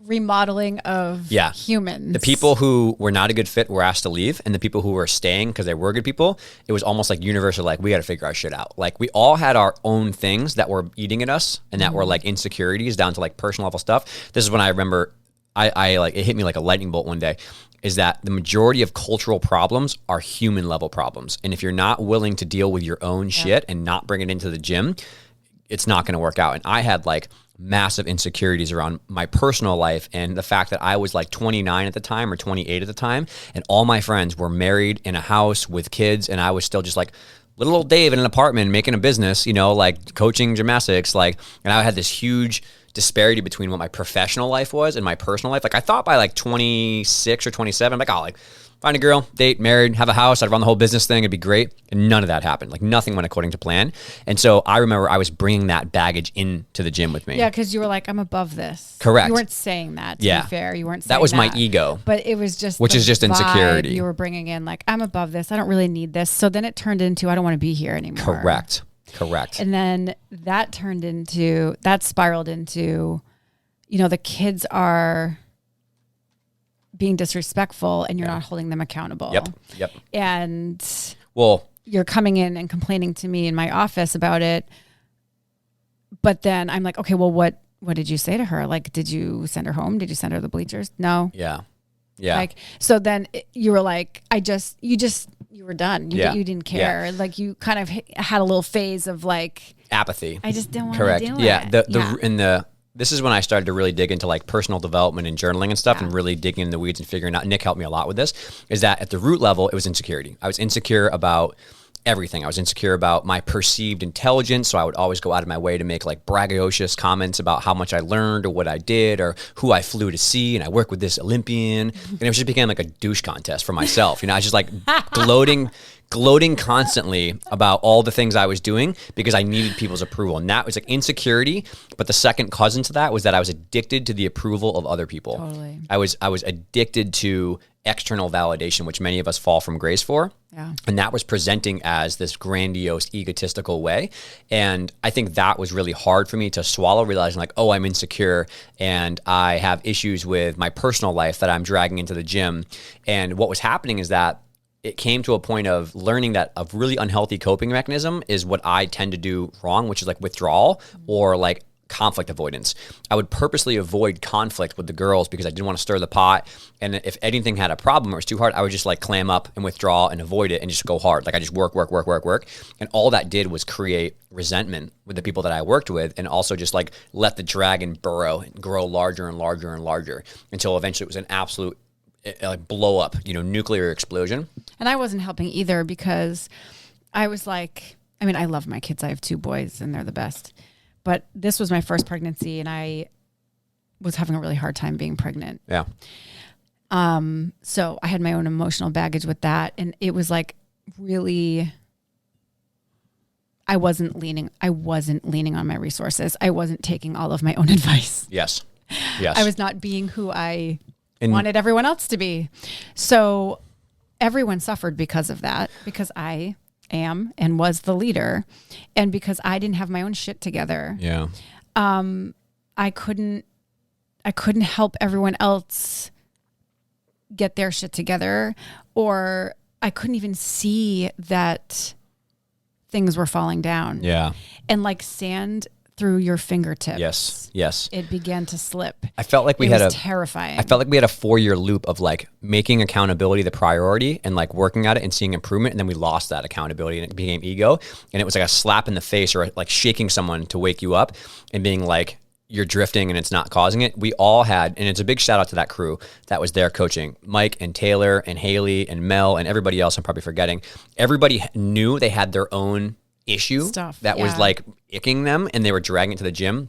remodeling of humans. The people who were not a good fit were asked to leave, and the people who were staying because they were good people, it was almost like universal, like, we got to figure our shit out. Like, we all had our own things that were eating at us and that were like insecurities down to like personal level stuff. This is when I remember I like, it hit me like a lightning bolt one day, is that the majority of cultural problems are human level problems. And if you're not willing to deal with your own shit and not bring it into the gym, it's not going to work out. And I had like massive insecurities around my personal life and the fact that I was like 29 at the time or 28 at the time, and all my friends were married in a house with kids, and I was still just like little old Dave in an apartment making a business, you know, like coaching gymnastics, like, and I had this huge disparity between what my professional life was and my personal life. Like I thought by like 26 or 27, I'm like, oh, like find a girl, date, married, have a house, I'd run the whole business thing, it'd be great. And none of that happened. Like nothing went according to plan. And so I remember I was bringing that baggage into the gym with me. Yeah, because you were like, I'm above this. Correct. You weren't saying that, to be fair. You weren't saying that. That was my ego. But it was just which is just insecurity. You were bringing in like, I'm above this. I don't really need this. So then it turned into, I don't want to be here anymore. Correct. And then that spiraled into, you know, the kids are being disrespectful and you're not holding them accountable. Yep. And you're coming in and complaining to me in my office about it. But then I'm like, okay, well, what did you say to her? Like, did you send her home? Did you send her to the bleachers? No. Yeah. Like, so then you were like, you were done. You didn't care. Yeah. Like you kind of had a little phase of like apathy. I just didn't want to do it. This is when I started to really dig into like personal development and journaling and stuff and really digging in the weeds and figuring out, Nick helped me a lot with this, is that at the root level, it was insecurity. I was insecure about everything. I was insecure about my perceived intelligence. So I would always go out of my way to make like braggadocious comments about how much I learned or what I did or who I flew to see. And I work with this Olympian, and it just became like a douche contest for myself. You know, I was just like gloating constantly about all the things I was doing because I needed people's approval. And that was like insecurity. But the second cousin to that was that I was addicted to the approval of other people. Totally. I was addicted to external validation, which many of us fall from grace for. Yeah. And that was presenting as this grandiose, egotistical way. And I think that was really hard for me to swallow, realizing like, oh, I'm insecure and I have issues with my personal life that I'm dragging into the gym. And what was happening is that it came to a point of learning that a really unhealthy coping mechanism is what I tend to do wrong, which is like withdrawal or like conflict avoidance. I would purposely avoid conflict with the girls because I didn't want to stir the pot. And if anything had a problem or it was too hard, I would just like clam up and withdraw and avoid it and just go hard. Like I just work. And all that did was create resentment with the people that I worked with, and also just like let the dragon burrow and grow larger and larger and larger until eventually it was an absolute like blow up, you know, nuclear explosion. And I wasn't helping either because I was like, I mean, I love my kids. I have 2 boys and they're the best. But this was my first pregnancy and I was having a really hard time being pregnant. Yeah. So I had my own emotional baggage with that. And it was like really, I wasn't leaning on my resources. I wasn't taking all of my own advice. Yes. I was not being who I wanted everyone else to be. So everyone suffered because of that, because I am and was the leader, and because I didn't have my own shit together. Yeah. I couldn't help everyone else get their shit together, or I couldn't even see that things were falling down. Yeah. And like sand through your fingertips. Yes. It began to slip. I felt like it was terrifying. I felt like we had a 4-year loop of like making accountability the priority and like working at it and seeing improvement. And then we lost that accountability and it became ego. And it was like a slap in the face or like shaking someone to wake you up and being like, you're drifting and it's not causing it. We all had, and it's a big shout out to that crew that was there coaching, Mike and Taylor and Haley and Mel and everybody else I'm probably forgetting. Everybody knew they had their own issue that was like icking them, and they were dragging it to the gym.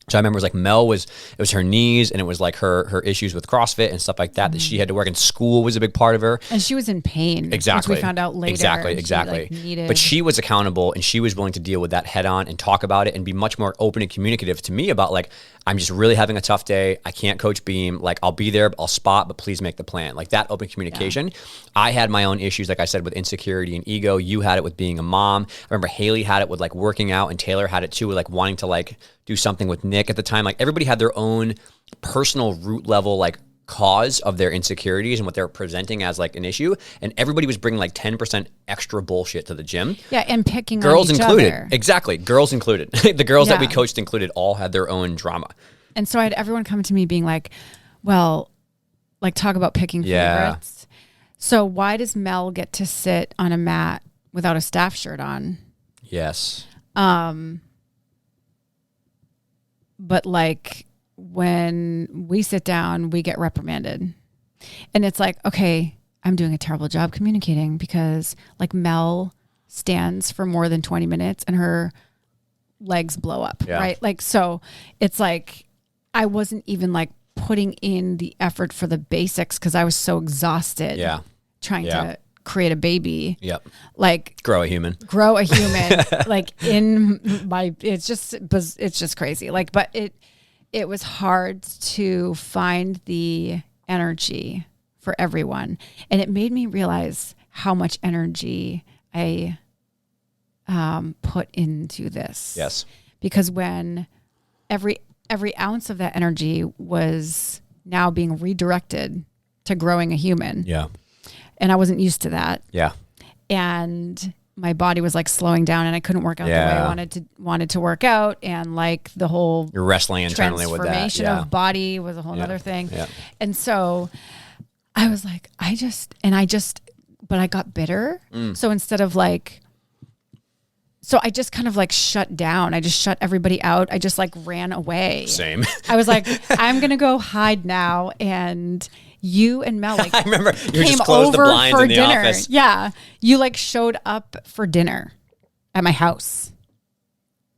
So I remember it was like it was her knees, and it was like her issues with CrossFit and stuff like that that she had to work, and school was a big part of her. And she was in pain. Exactly. Which we found out later. Exactly. But she was accountable, and she was willing to deal with that head on and talk about it and be much more open and communicative to me about like, I'm just really having a tough day. I can't coach beam. Like, I'll be there, I'll spot, but please make the plan. Like that open communication. Yeah. I had my own issues, like I said, with insecurity and ego. You had it with being a mom. I remember Haley had it with like working out, and Taylor had it too, with like wanting to like do something with Nick at the time. Like everybody had their own personal root level like cause of their insecurities and what they're presenting as like an issue, and everybody was bringing like 10% extra bullshit to the gym. Yeah, and picking girls on each included. other. Exactly, girls included. The girls that we coached included all had their own drama. And so I had everyone come to me being like, well, like talk about picking favorites. So why does Mel get to sit on a mat without a staff shirt on? Yes. But like when we sit down, we get reprimanded. And it's like, okay, I'm doing a terrible job communicating because like Mel stands for more than 20 minutes and her legs blow up, right? Like, so it's like, I wasn't even like putting in the effort for the basics because I was so exhausted trying to create a baby. Yep. Like grow a human. Like it's just crazy. Like, but it was hard to find the energy for everyone. And it made me realize how much energy I put into this. Yes. Because when every ounce of that energy was now being redirected to growing a human. Yeah. And I wasn't used to that. Yeah. And my body was like slowing down, and I couldn't work out the way I wanted to work out. And like the whole you're wrestling internally with that. Transformation of body was a whole other thing. Yeah. And so I was like, but I got bitter. So instead of like, so I just kind of like shut down. I just shut everybody out. I just like ran away. Same. I was like, I'm going to go hide now. And you and Mel like I remember you came just closed the over blinds for in the dinner. office. Yeah. You like showed up for dinner at my house.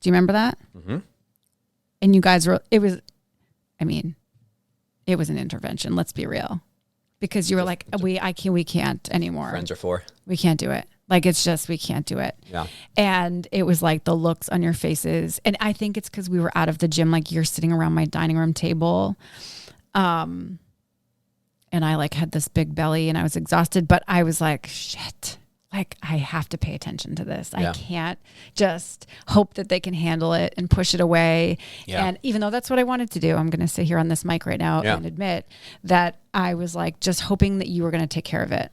Do you remember that? Mm-hmm. And you guys were, it was an intervention. Let's be real. Because you were like, we can't anymore. Friends are for. We can't do it. Like, it's just, we can't do it. Yeah. And it was like the looks on your faces. And I think it's because we were out of the gym. Like, you're sitting around my dining room table. And I like had this big belly and I was exhausted, but I was like, shit, like I have to pay attention to this. I can't just hope that they can handle it and push it away. Yeah. And even though that's what I wanted to do, I'm going to sit here on this mic right now and admit that I was like just hoping that you were going to take care of it.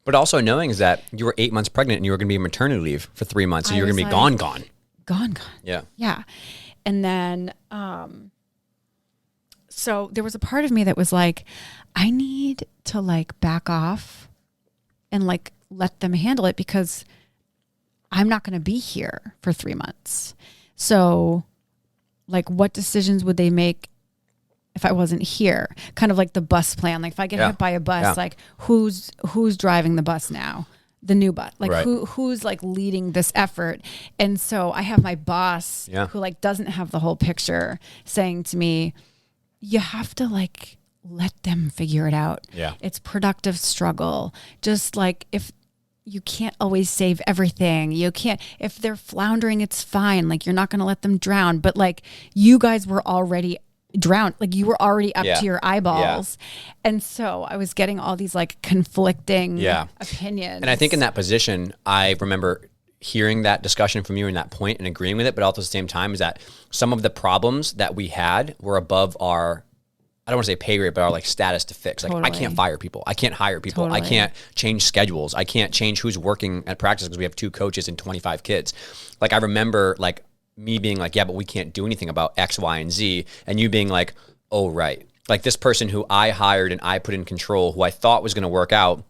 But also knowing is that you were 8 months pregnant and you were going to be on maternity leave for 3 months. So you were going to be like, gone. Yeah. Yeah. And then, so there was a part of me that was like, I need to like back off and like let them handle it because I'm not going to be here for 3 months. So like what decisions would they make if I wasn't here? Kind of like the bus plan. Like if I get hit by a bus, like who's driving the bus now? The new bus. Like who's like leading this effort? And so I have my boss who like doesn't have the whole picture saying to me, you have to like let them figure it out. Yeah. It's productive struggle. Just like if you can't always save everything. You can't, if they're floundering, it's fine. Like you're not going to let them drown. But like you guys were already drowned. Like you were already up to your eyeballs. Yeah. And so I was getting all these like conflicting opinions. And I think in that position, I remember hearing that discussion from you in that point and agreeing with it, but also at the same time is that some of the problems that we had were above our, I don't want to say pay rate, but our like status to fix. Like I can't fire people. I can't hire people. I can't change schedules. I can't change who's working at practice because we have 2 coaches and 25 kids. Like I remember like me being like, yeah, but we can't do anything about X, Y, and Z. And you being like, oh, right. Like this person who I hired and I put in control, who I thought was going to work out,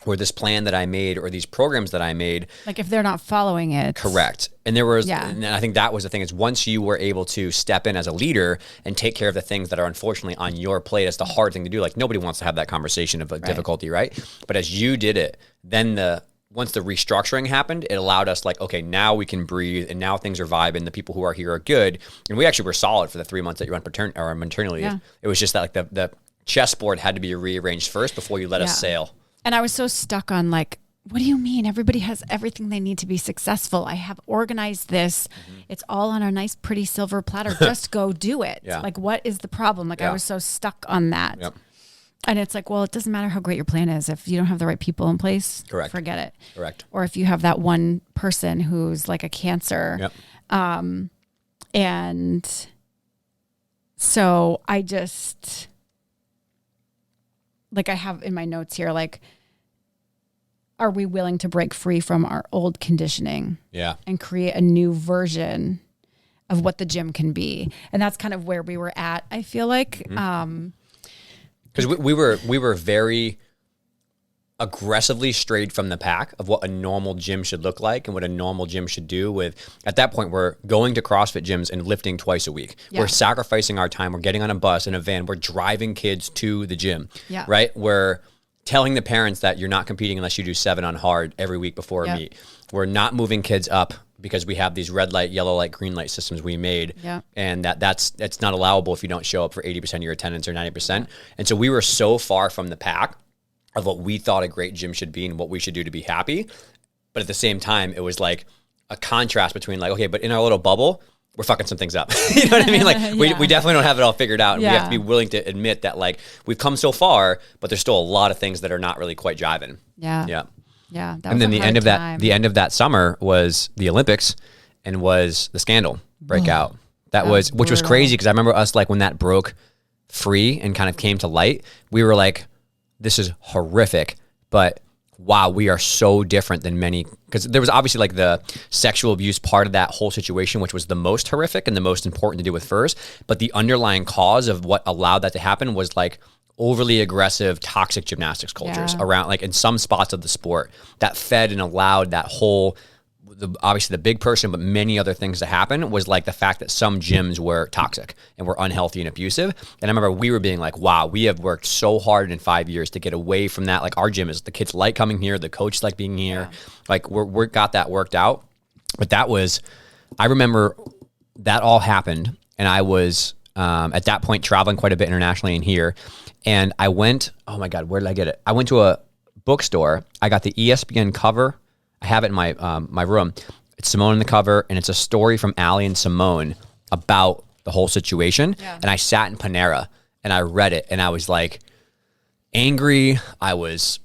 or this plan that I made or these programs that I made. Like if they're not following it. Correct. And there was, and I think that was the thing, is once you were able to step in as a leader and take care of the things that are unfortunately on your plate, it's the hard thing to do. Like nobody wants to have that conversation of a difficulty, right? But as you did it, then once the restructuring happened, it allowed us like, okay, now we can breathe and now things are vibing. The people who are here are good. And we actually were solid for the 3 months that you were on maternity leave. It was just that like the chessboard had to be rearranged first before you let us sail. And I was so stuck on like, what do you mean? Everybody has everything they need to be successful. I have organized this. It's all on a nice, pretty silver platter. Just go do it. Like, what is the problem? Like, I was so stuck on that. And it's like, well, it doesn't matter how great your plan is. If you don't have the right people in place, forget it. Or if you have that one person who's like a cancer. And so I just, like I have in my notes here, like, are we willing to break free from our old conditioning and create a new version of what the gym can be? And that's kind of where we were at, I feel like. Because we were very aggressively strayed from the pack of what a normal gym should look like and what a normal gym should do. With at that point, we're going to CrossFit gyms and lifting twice a week. We're sacrificing our time. We're getting on a bus and a van. We're driving kids to the gym, right? We're telling the parents that you're not competing unless you do 7 on hard every week before a meet. We're not moving kids up because we have these red light, yellow light, green light systems we made. And that's not allowable if you don't show up for 80% of your attendance or 90%. And so we were so far from the pack of what we thought a great gym should be and what we should do to be happy. But at the same time, it was like a contrast between like, okay, but in our little bubble, we're fucking some things up. You know what I mean? Like we definitely don't have it all figured out. And we have to be willing to admit that like we've come so far, but there's still a lot of things that are not really quite jiving. That And then the end of that summer was the Olympics and was the scandal breakout. Which was crazy because I remember us like when that broke free and kind of came to light, we were like, this is horrific, but wow, we are so different than many, because there was obviously like the sexual abuse part of that whole situation, which was the most horrific and the most important to deal with first. But the underlying cause of what allowed that to happen was like overly aggressive, toxic gymnastics cultures around, like in some spots of the sport that fed and allowed that whole, obviously the big person, but many other things to happen, was like the fact that some gyms were toxic and were unhealthy and abusive. And I remember we were being like, wow, we have worked so hard in 5 years to get away from that. Like our gym is, the kids like coming here, the coaches like being here. Like we're got that worked out. But that was, I remember that all happened. And I was at that point traveling quite a bit internationally and here. And I went, oh my God, where did I get it? I went to a bookstore. I got the ESPN cover. I have it in my my room. It's Simone in the cover, and it's a story from Allie and Simone about the whole situation. And I sat in Panera, and I read it, and I was like angry. I was,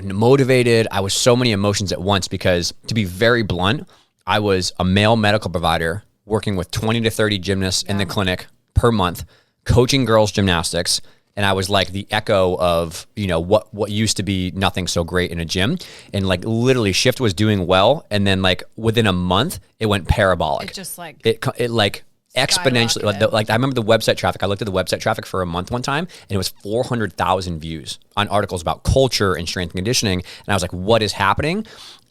motivated. I was so many emotions at once because, to be very blunt, I was a male medical provider working with 20 to 30 gymnasts in the clinic per month, coaching girls gymnastics. And I was like the echo of, what used to be nothing so great in a gym. And like literally Shift was doing well. And then like within a month, it went parabolic. It just like, it like exponentially, like I remember the website traffic. I looked at the website traffic for a month one time and it was 400,000 views on articles about culture and strength and conditioning. And I was like, what is happening?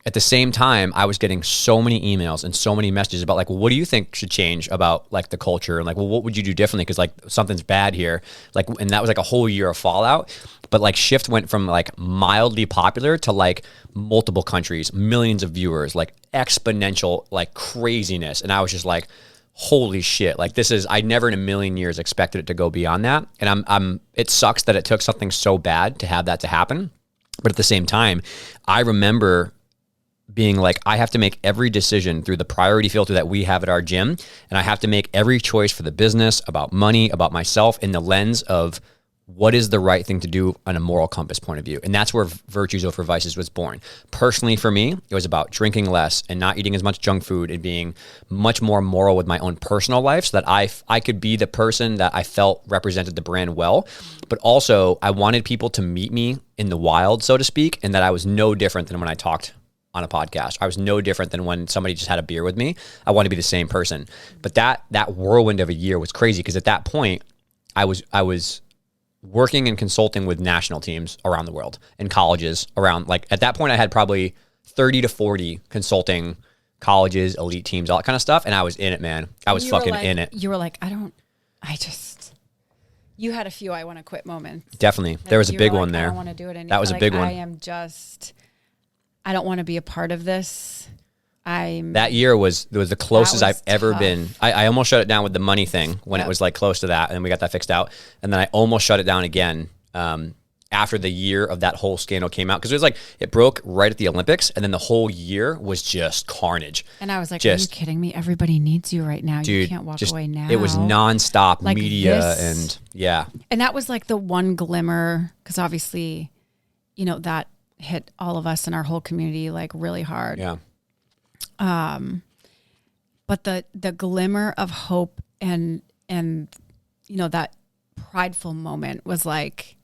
At the same time, I was getting so many emails and so many messages about like, well, what do you think should change about like the culture? And like, well, what would you do differently? Because like something's bad here. Like, and that was like a whole year of fallout. But like Shift went from like mildly popular to like multiple countries, millions of viewers, like exponential, like craziness. And I was just like, holy shit. Like this is, I never in a million years expected it to go beyond that. And it sucks that it took something so bad to have that to happen. But at the same time, I remember being like, I have to make every decision through the priority filter that we have at our gym. And I have to make every choice for the business, about money, about myself, in the lens of what is the right thing to do on a moral compass point of view. And that's where Virtues Over Vices was born. Personally, for me, it was about drinking less and not eating as much junk food and being much more moral with my own personal life so that I could be the person that I felt represented the brand well. But also, I wanted people to meet me in the wild, so to speak, and that I was no different than when I talked on a podcast. I was no different than when somebody just had a beer with me. I wanted to be the same person. But that whirlwind of a year was crazy because at that point, I was working and consulting with national teams around the world and colleges around, like at that point I had probably 30 to 40 consulting colleges, elite teams, all that kind of stuff. And I was in it, man. I was fucking in it. You were like, you had a few I want to quit moments. Definitely. Like, there was a big one there. I don't want to do it anymore. That was a big one. I don't want to be a part of this. That year was the closest I've ever been. I almost shut it down with the money thing when it was like close to that, and then we got that fixed out. And then I almost shut it down again after the year of that whole scandal came out, because it was like it broke right at the Olympics, and then the whole year was just carnage. And I was like, are you kidding me? Everybody needs you right now. Dude, you can't walk away now. It was nonstop like media and yeah. And that was like the one glimmer, because obviously, that hit all of us in our whole community like really hard. Yeah. But the glimmer of hope and that prideful moment was like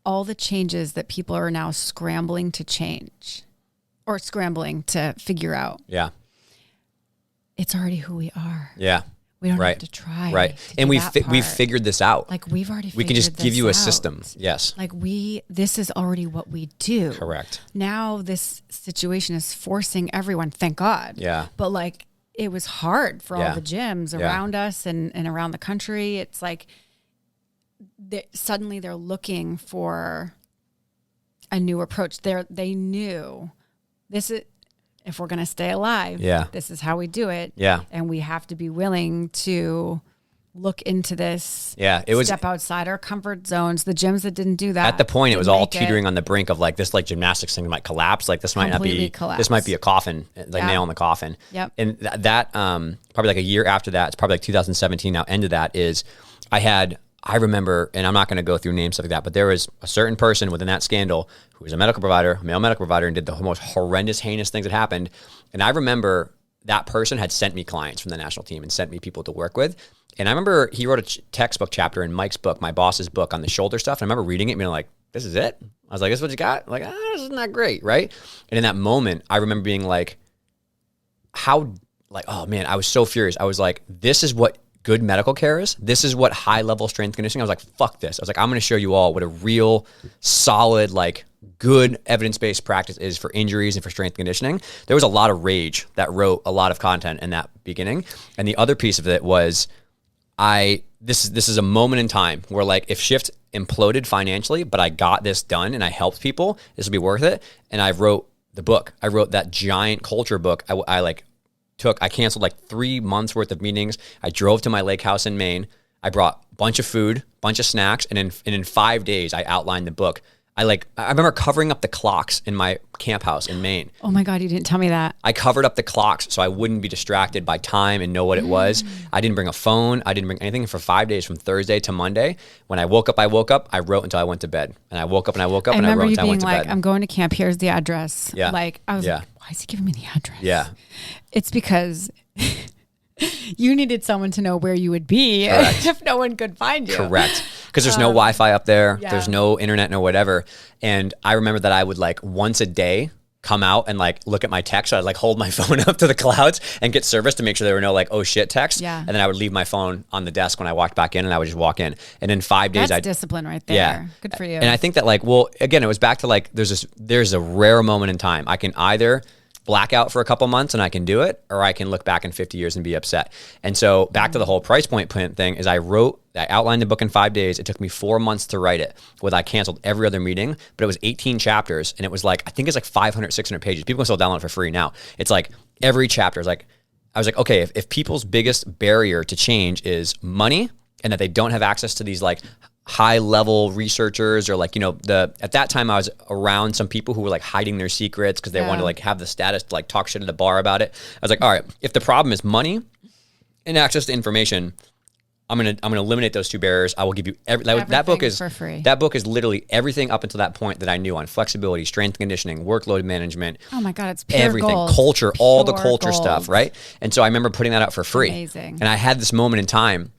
all the changes that people are now scrambling to change or scrambling to figure out. Yeah. It's already who we are. Yeah. We don't have to try. Right. And we've figured this out. Like we've already figured We can just give you a out. system. Yes. Like this is already what we do. Correct. Now this situation is forcing everyone, thank God. Yeah. But like it was hard for all the gyms around us and around the country. It's like suddenly they're looking for a new approach. They knew this is, if we're going to stay alive, this is how we do it. Yeah. And we have to be willing to look into this. Yeah. It was step outside our comfort zones. The gyms that didn't do that. At the point, it was all teetering on the brink of like this, like gymnastics thing might collapse. Like this might not be, this might be a coffin, like nail in the coffin. Yep. And that, probably like a year after that, it's probably like 2017 now, end of that is I remember, and I'm not going to go through names, stuff like that, but there was a certain person within that scandal who was a medical provider, a male medical provider, and did the most horrendous, heinous things that happened. And I remember that person had sent me clients from the national team and sent me people to work with. And I remember he wrote a textbook chapter in Mike's book, my boss's book, on the shoulder stuff. And I remember reading it and being like, this is it? I was like, this is what you got? Like, this is not great, right? And in that moment, I remember being like, oh man, I was so furious. I was like, this is what good medical care is. This is what high level strength conditioning. I was like, fuck this. I was like, I'm going to show you all what a real solid, like good evidence-based practice is for injuries and for strength conditioning. There was a lot of rage that wrote a lot of content in that beginning. And the other piece of it was this is a moment in time where like if Shift imploded financially, but I got this done and I helped people, this will be worth it. And I wrote the book. I wrote that giant culture book. I canceled like 3 months worth of meetings. I drove to my lake house in Maine. I brought a bunch of food, bunch of snacks. And in 5 days, I outlined the book. I remember covering up the clocks in my camp house in Maine. Oh my God, you didn't tell me that. I covered up the clocks so I wouldn't be distracted by time and know what it was. I didn't bring a phone. I didn't bring anything for 5 days from Thursday to Monday. When I woke up. I wrote until I went to bed. And I woke up and I wrote until I went to bed. I remember you being like, I'm going to camp. Here's the address. Yeah. Like, I was like, why is he giving me the address? Yeah. It's because you needed someone to know where you would be if no one could find you. Correct. Because there's no Wi-Fi up there. Yeah. There's no internet, no whatever. And I remember that I would like once a day come out and like look at my text. So I'd like hold my phone up to the clouds and get service to make sure there were no like, oh shit texts. Yeah. And then I would leave my phone on the desk when I walked back in and I would just walk in. And in 5 days, That's discipline right there. Yeah. Good for you. And I think that like, well, again, it was back to like, there's a rare moment in time. I can either black out for a couple months and I can do it, or I can look back in 50 years and be upset. And so back to the whole price point thing is I outlined the book in 5 days. It took me 4 months to write it. I canceled every other meeting, but it was 18 chapters. And it was like, I think it's like 500, 600 pages. People can still download it for free now. It's like every chapter is like, I was like, okay, if people's biggest barrier to change is money and that they don't have access to these like high level researchers or like, at that time I was around some people who were like hiding their secrets because they wanted to like have the status to like talk shit at the bar about it. I was like, all right, if the problem is money and access to information, I'm gonna eliminate those two barriers. I will give you that book is for free. That book is literally everything up until that point that I knew on flexibility, strength conditioning, workload management. Oh my God, it's pure everything, gold. culture, all the Pure culture gold. stuff, right? And so I remember putting that out for free. Amazing. And I had this moment in time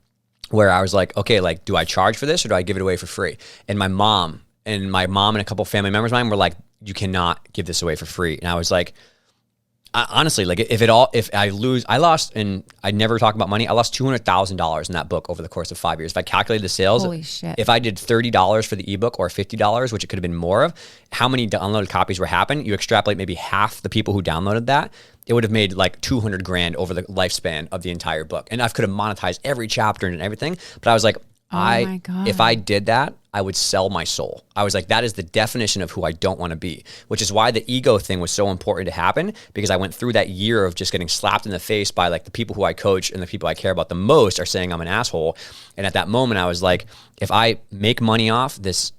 where I was like, okay, like, do I charge for this or do I give it away for free? And my mom and a couple family members of mine were like, you cannot give this away for free. And I was like, honestly, like if I lose, and I never talk about money. I lost $200,000 in that book over the course of 5 years. If I calculated the sales, holy shit. If I did $30 for the ebook or $50, which it could have been more of, how many downloaded copies were happening? You extrapolate maybe half the people who downloaded that, it would have made like 200 grand over the lifespan of the entire book. And I could have monetized every chapter and everything. But I was like, my God. if I did that, I would sell my soul. I was like, that is the definition of who I don't want to be, which is why the ego thing was so important to happen, because I went through that year of just getting slapped in the face by like the people who I coach and the people I care about the most are saying I'm an asshole. And at that moment I was like, if I make money off this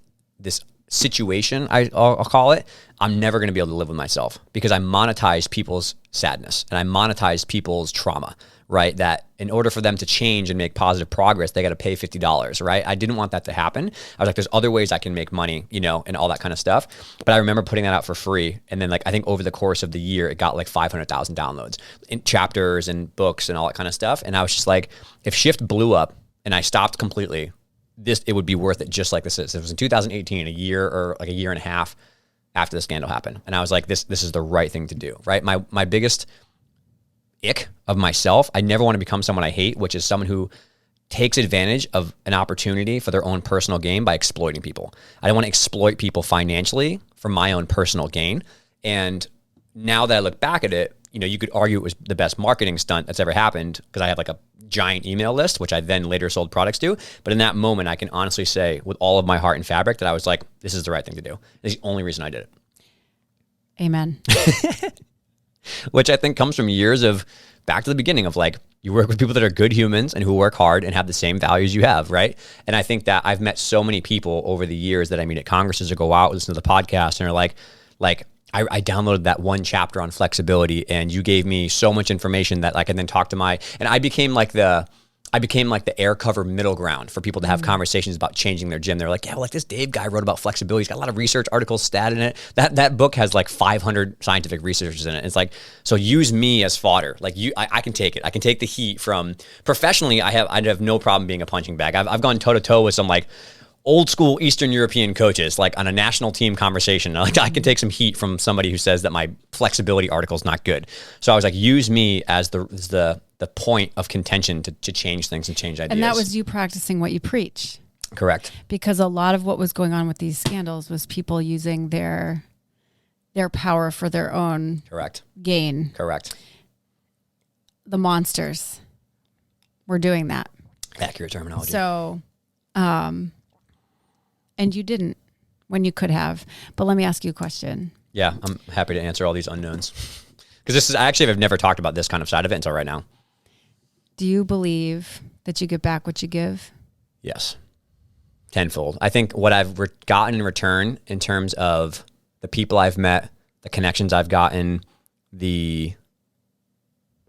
situation, I'll call it, I'm never going to be able to live with myself, because I monetize people's sadness and I monetize people's trauma, right? That in order for them to change and make positive progress, they got to pay $50, right? I didn't want that to happen. I was like, there's other ways I can make money, and all that kind of stuff. But I remember putting that out for free. And then I think over the course of the year, it got like 500,000 downloads in chapters and books and all that kind of stuff. And I was just like, if Shift blew up and I stopped completely, it would be worth it just like this is. It was in 2018, a year or like a year and a half after the scandal happened. And I was like, this is the right thing to do, right? My biggest ick of myself, I never want to become someone I hate, which is someone who takes advantage of an opportunity for their own personal gain by exploiting people. I don't want to exploit people financially for my own personal gain. And now that I look back at it, you could argue it was the best marketing stunt that's ever happened, because I had like a giant email list, which I then later sold products to. But in that moment, I can honestly say with all of my heart and fabric that I was like, this is the right thing to do. It's the only reason I did it. Amen. Which I think comes from years of back to the beginning of like, you work with people that are good humans and who work hard and have the same values you have, right? And I think that I've met so many people over the years that I meet at congresses or go out, listen to the podcast, and are like, I downloaded that one chapter on flexibility and you gave me so much information that I can then talk to and I became like the air cover middle ground for people to have conversations about changing their gym. They're like, yeah, well, like this Dave guy wrote about flexibility. He's got a lot of research articles, stat in it. That book has like 500 scientific researchers in it. It's like, so use me as fodder. Like I can take it. I can take the heat from professionally. I'd have no problem being a punching bag. I've gone toe to toe with some like old school Eastern European coaches, like on a national team conversation. Like I can take some heat from somebody who says that my flexibility article is not good. So I was like, use me as the point of contention to change things and change ideas. And that was you practicing what you preach. Correct. Because a lot of what was going on with these scandals was people using their power for their own gain. Correct. The monsters were doing that. Accurate terminology. So, and you didn't when you could have. But let me ask you a question. Yeah, I'm happy to answer all these unknowns. Because I've never talked about this kind of side of it until right now. Do you believe that you get back what you give? Yes. Tenfold. I think what I've gotten in return in terms of the people I've met, the connections I've gotten, the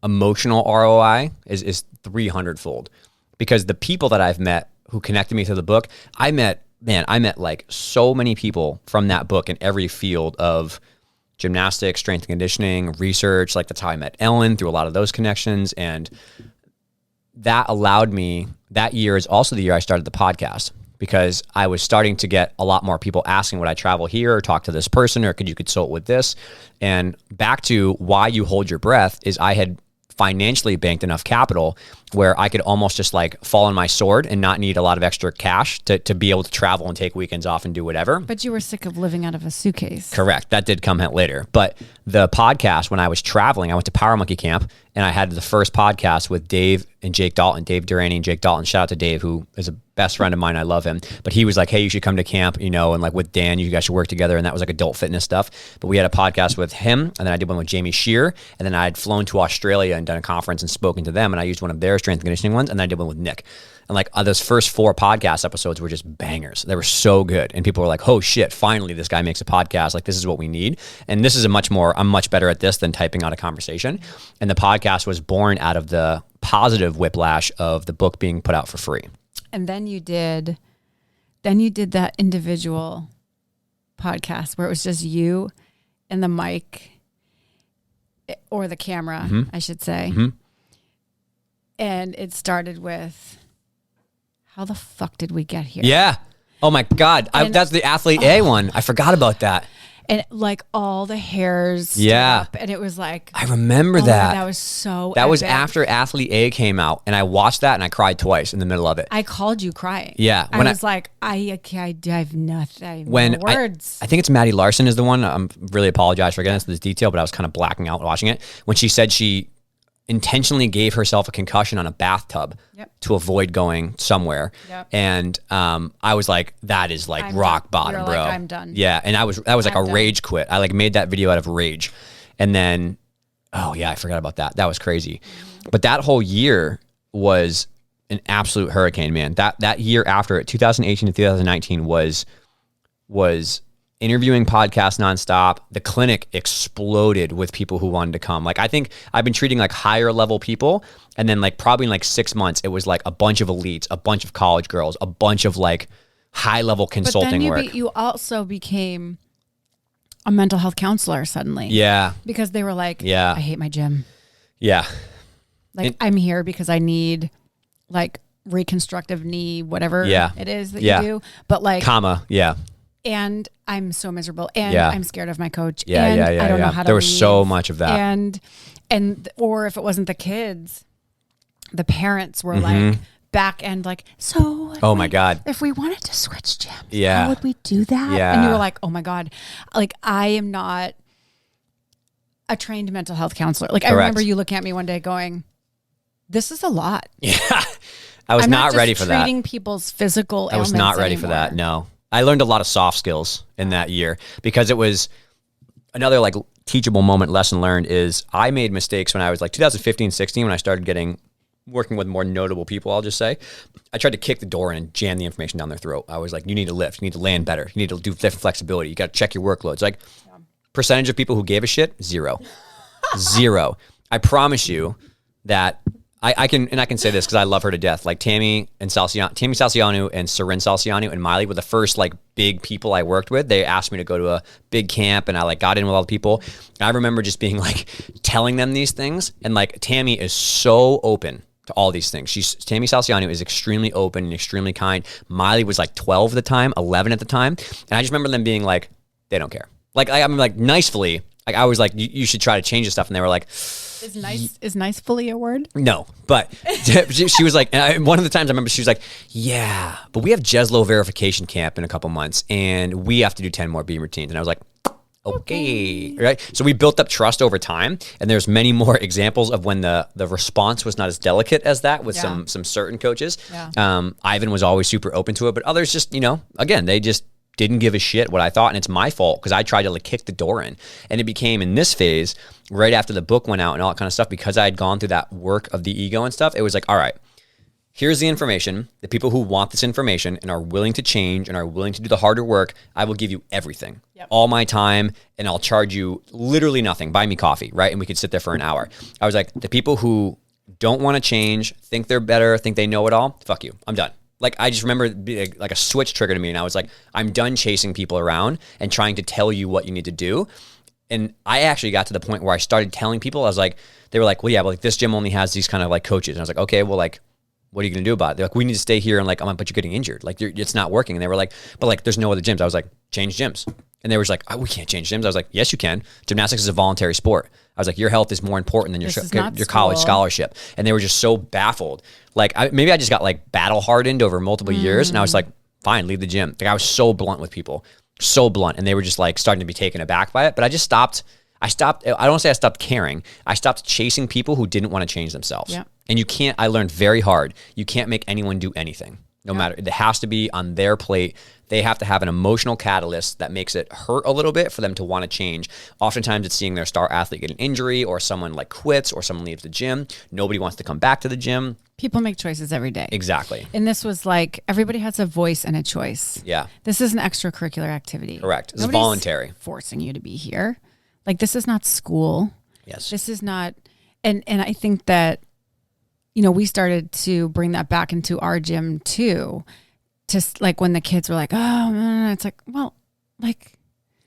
emotional ROI is 300-fold. Because the people that I've met who connected me to the book, I met like so many people from that book in every field of gymnastics, strength and conditioning, research. Like that's how I met Ellen, through a lot of those connections. And that allowed me, that year is also the year I started the podcast, because I was starting to get a lot more people asking, would I travel here or talk to this person, or could you consult with this? And back to why you hold your breath is I had financially banked enough capital where I could almost just like fall on my sword and not need a lot of extra cash to be able to travel and take weekends off and do whatever. But you were sick of living out of a suitcase. Correct. That did come out later. But the podcast, when I was traveling, I went to Power Monkey Camp and I had the first podcast with Dave and Jake Dalton, Dave Durrani and Jake Dalton. Shout out to Dave, who is a best friend of mine. I love him. But he was like, hey, you should come to camp, and like with Dan, you guys should work together. And that was like adult fitness stuff. But we had a podcast with him, and then I did one with Jamie Shear. And then I had flown to Australia and done a conference and spoken to them. And I used one of their strength and conditioning ones. And then I did one with Nick. And like those first 4 podcast episodes were just bangers. They were so good. And people were like, oh shit, finally this guy makes a podcast. Like this is what we need. And this is I'm much better at this than typing out a conversation. And the podcast was born out of the positive whiplash of the book being put out for free. And then you did that individual podcast where it was just you and the mic or the camera, I should say. Mm-hmm. And it started with, how the fuck did we get here? Yeah. Oh my God. That's the Athlete A one. I forgot about that. and like all the hairs stood up, and it was like, I remember that. That was so That epic. was after Athlete A came out, and I watched that and I cried twice in the middle of it. I called you crying. Yeah. I was like, I have nothing. I have no words. I think it's Maddie Larson is the one. I'm really apologize for getting into this detail, but I was kind of blacking out watching it. When she said she intentionally gave herself a concussion on a bathtub to avoid going somewhere. And I was like, that is like rock bottom, bro. I'm done. Yeah. And that was like a rage quit. I like made that video out of rage. And then, oh yeah, I forgot about that. That was crazy. But that whole year was an absolute hurricane, man. That year after it, 2018 to 2019 was interviewing podcasts nonstop. The clinic exploded with people who wanted to come. Like, I think I've been treating like higher level people. And then like probably in like 6 months, it was like a bunch of elites, a bunch of college girls, a bunch of like high level consulting work. You also became a mental health counselor suddenly. Yeah. Because they were like, I hate my gym. Yeah. Like, I'm here because I need like reconstructive knee, whatever it is that you do. But like, and I'm so miserable, and I'm scared of my coach. I don't know how to There was leave. so much of that. And or if it wasn't the kids, the parents were like back end like, so oh my God. If we wanted to switch gyms, how would we do that? Yeah. And you were like, oh my God. Like, I am not a trained mental health counselor. Like, I remember you looking at me one day going, this is a lot. Yeah. I was not ready for that. Treating people's physical I was not ready for that. No. I learned a lot of soft skills in that year because it was another like teachable moment, lesson learned is I made mistakes when I was like 2015, 16, when I started working with more notable people, I'll just say. I tried to kick the door in and jam the information down their throat. I was like, you need to lift, you need to land better, you need to do different flexibility, you got to check your workloads. Like percentage of people who gave a shit, 0. 0. I promise you that I can say this because I love her to death. Like Tammy Salcianu and Seren Salcianu and Miley were the first like big people I worked with. They asked me to go to a big camp and I like got in with all the people. And I remember just being like telling them these things. And like Tammy is so open to all these things. Tammy Salcianu is extremely open and extremely kind. Miley was like 12 at the time, 11 at the time. And I just remember them being like, they don't care. Like, I mean, like nicely, like I was like, you should try to change this stuff. And they were like, Is nicefully a word? No, but she was like, and one of the times I remember she was like, yeah, but we have Jeslo verification camp in a couple months and we have to do 10 more beam routines. And I was like, okay. Right. So we built up trust over time, and there's many more examples of when the response was not as delicate as that with some certain coaches. Ivan was always super open to it, but others just, again, they just didn't give a shit what I thought, and it's my fault because I tried to like kick the door in. And it became in this phase right after the book went out and all that kind of stuff, because I had gone through that work of the ego and stuff. It was like, all right, here's the information. The people who want this information and are willing to change and are willing to do the harder work, I will give you everything, all my time, and I'll charge you literally nothing. Buy me coffee, right? And we could sit there for an hour. I was like, the people who don't want to change, think they're better, think they know it all, fuck you, I'm done. Like, I just remember like a switch triggered to me, and I was like, I'm done chasing people around and trying to tell you what you need to do. And I actually got to the point where I started telling people, I was like, they were like, well, yeah, but like this gym only has these kind of like coaches. And I was like, okay, well, like, what are you going to do about it? They're like, we need to stay here. And like, I'm like, but you're getting injured. Like, it's not working. And they were like, but like, there's no other gyms. I was like, change gyms. And they were just like, oh, we can't change gyms. I was like, yes, you can. Gymnastics is a voluntary sport. I was like, your health is more important than your college scholarship. And they were just so baffled. Like, maybe I just got like battle hardened over multiple years. And I was like, fine, leave the gym. Like, I was so blunt with people, so blunt. And they were just like starting to be taken aback by it. But I just stopped. I don't want to say I stopped caring. I stopped chasing people who didn't want to change themselves. Yeah. And you can't, I learned very hard, you can't make anyone do anything. No matter, it has to be on their plate. They have to have an emotional catalyst that makes it hurt a little bit for them to want to change. Oftentimes it's seeing their star athlete get an injury, or someone like quits, or someone leaves the gym. Nobody wants to come back to the gym. People make choices every day. Exactly. And this was like, everybody has a voice and a choice. Yeah. This is an extracurricular activity. Correct. This is voluntary. Forcing you to be here. Like, this is not school. Yes. This is not, and I think that, we started to bring that back into our gym too. Just like when the kids were like, oh, it's like, well, like,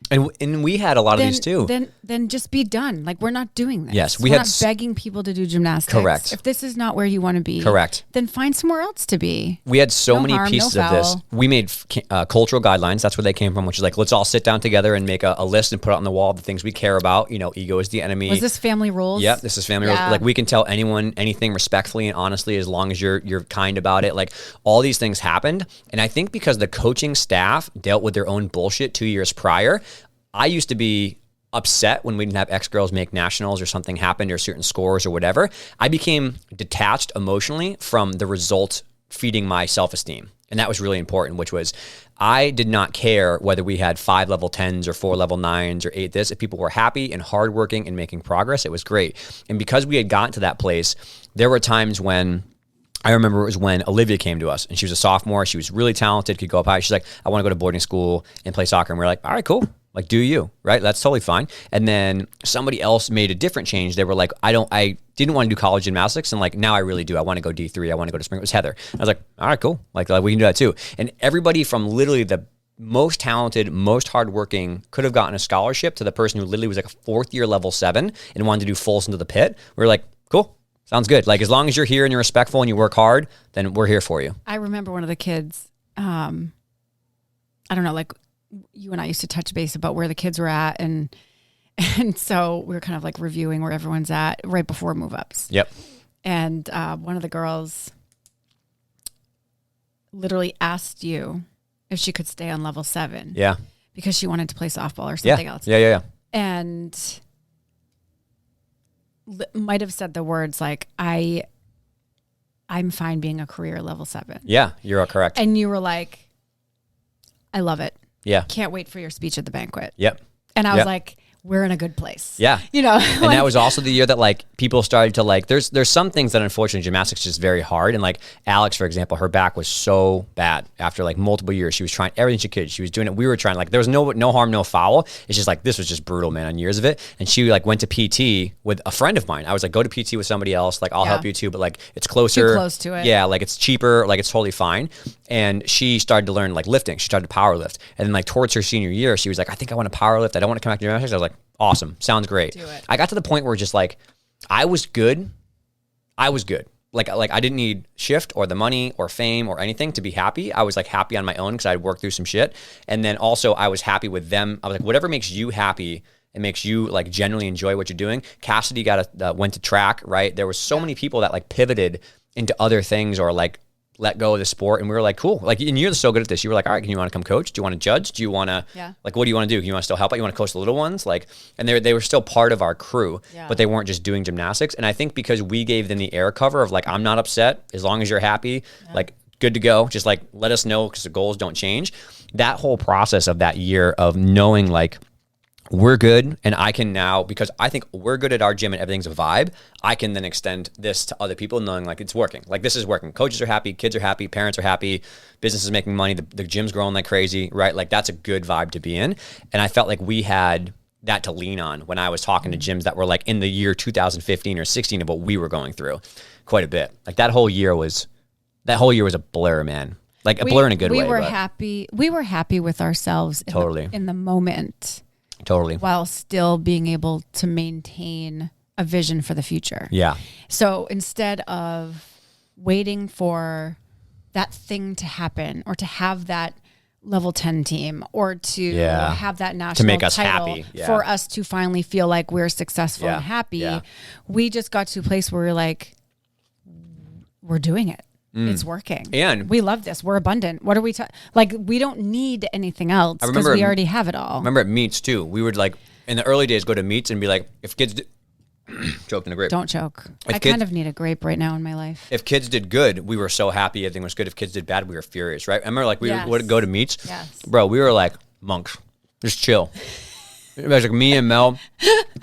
And we had a lot of these too. Then just be done. Like, we're not doing this. Yes, we're not begging people to do gymnastics. Correct. If this is not where you want to be, correct, then find somewhere else to be. We had so many harm, pieces of this. We made cultural guidelines. That's where they came from, which is like, let's all sit down together and make a list and put it on the wall of the things we care about. You know, ego is the enemy. Was this family rules? Yep, this is family rules. Like, we can tell anyone anything respectfully and honestly, as long as you're kind about it. Like, all these things happened. And I think because the coaching staff dealt with their own bullshit 2 years prior, I used to be upset when we didn't have X girls make nationals or something happened or certain scores or whatever. I became detached emotionally from the result feeding my self-esteem. And that was really important, which was I did not care whether we had 5 level 10s or 4 level 9s or 8 this. If people were happy and hardworking and making progress, it was great. And because we had gotten to that place, there were times when I remember it was when Olivia came to us and she was a sophomore. She was really talented, could go up high. She's like, I want to go to boarding school and play soccer. And we're like, all right, cool. Like, do you, right? That's totally fine. And then somebody else made a different change. They were like, I didn't want to do college gymnastics. And like, now I really do. I want to go D3. I want to go to spring. It was Heather. I was like, all right, cool. Like we can do that too. And everybody from literally the most talented, most hardworking could have gotten a scholarship to the person who literally was like a 4th year level 7 and wanted to do fulls into the pit. We were like, cool. Sounds good. Like, as long as you're here and you're respectful and you work hard, then we're here for you. I remember one of the kids, I don't know, like, you and I used to touch base about where the kids were at. And so we were kind of like reviewing where everyone's at right before move-ups. Yep. And one of the girls literally asked you if she could stay on level 7. Yeah. Because she wanted to play softball or something else. Yeah. And might have said the words like, I'm fine being a career level 7. Yeah, you're correct. And you were like, I love it. Yeah. Can't wait for your speech at the banquet. Yep. And I was like, we're in a good place. Yeah. You know, and that was also the year that like people started to like, there's some things that unfortunately gymnastics is just very hard. And like Alex, for example, her back was so bad after like multiple years. She was trying everything she could. She was doing it. We were trying, like, there was no harm, no foul. It's just like, this was just brutal, man, on years of it. And she like went to PT with a friend of mine. I was like, go to PT with somebody else. Like, I'll help you too. But like, it's closer. Too close to it. Yeah. Like, it's cheaper. Like, it's totally fine. And she started to learn like lifting. She started to power lift. And then like towards her senior year, she was like, I think I want to power lift. I don't want to come back to gymnastics. I was like, awesome. Sounds great. Do it. I got to the point where just like, I was good. Like I didn't need shift or the money or fame or anything to be happy. I was like happy on my own because I'd worked through some shit. And then also I was happy with them. I was like, whatever makes you happy and makes you like genuinely enjoy what you're doing. Cassidy went to track, right? There was so many people that like pivoted into other things or like let go of the sport. And we were like, cool. Like, and you're so good at this. You were like, all right, can you want to come coach? Do you want to judge? Do you want to, like, what do you want to do? You want to still help out? You want to coach the little ones? Like, and they were still part of our crew, but they weren't just doing gymnastics. And I think because we gave them the air cover of like, I'm not upset as long as you're happy, like good to go. Just like, let us know because the goals don't change. That whole process of that year of knowing like, we're good, and I can now, because I think we're good at our gym and everything's a vibe, I can then extend this to other people knowing like it's working. Like, this is working. Coaches are happy, kids are happy, parents are happy, business is making money, the gym's growing like crazy, right? Like, that's a good vibe to be in. And I felt like we had that to lean on when I was talking to gyms that were like in the year 2015 or 16 of what we were going through quite a bit. Like, that whole year was a blur, man. Like, a blur in a good way. We were happy with ourselves in the moment. Totally. While still being able to maintain a vision for the future. Yeah. So instead of waiting for that thing to happen or to have that level 10 team or to have that national to make us title happy. For us to finally feel like we're successful and happy, we just got to a place where we're like, we're doing it. It's working. And we love this. We're abundant. What are we like, we don't need anything else because we already have it all. I remember at meets too. We would like in the early days go to meets and be like, if kids choked in a grape. Don't choke. I kind of need a grape right now in my life. If kids did good, we were so happy everything was good. If kids did bad, we were furious, right? I remember like we would go to meets. Yes. Bro, we were like monks. Just chill. It was like me and Mel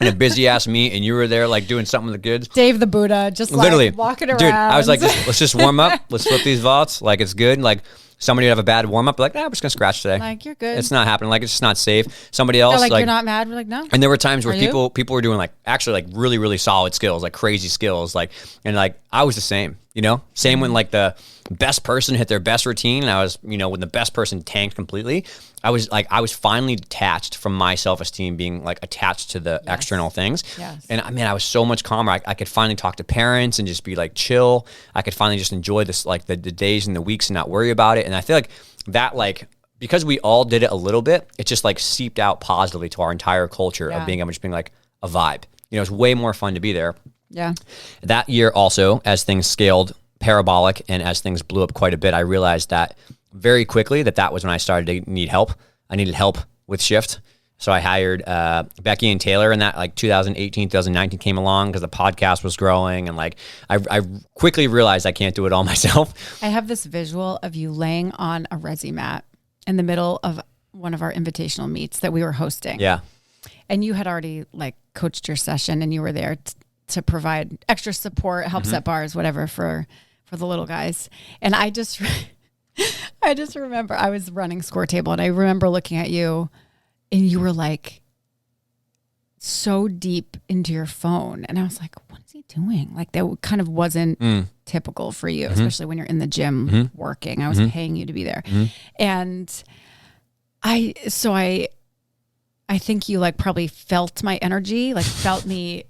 and a busy ass me, and you were there like doing something with the kids. Dave the Buddha, just like literally walking around. Dude, I was like, let's just warm up. Let's flip these vaults. Like, it's good. Like, Somebody would have a bad warm up, like, we're just gonna scratch today. Like, you're good. It's not happening. Like, it's just not safe. Somebody else, They're like, you're not mad. We're like, no. And there were times where people were doing like actually like really, really solid skills, like crazy skills, like, and like I was the same, same when like the best person hit their best routine, and I was, when the best person tanked completely, I was finally detached from my self-esteem being like attached to the external things. Yes. And I was so much calmer. I could finally talk to parents and just be like chill. I could finally just enjoy this, like the days and the weeks and not worry about it. And I feel like that, like, because we all did it a little bit, it just like seeped out positively to our entire culture of being able to just being like a vibe. It's way more fun to be there. Yeah. That year also, as things scaled parabolic and as things blew up quite a bit, I realized that very quickly that was when I started to need help. I needed help with shift. So I hired Becky and Taylor, and that like 2018, 2019 came along because the podcast was growing, and like I quickly realized I can't do it all myself. I have this visual of you laying on a resi mat in the middle of one of our invitational meets that we were hosting. Yeah. And you had already like coached your session, and you were there to provide extra support, help set bars, whatever for the little guys. And I just remember I was running score table, and I remember looking at you, and you were like so deep into your phone. And I was like, what is he doing? Like that kind of wasn't typical for you, especially when you're in the gym working. I was paying you to be there. And I think you like probably felt my energy, like felt my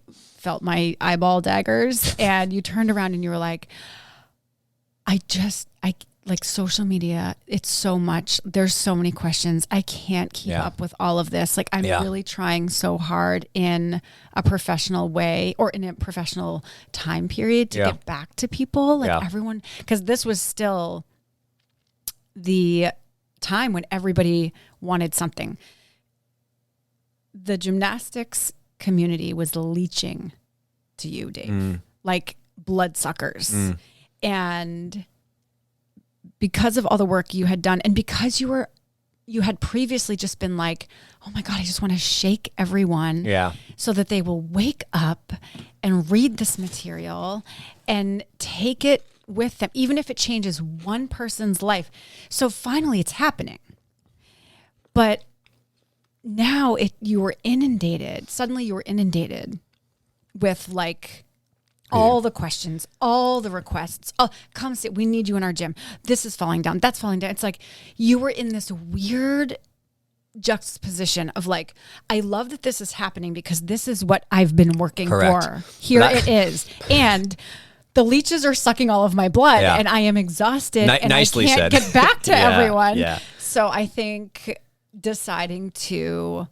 eyeball daggers, and you turned around and you were like, I like social media, it's so much. There's so many questions. I can't keep up with all of this. Like I'm really trying so hard in a professional way or in a professional time period to get back to people. Like everyone, because this was still the time when everybody wanted something. The gymnastics community was leeching to you, Dave, like bloodsuckers. And because of all the work you had done, and because you had previously just been like, oh my God, I just want to shake everyone so that they will wake up and read this material and take it with them, even if it changes one person's life. So finally it's happening. But now you were inundated with like all the questions, all the requests. Oh, come sit. We need you in our gym. This is falling down. That's falling down. It's like you were in this weird juxtaposition of like, I love that this is happening because this is what I've been working for. Here it is. And the leeches are sucking all of my blood and I am exhausted and nicely I can't said. get back to everyone. Yeah. So I think deciding to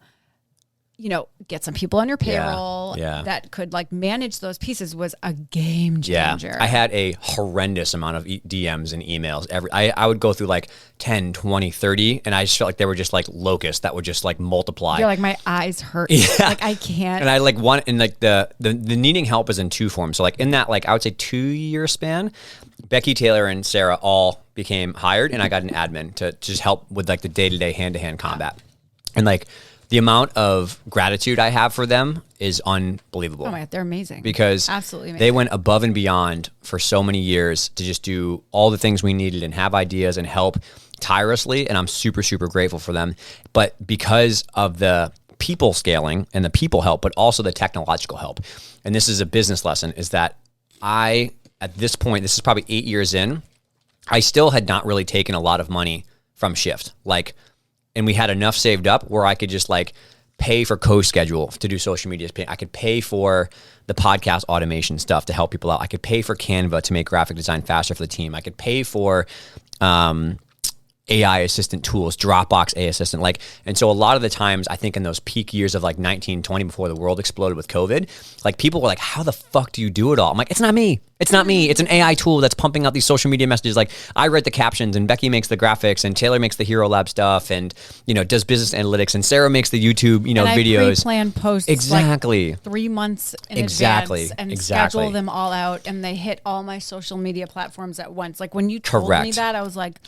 get some people on your payroll that could like manage those pieces was a game changer. Yeah. I had a horrendous amount of DMs and emails. I would go through like 10, 20, 30, and I just felt like they were just like locusts that would just like multiply. You're like, my eyes hurt. Like I can't. And I like the needing help is in two forms. So like in that, like I would say 2-year span, Becky, Taylor, and Sarah all became hired, and I got an admin to just help with like the day-to-day hand-to-hand combat. And like, the amount of gratitude I have for them is unbelievable. Oh my God, they're amazing. Because absolutely amazing. They went above and beyond for so many years to just do all the things we needed and have ideas and help tirelessly. And I'm super, super grateful for them. But because of the people scaling and the people help, but also the technological help, and this is a business lesson, is that at this point, this is probably 8 years in, I still had not really taken a lot of money from Shift. And we had enough saved up where I could just like pay for co-schedule to do social media. I could pay for the podcast automation stuff to help people out. I could pay for Canva to make graphic design faster for the team. I could pay for AI assistant tools, Dropbox AI assistant. And so a lot of the times I think in those peak years of like 19, 20 before the world exploded with COVID, like people were like, how the fuck do you do it all? I'm like, it's not me. It's not me. It's an AI tool that's pumping out these social media messages. Like I write the captions and Becky makes the graphics and Taylor makes the Hero Lab stuff and, does business analytics and Sarah makes the YouTube, and videos. I pre-plan posts exactly like 3 months in advance and schedule them all out, and they hit all my social media platforms at once. Like when you told me that, I was like,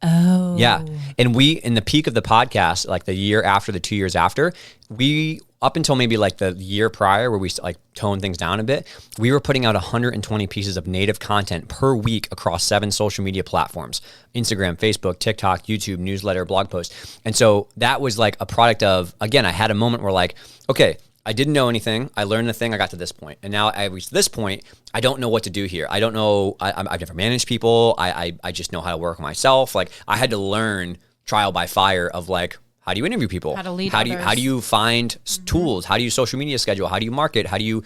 oh. Yeah. And in the peak of the podcast, like the year after, the 2 years after, we up until maybe like the year prior where we like toned things down a bit, we were putting out 120 pieces of native content per week across 7 social media platforms: Instagram, Facebook, TikTok, YouTube, newsletter, blog post. And so that was like a product of, again, I had a moment where like, okay, I didn't know anything. I learned the thing. I got to this point. And now I reached this point. I don't know what to do here. I don't know. I've never managed people. I just know how to work myself. Like I had to learn trial by fire of like, how do you interview people? How to lead how others. do you find tools? How do you social media schedule? How do you market? How do you,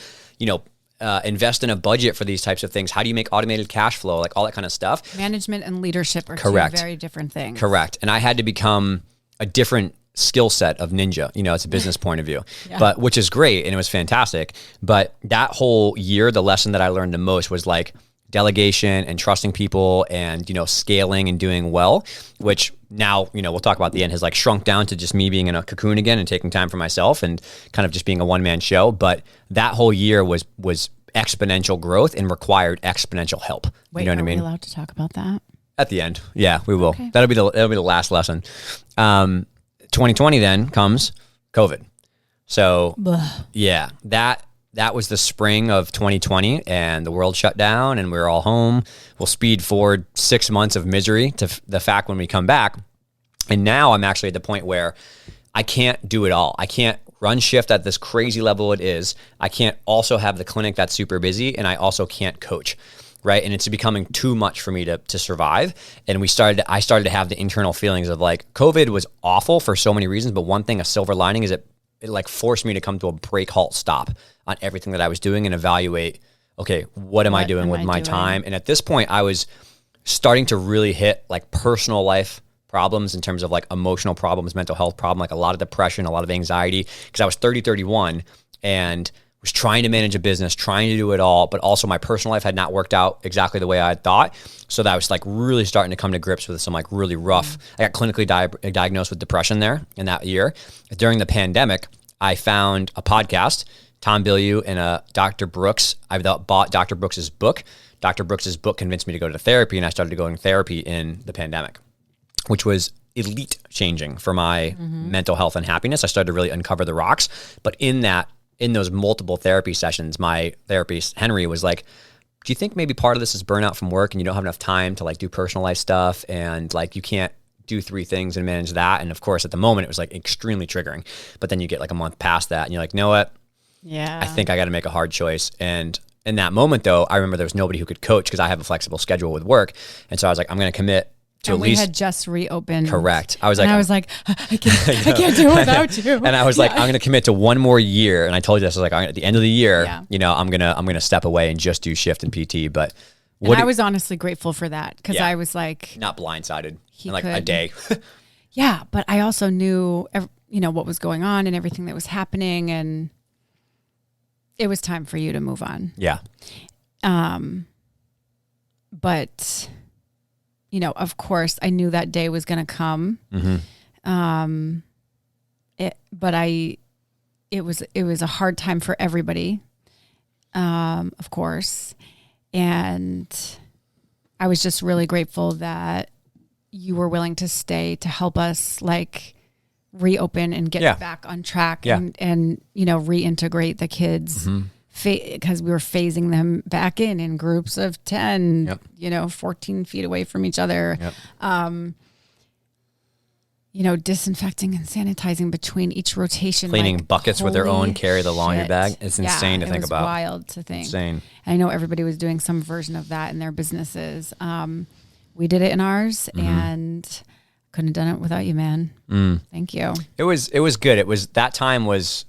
invest in a budget for these types of things? How do you make automated cash flow? Like all that kind of stuff. Management and leadership are Correct. two very different things. Correct. And I had to become a different skill set of ninja, it's a business point of view, but which is great. And it was fantastic. But that whole year, the lesson that I learned the most was like delegation and trusting people and, scaling and doing well, which now, we'll talk about the end, has like shrunk down to just me being in a cocoon again and taking time for myself and kind of just being a one-man show. But that whole year was exponential growth and required exponential help. Wait, you know what I are mean? we allowed to talk about that? At the end. Yeah, we will. Okay. That'll be the last lesson. 2020 then comes COVID. So yeah, that was the spring of 2020 and the world shut down and we were all home. We'll speed forward 6 months of misery to the fact when we come back. And now I'm actually at the point where I can't do it all. I can't run shift at this crazy level it is. I can't also have the clinic that's super busy, and I also can't coach. Right. And it's becoming too much for me to survive. And I started to have the internal feelings of like, COVID was awful for so many reasons. But one thing, a silver lining, is it like forced me to come to a break, halt, stop on everything that I was doing and evaluate, okay, what am I doing with my time? And at this point I was starting to really hit like personal life problems in terms of like emotional problems, mental health problem, like a lot of depression, a lot of anxiety, because I was 31 and was trying to manage a business, trying to do it all, but also my personal life had not worked out exactly the way I had thought. So that I was like really starting to come to grips with some like really rough, I got clinically diagnosed with depression there in that year. During the pandemic, I found a podcast, Tom Bilyeu and Dr. Brooks. I bought Dr. Brooks's book. Dr. Brooks's book convinced me to go to therapy, and I started going to therapy in the pandemic, which was elite changing for my mental health and happiness. I started to really uncover the rocks. But in those multiple therapy sessions, my therapist, Henry, was like, do you think maybe part of this is burnout from work and you don't have enough time to like do personal life stuff and like you can't do 3 things and manage that? And of course, at the moment, it was like extremely triggering. But then you get like a month past that and you're like, you know what? Yeah. I think I got to make a hard choice. And in that moment, though, I remember there was nobody who could coach because I have a flexible schedule with work. And so I was like, I'm going to commit to and at we least. had just reopened. Correct. I was I can't do it without you. And I was like, I'm going to commit to 1 more year. And I told you this, I was like, at the end of the year, I'm going to step away and just do shift and PT. But I was honestly grateful for that because I was like, not blindsided in like a day. Yeah. But I also knew, what was going on and everything that was happening. And it was time for you to move on. Yeah. But of course, I knew that day was going to come. It was a hard time for everybody, of course. And I was just really grateful that you were willing to stay to help us like reopen and get back on track and reintegrate the kids. Because we were phasing them back in groups of 10, 14 feet away from each other, disinfecting and sanitizing between each rotation. Cleaning like, buckets with their own carry the laundry bag. It's insane to think about. Wild to think. Insane. I know everybody was doing some version of that in their businesses. We did it in ours and couldn't have done it without you, man. Thank you. It was good. That time was,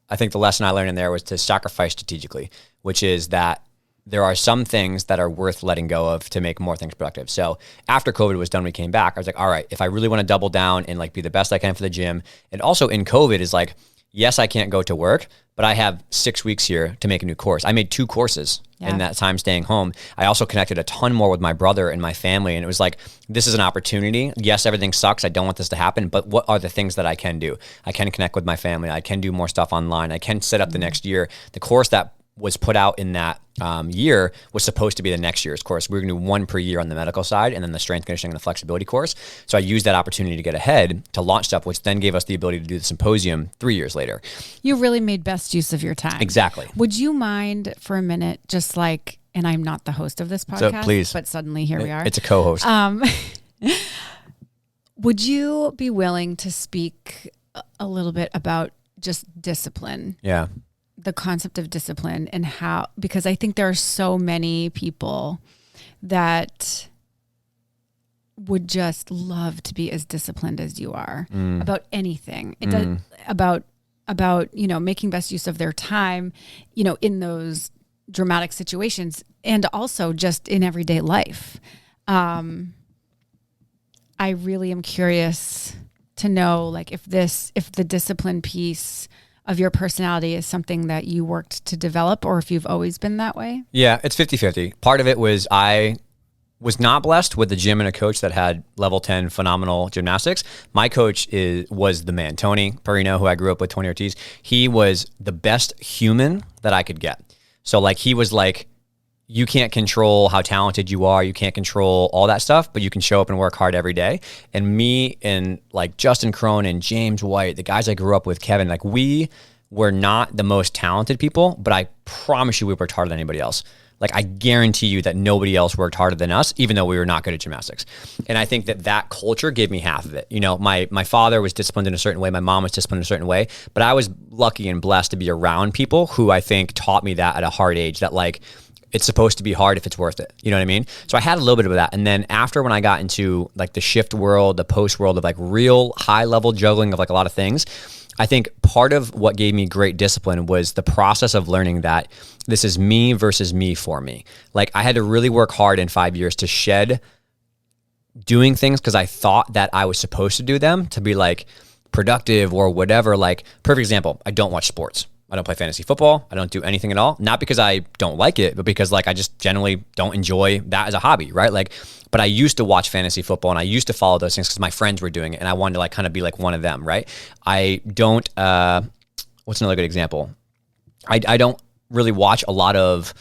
I think the lesson I learned in there was to sacrifice strategically, which is that there are some things that are worth letting go of to make more things productive. So after COVID was done, we came back. I was like, all right, if I really want to double down and like be the best I can for the gym, and also in COVID is like, yes, I can't go to work, but I have 6 weeks here to make a new course. I made 2 courses in that time staying home. I also connected a ton more with my brother and my family. And it was like, this is an opportunity. Yes, everything sucks. I don't want this to happen, but what are the things that I can do? I can connect with my family. I can do more stuff online. I can set up the next year. The course that was put out in that year was supposed to be the next year's course. We were going to do one per year on the medical side and then the strength conditioning and the flexibility course. So I used that opportunity to get ahead to launch stuff, which then gave us the ability to do the symposium 3 years later. You really made best use of your time. Exactly. Would you mind for a minute, just like, and I'm not the host of this podcast, so please, but suddenly here we are. It's a co-host. Would you be willing to speak a little bit about just discipline? Yeah. The concept of discipline and how, because I think there are so many people that would just love to be as disciplined as you are about anything. It does about, you know, making best use of their time, you know, in those dramatic situations and also just in everyday life. I really am curious to know, like, if the discipline piece of your personality is something that you worked to develop or if you've always been that way? Yeah, it's 50-50. Part of it was I was not blessed with a gym and a coach that had level 10 phenomenal gymnastics. My coach was the man, Tony Perino, who I grew up with, Tony Ortiz. He was the best human that I could get. So like, he was like, you can't control how talented you are. You can't control all that stuff, but you can show up and work hard every day. And me and like Justin Cronin, James White, the guys I grew up with, Kevin, like we were not the most talented people, but I promise you we worked harder than anybody else. Like I guarantee you that nobody else worked harder than us, even though we were not good at gymnastics. And I think that culture gave me half of it. You know, my father was disciplined in a certain way. My mom was disciplined in a certain way, but I was lucky and blessed to be around people who I think taught me that at a hard age, that like, it's supposed to be hard if it's worth it. You know what I mean? So I had a little bit of that. And then after, when I got into like the shift world, the post world of like real high level juggling of like a lot of things, I think part of what gave me great discipline was the process of learning that this is me versus me for me. Like I had to really work hard in 5 years to shed doing things because I thought that I was supposed to do them to be like productive or whatever. Like perfect example, I don't watch sports. I don't play fantasy football. I don't do anything at all. Not because I don't like it, but because like I just generally don't enjoy that as a hobby, right? Like, but I used to watch fantasy football and I used to follow those things because my friends were doing it and I wanted to like kind of be like one of them, right? I don't, what's another good example? I don't really watch a lot of,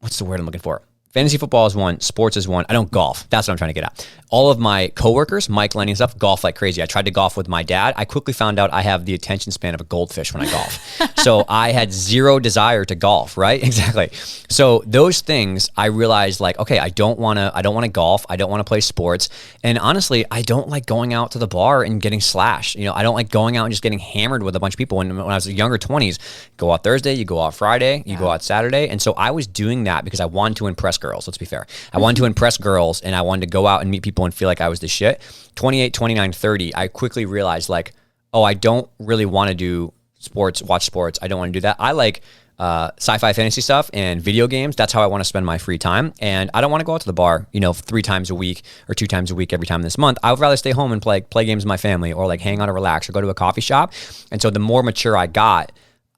what's the word I'm looking for? Fantasy football is one, sports is one. I don't golf. That's what I'm trying to get at. All of my coworkers, Mike, Lenny and stuff, golf like crazy. I tried to golf with my dad. I quickly found out I have the attention span of a goldfish when I golf. So I had zero desire to golf, right? Exactly. So those things I realized like, okay, I don't want to golf. I don't want to play sports. And honestly, I don't like going out to the bar and getting slashed. You know, I don't like going out and just getting hammered with a bunch of people. When I was in younger 20s, go out Thursday, you go out Friday, you go out Saturday. And so I was doing that because I wanted to impress girls. Let's be fair. I wanted to impress girls and I wanted to go out and meet people and feel like I was the shit. 28, 29, 30, I quickly realized like, oh, I don't really want to do sports, watch sports. I don't want to do that. I like sci-fi fantasy stuff and video games. That's how I want to spend my free time. And I don't want to go out to the bar, you know, 3 times a week or 2 times a week every time this month. I would rather stay home and play games with my family or like hang out or relax or go to a coffee shop. And so the more mature I got,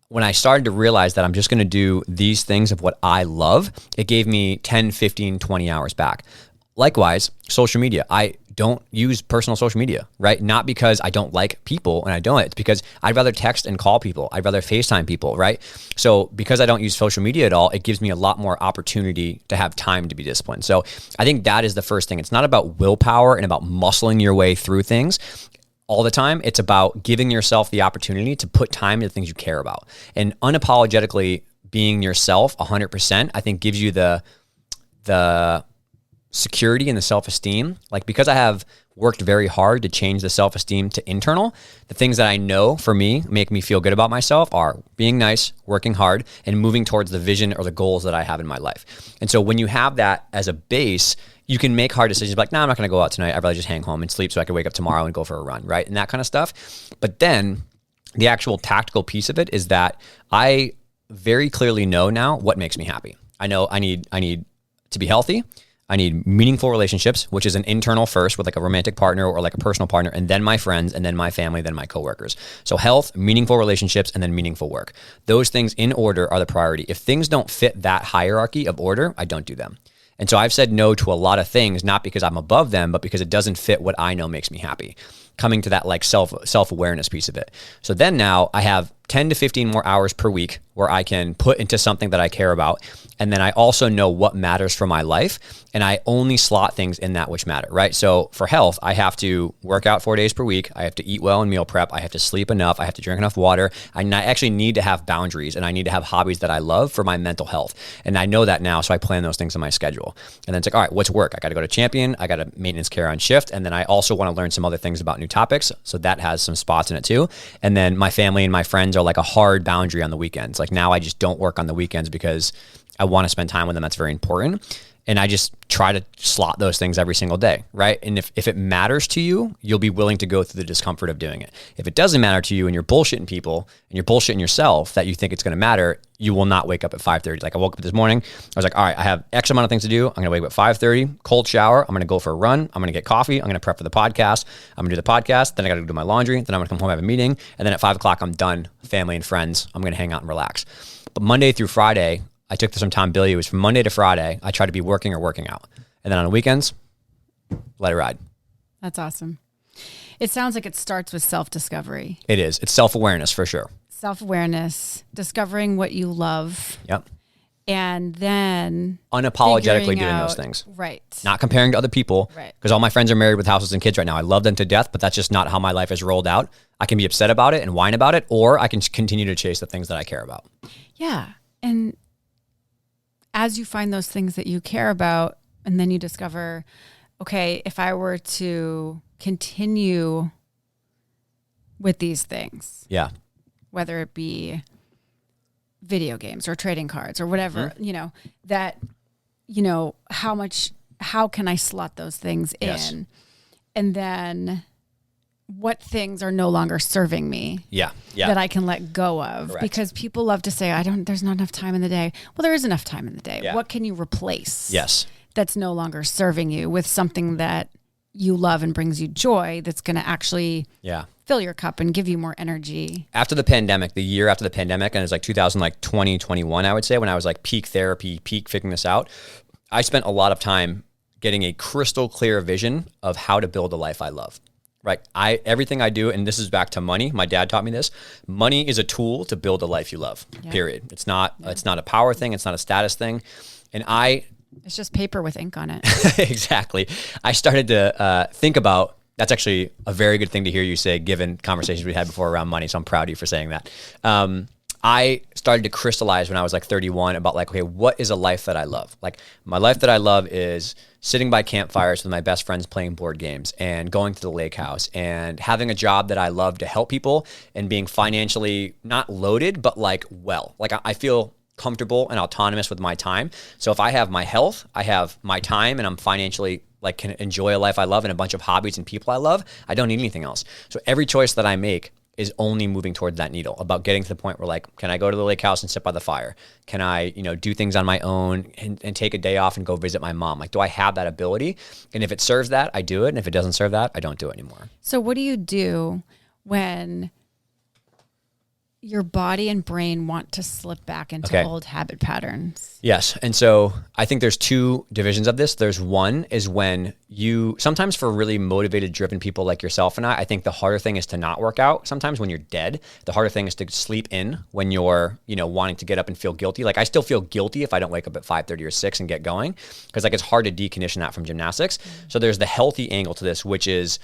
when I started to realize that I'm just going to do these things of what I love, it gave me 10, 15, 20 hours back. Likewise, social media. I don't use personal social media, right? Not because I don't like people and I don't. It's because I'd rather text and call people. I'd rather FaceTime people, right? So because I don't use social media at all, it gives me a lot more opportunity to have time to be disciplined. So I think that is the first thing. It's not about willpower and about muscling your way through things all the time. It's about giving yourself the opportunity to put time into things you care about. And unapologetically being yourself 100%, I think gives you the security and the self-esteem. Like because I have worked very hard to change the self-esteem to internal, the things that I know for me make me feel good about myself are being nice, working hard, and moving towards the vision or the goals that I have in my life. And so when you have that as a base, you can make hard decisions like, I'm not going to go out tonight. I'd rather just hang home and sleep so I can wake up tomorrow and go for a run, right? And that kind of stuff. But then the actual tactical piece of it is that I very clearly know now what makes me happy. I know I need to be healthy. I need meaningful relationships, which is an internal first with like a romantic partner or like a personal partner, and then my friends, and then my family, then my coworkers. So health, meaningful relationships, and then meaningful work. Those things in order are the priority. If things don't fit that hierarchy of order, I don't do them. And so I've said no to a lot of things, not because I'm above them, but because it doesn't fit what I know makes me happy. coming to that like self-awareness piece of it. So then now I have 10 to 15 more hours per week where I can put into something that I care about. And then I also know what matters for my life. And I only slot things in that which matter, right? So for health, I have to work out 4 days per week. I have to eat well and meal prep. I have to sleep enough. I have to drink enough water. I actually need to have boundaries, and I need to have hobbies that I love for my mental health. And I know that now, so I plan those things in my schedule. And then it's like, all right, what's work? I got to go to Champion. I got to maintenance care on shift. And then I also want to learn some other things about new topics. So that has some spots in it too. And then my family and my friends are like a hard boundary on the weekends. Like now I just don't work on the weekends because I want to spend time with them. That's very important. And I just try to slot those things every single day, right? And if it matters to you, you'll be willing to go through the discomfort of doing it. If it doesn't matter to you and you're bullshitting people and you're bullshitting yourself that you think it's going to matter, you will not wake up at 5:30. Like I woke up this morning, I was like, all right, I have X amount of things to do. I'm going to wake up at 5:30, cold shower. I'm going to go for a run. I'm going to get coffee. I'm going to prep for the podcast. I'm going to do the podcast. Then I got to do my laundry. Then I'm going to come home, have a meeting. And then at 5 o'clock, I'm done. Family and friends. I'm going to hang out and relax. But Monday through Friday, I took some time, Billy. It was from Monday to Friday. I try to be working or working out. And then on the weekends, let it ride. That's awesome. It sounds like it starts with self-discovery. It is. It's self-awareness for sure. Self-awareness, discovering what you love. Yep. And then unapologetically doing those things. Right. Not comparing to other people. Right. Because all my friends are married with houses and kids right now. I love them to death, but that's just not how my life is rolled out. I can be upset about it and whine about it, or I can continue to chase the things that I care about. Yeah. And as you find those things that you care about, and then you discover, okay, if I were to continue with these things, yeah, whether it be video games or trading cards or whatever, how can I slot those things in? And then what things are no longer serving me that I can let go of. Correct. Because people love to say, there's not enough time in the day. Well, there is enough time in the day. Yeah. What can you replace? Yes. That's no longer serving you with something that you love and brings you joy, that's going to actually fill your cup and give you more energy. After the pandemic, the year after the pandemic, and it was like 2020, 21, I would say, when I was like peak therapy, peak figuring this out, I spent a lot of time getting a crystal clear vision of how to build a life I love. Right. Everything I do, and this is back to money. My dad taught me this. Money is a tool to build a life you love. Yeah. Period. It's not a power thing. It's not a status thing. And it's just paper with ink on it. Exactly. I started to think about, that's actually a very good thing to hear you say, given conversations we had before around money. So I'm proud of you for saying that. I started to crystallize when I was like 31 about like, okay, what is a life that I love? Like my life that I love is sitting by campfires with my best friends playing board games and going to the lake house and having a job that I love to help people and being financially not loaded, but like like I feel comfortable and autonomous with my time. So if I have my health, I have my time, and I'm financially like can enjoy a life I love and a bunch of hobbies and people I love, I don't need anything else. So every choice that I make is only moving towards that needle, about getting to the point where like, can I go to the lake house and sit by the fire? Can I, do things on my own and take a day off and go visit my mom? Like, do I have that ability? And if it serves that, I do it. And if it doesn't serve that, I don't do it anymore. So what do you do when your body and brain want to slip back into old habit patterns? Yes. And so I think there's two divisions of this. There's one is when sometimes for really motivated, driven people like yourself and I think the harder thing is to not work out. Sometimes when you're dead, the harder thing is to sleep in when you're, wanting to get up and feel guilty. Like I still feel guilty if I don't wake up at 5:30 or 6 and get going, because like it's hard to decondition that from gymnastics. Mm-hmm. So there's the healthy angle to this, which is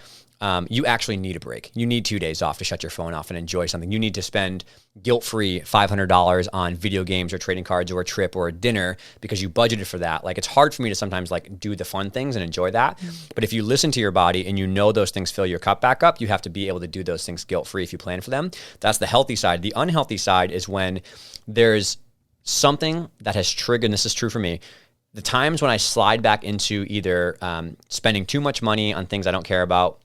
you actually need a break. You need 2 days off to shut your phone off and enjoy something. You need to spend guilt-free $500 on video games or trading cards or a trip or a dinner because you budgeted for that. Like it's hard for me to sometimes like do the fun things and enjoy that. Mm-hmm. But if you listen to your body and those things fill your cup back up, you have to be able to do those things guilt-free if you plan for them. That's the healthy side. The unhealthy side is when there's something that has triggered, and this is true for me, the times when I slide back into either spending too much money on things I don't care about,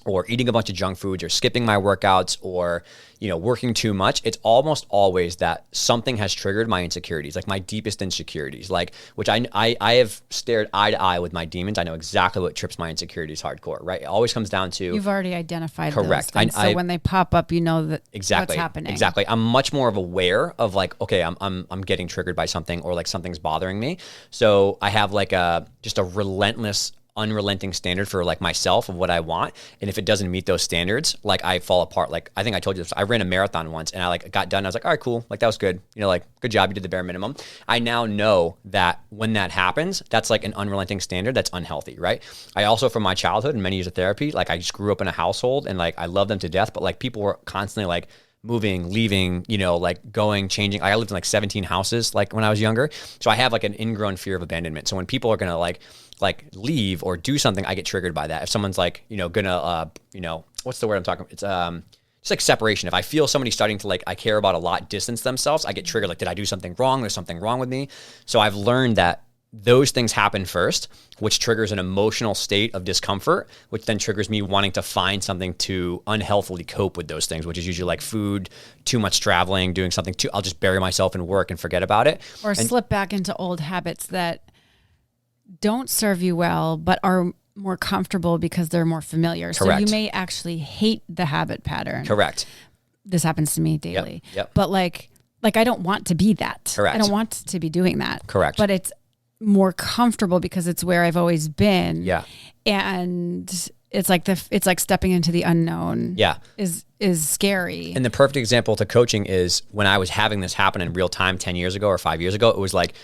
or eating a bunch of junk foods, or skipping my workouts, or working too much, it's almost always that something has triggered my insecurities, like my deepest insecurities, like which I have stared eye to eye with my demons. I know exactly what trips my insecurities hardcore, right? It always comes down to you've already identified correct. Those things, so when they pop up, you know that exactly what's happening. Exactly. I'm much more of aware of like, okay, I'm getting triggered by something, or like something's bothering me. So I have like just a relentless unrelenting standard for like myself of what I want. And if it doesn't meet those standards, like I fall apart. Like I think I told you this, I ran a marathon once and I like got done. I was like, all right, cool. Like that was good. You know, like good job. You did the bare minimum. I now know that when that happens, that's like an unrelenting standard that's unhealthy, right? I also, from my childhood and many years of therapy, like I just grew up in a household and like I love them to death, but like people were constantly like moving, leaving, you know, like going, changing. I lived in like 17 houses like when I was younger. So I have like an ingrown fear of abandonment. So when people are going to like leave or do something, I get triggered by that. If someone's like, you know, gonna, you know, what's the word I'm talking about? It's just like separation. If I feel somebody starting to like, I care about a lot, distance themselves, I get triggered. Like, did I do something wrong? There's something wrong with me. So I've learned that those things happen first, which triggers an emotional state of discomfort, which then triggers me wanting to find something to unhealthily cope with those things, which is usually like food, too much traveling, doing something too, I'll just bury myself in work and forget about it. Or slip back into old habits that don't serve you well, but are more comfortable because they're more familiar. Correct. So you may actually hate the habit pattern. Correct. This happens to me daily. Yep. But like I don't want to be that. Correct. I don't want to be doing that. Correct. But it's more comfortable because it's where I've always been. Yeah. And it's like stepping into the unknown. Yeah. Is scary. And the perfect example to coaching is when I was having this happen in real time 10 years ago or 5 years ago, it was like,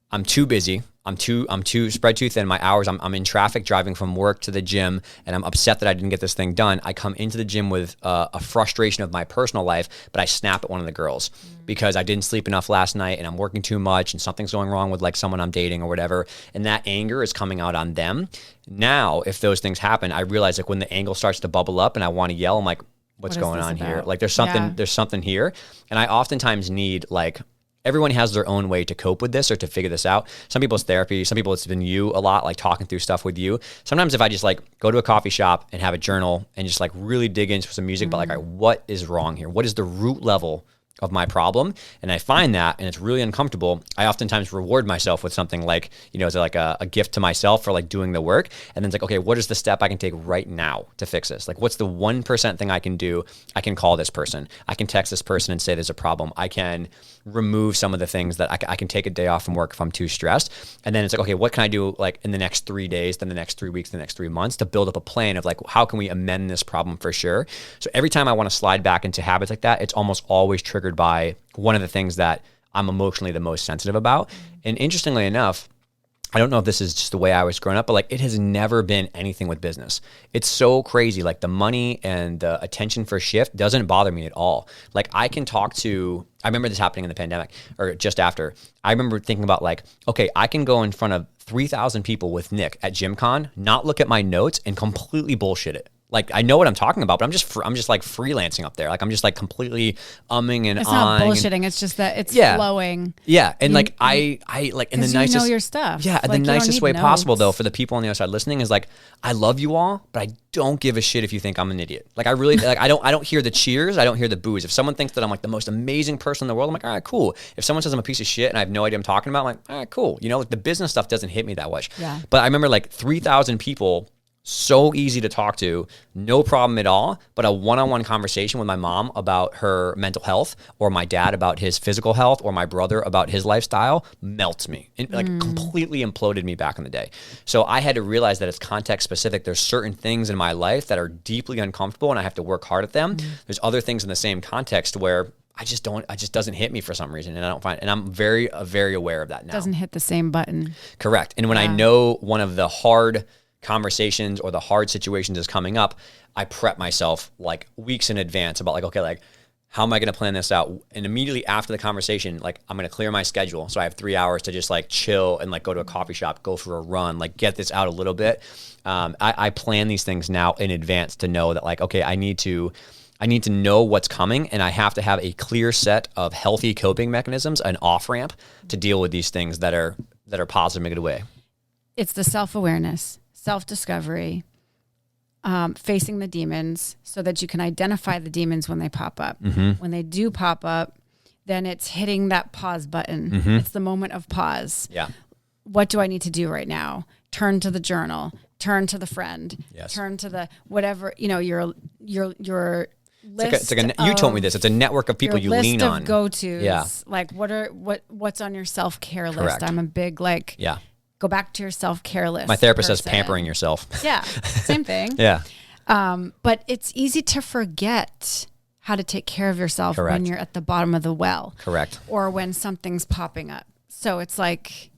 I'm too busy. I'm too spread too thin. My hours, I'm in traffic driving from work to the gym and I'm upset that I didn't get this thing done. I come into the gym with a frustration of my personal life, but I snap at one of the girls because I didn't sleep enough last night and I'm working too much and something's going wrong with like someone I'm dating or whatever. And that anger is coming out on them. Now, if those things happen, I realize like when the angle starts to bubble up and I want to yell, I'm like, what's going on here? Like there's something here. And I oftentimes need like, everyone has their own way to cope with this or to figure this out. Some people it's therapy. Some people it's been you a lot, like talking through stuff with you. Sometimes if I just like go to a coffee shop and have a journal and just like really dig into some music, but like, all right, what is wrong here? What is the root level of my problem? And I find that, and it's really uncomfortable. I oftentimes reward myself with something like, you know, it's like a gift to myself for like doing the work. And then it's like, okay, what is the step I can take right now to fix this? Like, what's the 1% thing I can do? I can call this person. I can text this person and say there's a problem. I can remove some of the things that I can take a day off from work if I'm too stressed. And then it's like, okay, what can I do like in the next 3 days, then the next 3 weeks, the next 3 months to build up a plan of like, how can we amend this problem for sure? So every time I want to slide back into habits like that, it's almost always triggered by one of the things that I'm emotionally the most sensitive about. And interestingly enough, I don't know if this is just the way I was growing up, but like it has never been anything with business. It's so crazy. Like the money and the attention for shift doesn't bother me at all. Like I can talk to, I remember this happening in the pandemic or just after. I remember thinking about like, okay, I can go in front of 3,000 people with Nick at GymCon, not look at my notes and completely bullshit it. Like I know what I'm talking about, but I'm just like freelancing up there. Like I'm just like completely umming and it's on. It's not bullshitting. It's just that it's flowing. Yeah, and like I like in the nicest, you know your stuff. Yeah, like, the nicest way notes. possible though for the people on the other side listening is like I love you all, but I don't give a shit if you think I'm an idiot. Like I really like I don't hear the cheers. I don't hear the boos. If someone thinks that I'm like the most amazing person in the world, I'm like, all right, cool. If someone says I'm a piece of shit and I have no idea what I'm talking about, I'm like, all right, cool. You know, like the business stuff doesn't hit me that much. Yeah. But I remember like 3,000 people. So easy to talk to, no problem at all. But a one-on-one conversation with my mom about her mental health, or my dad about his physical health, or my brother about his lifestyle melts me. It like completely imploded me back in the day. So I had to realize that it's context specific. There's certain things in my life that are deeply uncomfortable and I have to work hard at them. There's other things in the same context where it just doesn't hit me for some reason. And I don't find, and I'm very aware of that now. Doesn't hit the same button. Correct. And when I know one of the hard conversations or the hard situations is coming up, I prep myself like weeks in advance about like, okay, like how am I going to plan this out? And immediately after the conversation, like I'm going to clear my schedule. So I have 3 hours to just like chill and like go to a coffee shop, go for a run, like get this out a little bit. I plan these things now in advance to know that like, okay, I need to know what's coming and I have to have a clear set of healthy coping mechanisms, an off ramp to deal with these things that are positive in a good way. It's the self-awareness, self-discovery, facing the demons so that you can identify the demons when they pop up. Mm-hmm. When they do pop up, then it's hitting that pause button. Mm-hmm. It's the moment of pause. Yeah. What do I need to do right now? Turn to the journal, turn to the friend, yes. Turn to the whatever, you know, your list. You told me this. It's a network of people you lean on. Go-tos. Yeah. Like what's on your self-care list? Correct. I'm a big yeah. go back to your self-care list. My therapist says pampering yourself. Yeah, same thing. Yeah. But it's easy to forget how to take care of yourself when you're at the bottom of the well. Correct. Or when something's popping up. So it's like,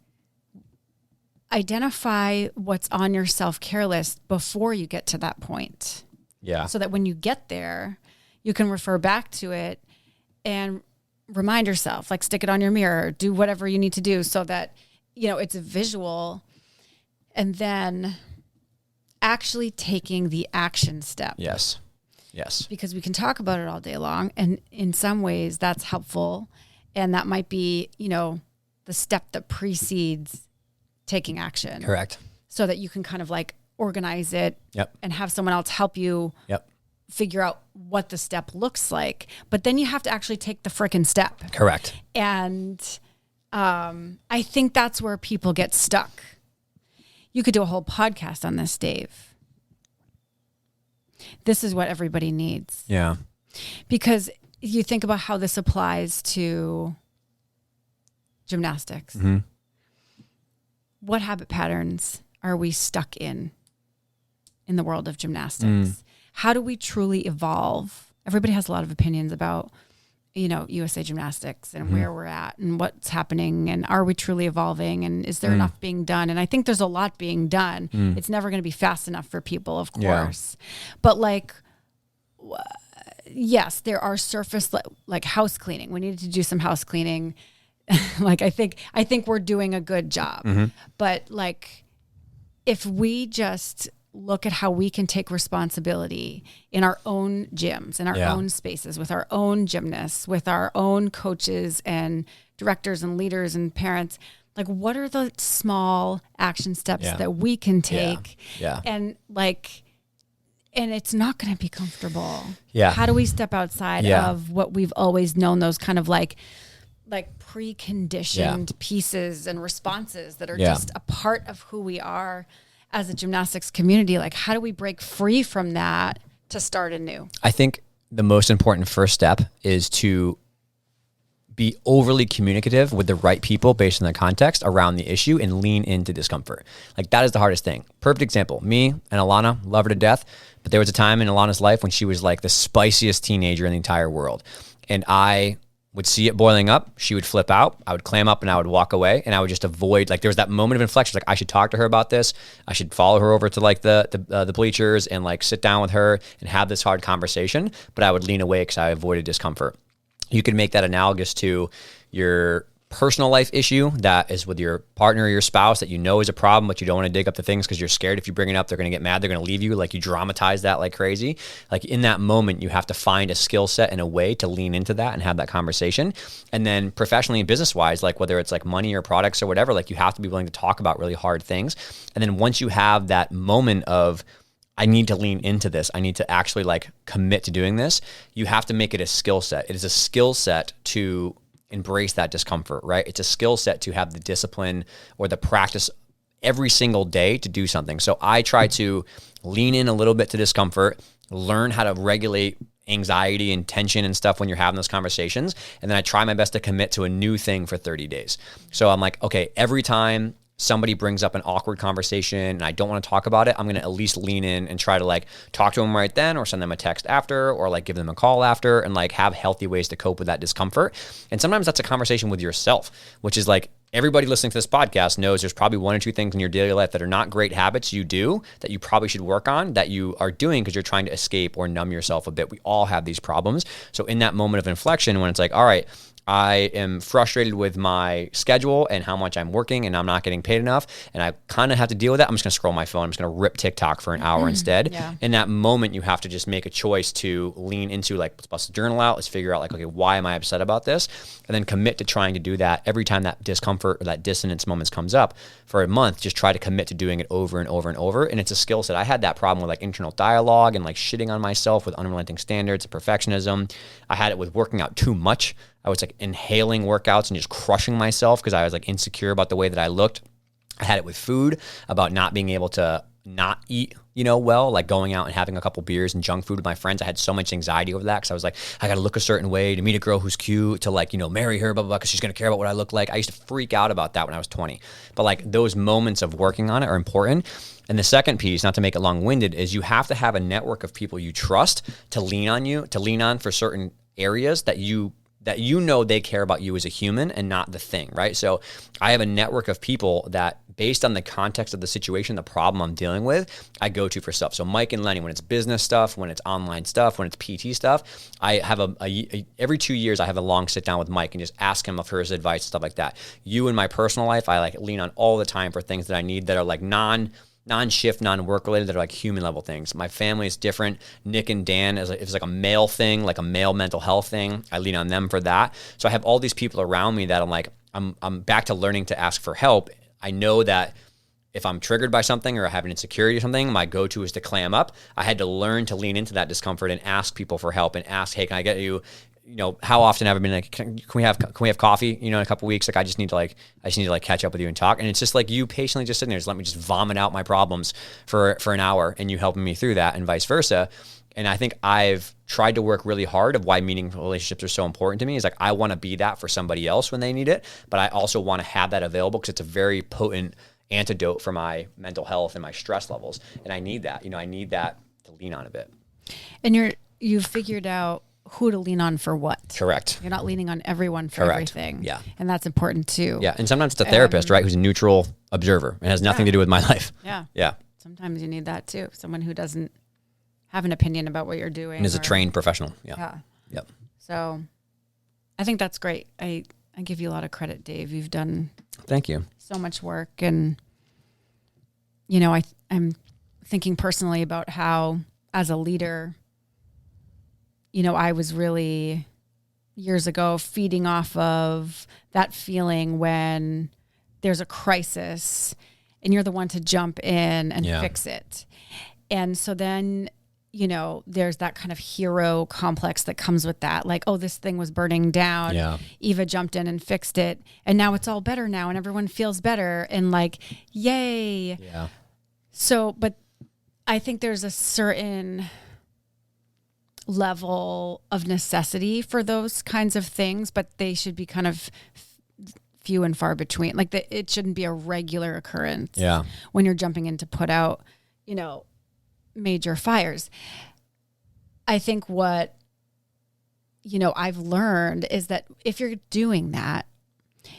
identify what's on your self-care list before you get to that point. Yeah. So that when you get there, you can refer back to it and remind yourself, like stick it on your mirror, do whatever you need to do so that, you know, it's a visual. And then actually taking the action step. Yes. Yes. Because we can talk about it all day long. And in some ways that's helpful. And that might be, you know, the step that precedes taking action. Correct. So that you can kind of like organize it Yep. and have someone else help you Yep. figure out what the step looks like. But then you have to actually take the frickin' step. Correct. And I think that's where people get stuck. You could do a whole podcast on this, Dave. This is what everybody needs. Yeah. Because you think about how this applies to gymnastics. Mm-hmm. What habit patterns are we stuck in the world of gymnastics? How do we truly evolve? Everybody has a lot of opinions about, you know, USA Gymnastics and where we're at and what's happening and are we truly evolving and is there enough being done? And I think there's a lot being done. It's never going to be fast enough for people, of course. Yeah. But like, yes, there are surface like house cleaning. We needed to do some house cleaning. Like I think we're doing a good job. But like if we just look at how we can take responsibility in our own gyms, in our own spaces, with our own gymnasts, with our own coaches and directors and leaders and parents, like what are the small action steps that we can take? And like, and it's not going to be comfortable. How do we step outside of what we've always known, those kind of like preconditioned pieces and responses that are just a part of who we are as a gymnastics community? Like, how do we break free from that to start anew? I think the most important first step is to be overly communicative with the right people based on the context around the issue and lean into discomfort. Like that is the hardest thing. Perfect example. Me and Alana, love her to death, but there was a time in Alana's life when she was like the spiciest teenager in the entire world. And I would see it boiling up. She would flip out. I would clam up and I would walk away and I would just avoid, like there was that moment of inflection. Like I should talk to her about this. I should follow her over to like the bleachers and like sit down with her and have this hard conversation. But I would lean away because I avoided discomfort. You can make that analogous to your personal life issue that is with your partner or your spouse that you know is a problem, but you don't want to dig up the things because you're scared if you bring it up, they're going to get mad, they're going to leave you. Like you dramatize that like crazy. Like in that moment, you have to find a skill set and a way to lean into that and have that conversation. And then professionally and business-wise, like whether it's like money or products or whatever, like you have to be willing to talk about really hard things. And then once you have that moment of, I need to lean into this, I need to actually like commit to doing this, you have to make it a skill set. It is a skill set to embrace that discomfort, right? It's a skill set to have the discipline or the practice every single day to do something. So I try to lean in a little bit to discomfort, learn how to regulate anxiety and tension and stuff when you're having those conversations. And then I try my best to commit to a new thing for 30 days. So I'm like, okay, every time somebody brings up an awkward conversation and I don't want to talk about it, I'm going to at least lean in and try to like talk to them right then or send them a text after or like give them a call after and like have healthy ways to cope with that discomfort. And sometimes that's a conversation with yourself, which is like everybody listening to this podcast knows there's probably one or two things in your daily life that are not great habits you do that you probably should work on that you are doing because you're trying to escape or numb yourself a bit. We all have these problems. So in that moment of inflection, when it's like, all right, I am frustrated with my schedule and how much I'm working and I'm not getting paid enough and I kind of have to deal with that. I'm just going to scroll my phone. I'm just going to rip TikTok for an hour instead. Yeah. In that moment, you have to just make a choice to lean into like, let's bust the journal out. Let's figure out like, okay, why am I upset about this? And then commit to trying to do that every time that discomfort or that dissonance moments comes up for a month. Just try to commit to doing it over and over and over. And it's a skill set. I had that problem with like internal dialogue and like shitting on myself with unrelenting standards and perfectionism. I had it with working out too much. I was like inhaling workouts and just crushing myself because I was like insecure about the way that I looked. I had it with food, about not being able to not eat, you know, well, like going out and having a couple beers and junk food with my friends. I had so much anxiety over that because I was like, I got to look a certain way to meet a girl who's cute, to like, you know, marry her, blah, blah, blah, because she's going to care about what I look like. I used to freak out about that when I was 20. But like those moments of working on it are important. And the second piece, not to make it long-winded, is you have to have a network of people you trust to lean on for certain areas that you know they care about you as a human and not the thing, right? So I have a network of people that, based on the context of the situation, the problem I'm dealing with, I go to for stuff. So Mike and Lenny, when it's business stuff, when it's online stuff, when it's PT stuff, I have every 2 years, I have a long sit down with Mike and just ask him for his advice, stuff like that. You, in my personal life, I like lean on all the time for things that I need that are like non-shift, non-work related, that are like human level things. My family is different. Nick and Dan is like a male thing, like a male mental health thing. I lean on them for that. So I have all these people around me that I'm like, I'm back to learning to ask for help. I know that if I'm triggered by something or I have an insecurity or something, my go-to is to clam up. I had to learn to lean into that discomfort and ask people for help and ask, hey, can I get you, you know, how often have I been like, can we have coffee, you know, in a couple of weeks? Like, I just need to catch up with you and talk. And it's just like you patiently just sitting there, just let me just vomit out my problems for an hour and you helping me through that and vice versa. And I think I've tried to work really hard of why meaningful relationships are so important to me. Is like, I want to be that for somebody else when they need it, but I also want to have that available because it's a very potent antidote for my mental health and my stress levels. And I need that, you know, I need that to lean on a bit. And you've figured out who to lean on for what. Correct. You're not leaning on everyone for everything. Yeah. And that's important too. Yeah. And sometimes it's a therapist, right? Who's a neutral observer. It has nothing to do with my life. Yeah. Yeah. Sometimes you need that too. Someone who doesn't have an opinion about what you're doing. And is a trained professional. Yeah. Yeah. Yep. So I think that's great. I give you a lot of credit, Dave. You've done Thank you. so much work. And, you know, I'm thinking personally about how, as a leader, you know, I was really years ago feeding off of that feeling when there's a crisis and you're the one to jump in and fix it. And so then, you know, there's that kind of hero complex that comes with that. Like, oh, this thing was burning down. Yeah. Eva jumped in and fixed it. And now it's all better now and everyone feels better. And like, yay. Yeah. So, but I think there's a certain level of necessity for those kinds of things, but they should be kind of few and far between. Like, it shouldn't be a regular occurrence. Yeah. When you're jumping in to put out, you know, major fires. I think what, you know, I've learned is that if you're doing that,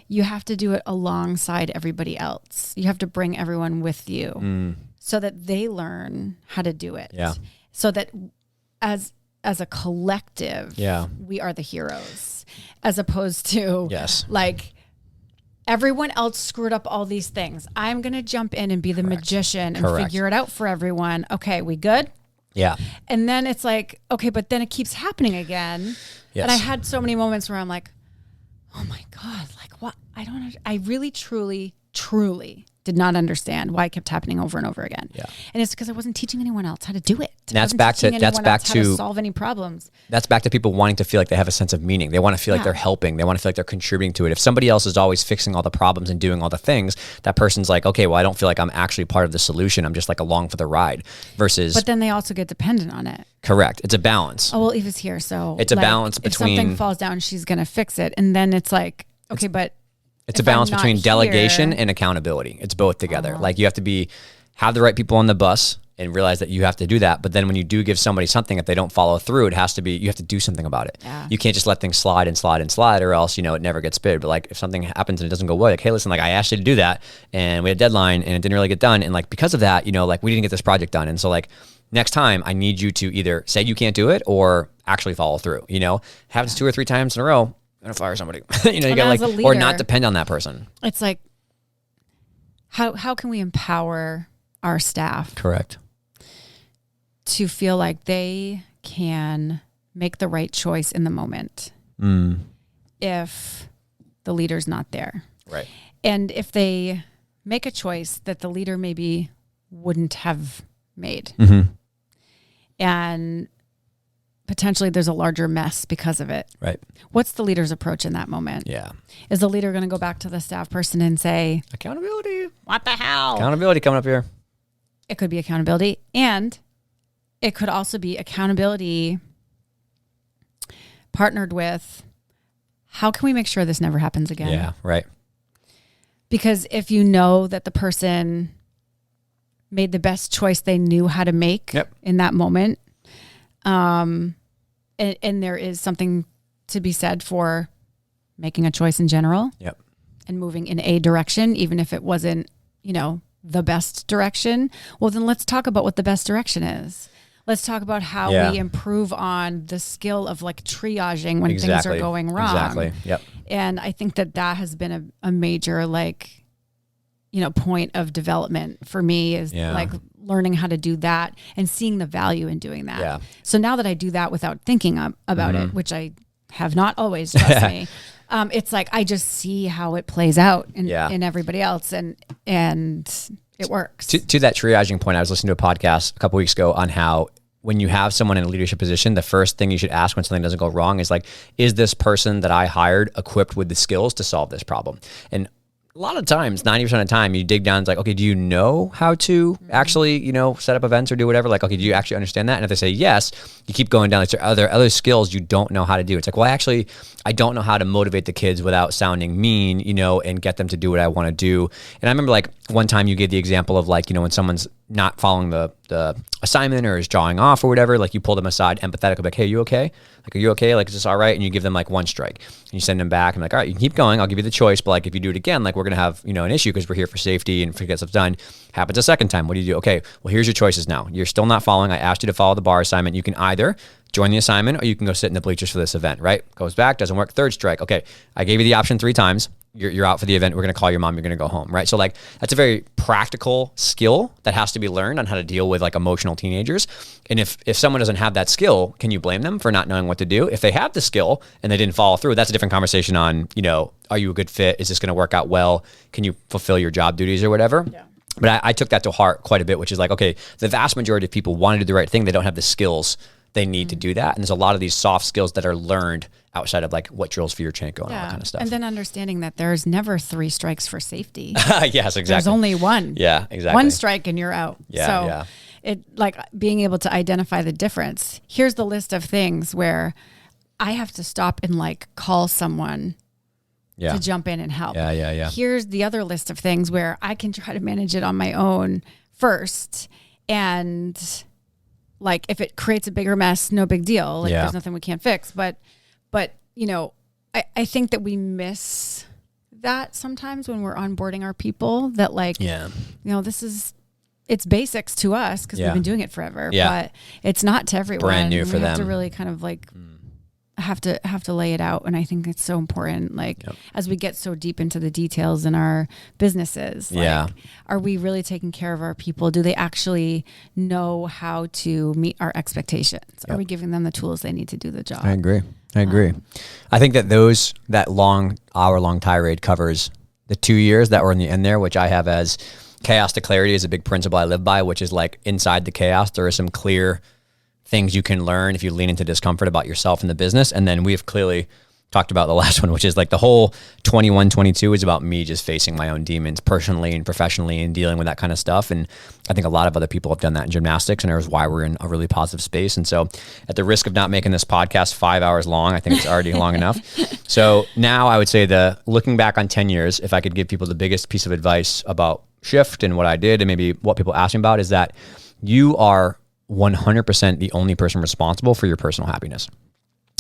you have to do it alongside everybody else. You have to bring everyone with you so that they learn how to do it. Yeah. So that as a collective, we are the heroes, as opposed to like, everyone else screwed up all these things. I'm going to jump in and be the magician and figure it out for everyone. Okay, we good? Yeah. And then it's like, okay, but then it keeps happening again. Yes. And I had so many moments where I'm like, oh my God, like what? I really, truly did not understand why it kept happening over and over again. Yeah. And it's because I wasn't teaching anyone else how to do it. That's back to how to solve any problems. That's back to people wanting to feel like they have a sense of meaning. They want to feel like they're helping. They want to feel like they're contributing to it. If somebody else is always fixing all the problems and doing all the things, that person's like, okay, well, I don't feel like I'm actually part of the solution. I'm just like along for the ride versus. But then they also get dependent on it. Correct. It's a balance. Oh, well, Eva's here. So it's a balance between. If something falls down, she's going to fix it. And then it's like, okay, but. It's a balance between delegation and accountability. It's both together. Like, you have to have the right people on the bus and realize that you have to do that. But then when you do give somebody something, if they don't follow through, you have to do something about it. Yeah. You can't just let things slide and slide and slide, or else, you know, it never gets bid. But like, if something happens and it doesn't go well, like, hey, listen, like, I asked you to do that and we had a deadline and it didn't really get done. And like, because of that, you know, like, we didn't get this project done. And so like, next time I need you to either say you can't do it or actually follow through, you know. Happens 2 or 3 times in a row, I'm gonna fire somebody. You know, you got like, or not depend on that person. It's like, how can we empower our staff? Correct. To feel like they can make the right choice in the moment if the leader's not there. Right. And if they make a choice that the leader maybe wouldn't have made. And potentially there's a larger mess because of it. Right. What's the leader's approach in that moment? Yeah. Is the leader going to go back to the staff person and say, accountability? What the hell? Accountability coming up here. it could be accountability, and it could also be accountability partnered with, how can we make sure this never happens again? Yeah, right. Because if you know that the person made the best choice they knew how to make in that moment, and there is something to be said for making a choice in general and moving in a direction, even if it wasn't, the best direction. Well, then let's talk about what the best direction is. Let's talk about how we improve on the skill of like triaging when things are going wrong. Exactly. Yep. And I think that has been a major point of development for me is like learning how to do that and seeing the value in doing that. Yeah. So now that I do that without thinking about it, which I have not always, trust me, it's like I just see how it plays out in everybody else, and it works. To that triaging point, I was listening to a podcast a couple weeks ago on how when you have someone in a leadership position, the first thing you should ask when something doesn't go wrong is like, is this person that I hired equipped with the skills to solve this problem? And a lot of times, 90% of the time, you dig down, it's like, okay, do you know how to actually, set up events or do whatever? Like, okay, do you actually understand that? And if they say yes, you keep going down. Like, are there other skills you don't know how to do? It's like, well, actually, I don't know how to motivate the kids without sounding mean, and get them to do what I want to do. And I remember like one time you gave the example of like, when someone's not following the assignment or is drawing off or whatever, like you pull them aside empathetically, like, hey, you okay? Like, are you okay? Like, is this all right? And you give them like one strike and you send them back and like, all right, you can keep going. I'll give you the choice. But like, if you do it again, like we're going to have, an issue because we're here for safety and to get stuff done. Happens a second time. What do you do? Okay, well, here's your choices now. You're still not following. I asked you to follow the bar assignment. You can either join the assignment or you can go sit in the bleachers for this event, right? Goes back, doesn't work. Third strike. Okay, I gave you the option 3 times. You're out for the event. We're going to call your mom. You're going to go home, right? So like, that's a very practical skill that has to be learned on how to deal with like emotional teenagers. And if someone doesn't have that skill, can you blame them for not knowing what to do? If they have the skill and they didn't follow through, that's a different conversation on, are you a good fit? Is this going to work out well? Can you fulfill your job duties or whatever? Yeah. But I took that to heart quite a bit, which is like, okay, the vast majority of people want to do the right thing. They don't have the skills they need to do that. And there's a lot of these soft skills that are learned outside of like what drills for your Chanko and all that kind of stuff. And then understanding that there's never 3 strikes for safety. Yes, exactly. There's only one. Yeah, exactly. 1 strike and you're out. Yeah, so it like being able to identify the difference. Here's the list of things where I have to stop and like call someone to jump in and help. Yeah. Here's the other list of things where I can try to manage it on my own first. And like if it creates a bigger mess, no big deal. Like there's nothing we can't fix. But I think that we miss that sometimes when we're onboarding our people, that like, it's basics to us because we've been doing it forever, but it's not to everyone. Brand new for them. We have to really kind of like have to lay it out. And I think it's so important, like as we get so deep into the details in our businesses, like, are we really taking care of our people? Do they actually know how to meet our expectations? Are we giving them the tools they need to do the job? I agree. I think that that long hour-long tirade covers the 2 years that were in the end there, which I have as chaos to clarity is a big principle I live by, which is like inside the chaos, there are some clear things you can learn if you lean into discomfort about yourself and the business. And then we've clearly talked about the last one, which is like the whole 21, 22 is about me just facing my own demons personally and professionally and dealing with that kind of stuff. And I think a lot of other people have done that in gymnastics, and it was why we're in a really positive space. And so at the risk of not making this podcast 5 hours long, I think it's already long enough. So now I would say looking back on 10 years, if I could give people the biggest piece of advice about Shift and what I did and maybe what people ask me about, is that you are 100% the only person responsible for your personal happiness.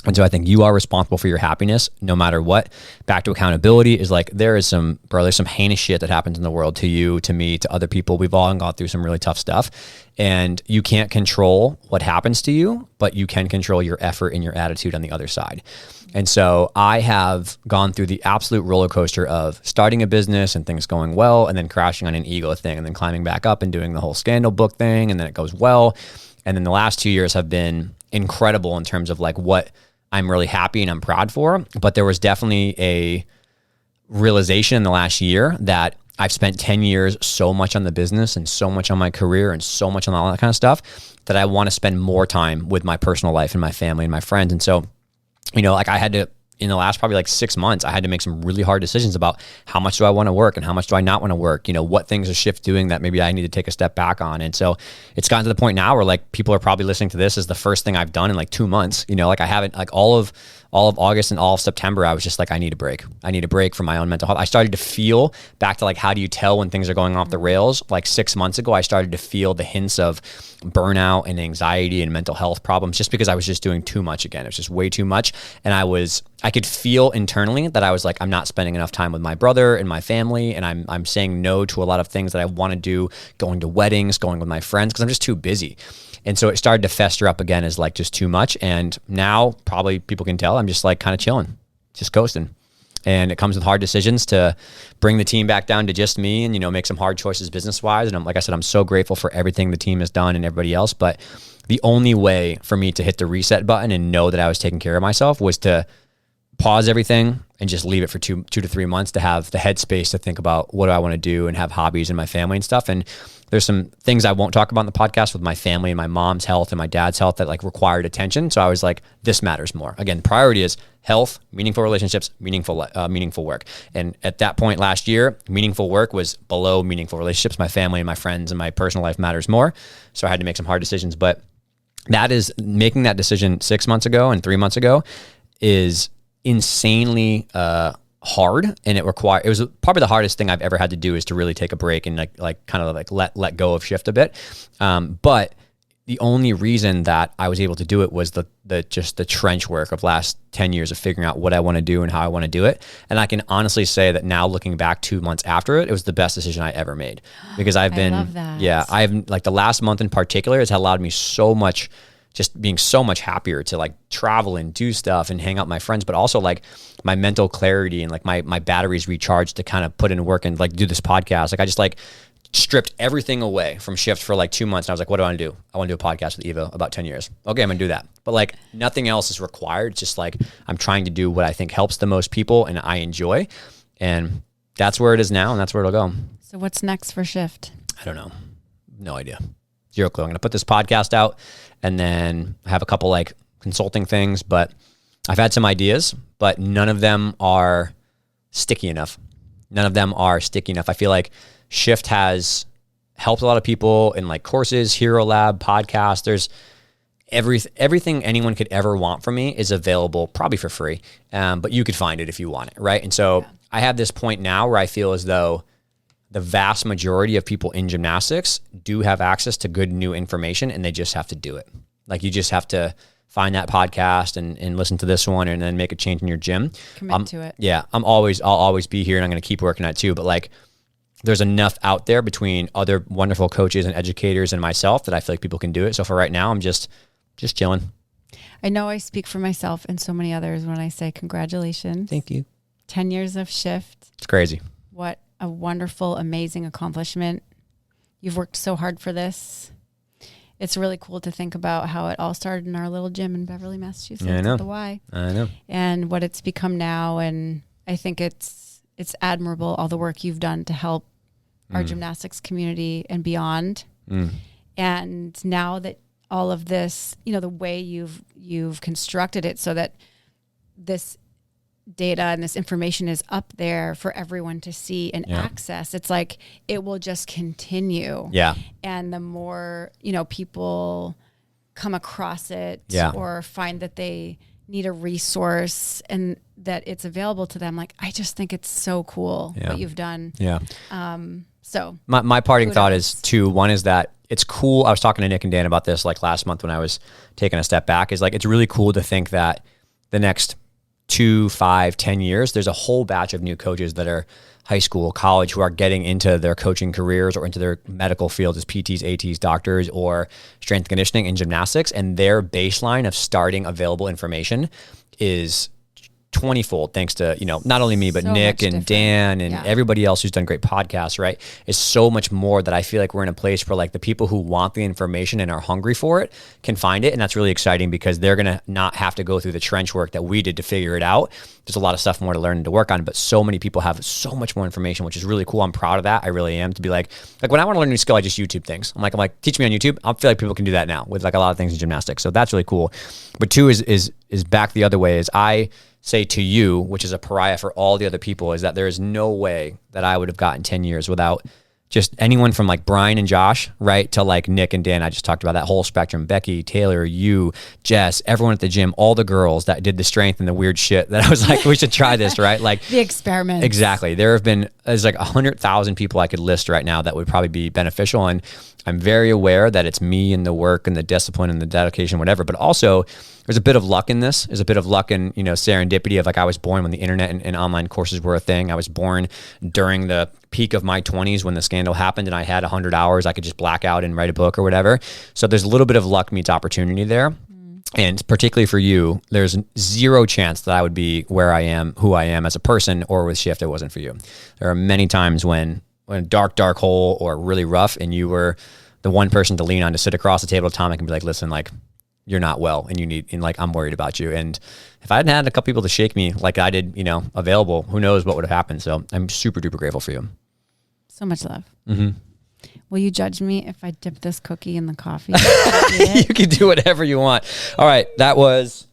And so I think you are responsible for your happiness no matter what. Back to accountability is like, there's some heinous shit that happens in the world to you, to me, to other people. We've all gone through some really tough stuff, and you can't control what happens to you, but you can control your effort and your attitude on the other side. And so I have gone through the absolute roller coaster of starting a business and things going well, and then crashing on an ego thing, and then climbing back up and doing the whole scandal book thing, and then it goes well. And then the last 2 years have been incredible in terms of like what I'm really happy and I'm proud for. But there was definitely a realization in the last year that I've spent 10 years so much on the business and so much on my career and so much on all that kind of stuff that I want to spend more time with my personal life and my family and my friends. And so, like I had to in the last probably like 6 months, I had to make some really hard decisions about how much do I want to work and how much do I not want to work? What things is Shift doing that maybe I need to take a step back on? And so it's gotten to the point now where like people are probably listening to this as the first thing I've done in like 2 months. Like I haven't, like all of August and all of September, I was just like, I need a break. I need a break from my own mental health. I started to feel back to like, how do you tell when things are going off the rails? Like 6 months ago, I started to feel the hints of burnout and anxiety and mental health problems just because I was just doing too much again. It was just way too much. And I could feel internally that I was like, I'm not spending enough time with my brother and my family. And I'm saying no to a lot of things that I want to do, going to weddings, going with my friends, because I'm just too busy. And so it started to fester up again as like just too much. And now probably people can tell I'm just like kind of chilling, just coasting. And it comes with hard decisions to bring the team back down to just me and, make some hard choices business-wise. And like I said, I'm so grateful for everything the team has done and everybody else. But the only way for me to hit the reset button and know that I was taking care of myself was to pause everything and just leave it for 2 to 3 months to have the headspace to think about what do I want to do and have hobbies and my family and stuff. And there's some things I won't talk about in the podcast with my family and my mom's health and my dad's health that like required attention. So I was like, this matters more. Again, priority is health, meaningful relationships, meaningful work. And at that point last year, meaningful work was below meaningful relationships. My family and my friends and my personal life matters more. So I had to make some hard decisions, but that is making that decision 6 months ago and 3 months ago is insanely hard, and it was probably the hardest thing I've ever had to do is to really take a break and like kind of like let go of Shift a bit. But the only reason that I was able to do it was the trench work of last 10 years of figuring out what I want to do and how I want to do it. And I can honestly say that now looking back 2 months after it was the best decision I ever made because I've like the last month in particular has allowed me so much, just being so much happier to like travel and do stuff and hang out with my friends, but also like my mental clarity and like my batteries recharged to kind of put in work and like do this podcast. Like I just like stripped everything away from Shift for like 2 months. And I was like, what do I want to do? I want to do a podcast with Evo about 10 years. Okay, I'm going to do that. But like nothing else is required. It's just like I'm trying to do what I think helps the most people and I enjoy. And that's where it is now and that's where it'll go. So what's next for Shift? I don't know. No idea. Zero clue. I'm going to put this podcast out and then I have a couple like consulting things, but I've had some ideas, but none of them are sticky enough. I feel like Shift has helped a lot of people in like courses, Hero Lab, podcasts. There's everything anyone could ever want from me is available probably for free, but you could find it if you want it, right? And so I have this point now where I feel as though the vast majority of people in gymnastics do have access to good new information and they just have to do it. Like you just have to find that podcast and listen to this one and then make a change in your gym. Commit to it. Yeah. I'll always be here and I'm going to keep working at it too. But like there's enough out there between other wonderful coaches and educators and myself that I feel like people can do it. So for right now, I'm just chilling. I know I speak for myself and so many others when I say congratulations. Thank you. 10 years of Shift. It's crazy. What a wonderful, amazing accomplishment. You've worked so hard for this. It's really cool to think about how it all started in our little gym in Beverly, Massachusetts. Yeah, I know. At the Y. I know. And what it's become now. And I think it's admirable, all the work you've done to help our gymnastics community and beyond. And now that all of this, the way you've constructed it so that this data and this information is up there for everyone to see and access, it's like it will just continue. Yeah. And the more, people come across it or find that they need a resource and that it's available to them, like I just think it's so cool what you've done. Yeah. So my parting thought is two. One is that it's cool. I was talking to Nick and Dan about this like last month when I was taking a step back, is like it's really cool to think that the next 2, 5, 10 years, there's a whole batch of new coaches that are high school, college, who are getting into their coaching careers or into their medical field as PTs, ATs, doctors, or strength and conditioning in gymnastics. And their baseline of starting available information is 20-fold, thanks to, not only me, but so Nick and Dan and everybody else who's done great podcasts, right? Is so much more that I feel like we're in a place where like the people who want the information and are hungry for it can find it. And that's really exciting because they're going to not have to go through the trench work that we did to figure it out. There's a lot of stuff more to learn and to work on, but so many people have so much more information, which is really cool. I'm proud of that. I really am, to be like when I want to learn a new skill, I just YouTube things. I'm like, teach me on YouTube. I feel like people can do that now with like a lot of things in gymnastics. So that's really cool. But two is back the other way, is I say to you, which is a pariah for all the other people, is that there is no way that I would have gotten 10 years without just anyone from like Brian and Josh, right, to like Nick and Dan. I just talked about that whole spectrum. Becky, Taylor, you, Jess, everyone at the gym, all the girls that did the strength and the weird shit that I was like, we should try this, right? Like the experiment. Exactly. There's like 100,000 people I could list right now that would probably be beneficial. And I'm very aware that it's me and the work and the discipline and the dedication, whatever, but also there's a bit of luck in this. There's a bit of luck in, serendipity of like, I was born when the internet and online courses were a thing. I was born during the peak of my 20s when the scandal happened and I had 100 hours. I could just black out and write a book or whatever. So there's a little bit of luck meets opportunity there. And particularly for you, there's zero chance that I would be where I am, who I am as a person or with Shift if it wasn't for you. There are many times when a dark hole or really rough and you were the one person to lean on to sit across the table with Tom and be like, listen, like, you're not well and like, I'm worried about you. And if I hadn't had a couple people to shake me like I did, available, who knows what would have happened. So I'm super duper grateful for you. So much love. Mm-hmm. Will you judge me if I dip this cookie in the coffee? You can do whatever you want. All right. That was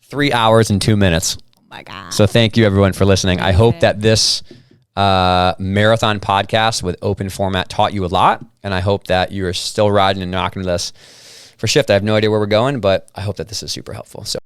3 hours and 2 minutes. Oh my God. So thank you everyone for listening. I hope that this marathon podcast with open format taught you a lot. And I hope that you are still riding and knocking this for Shift. I have no idea where we're going, but I hope that this is super helpful. So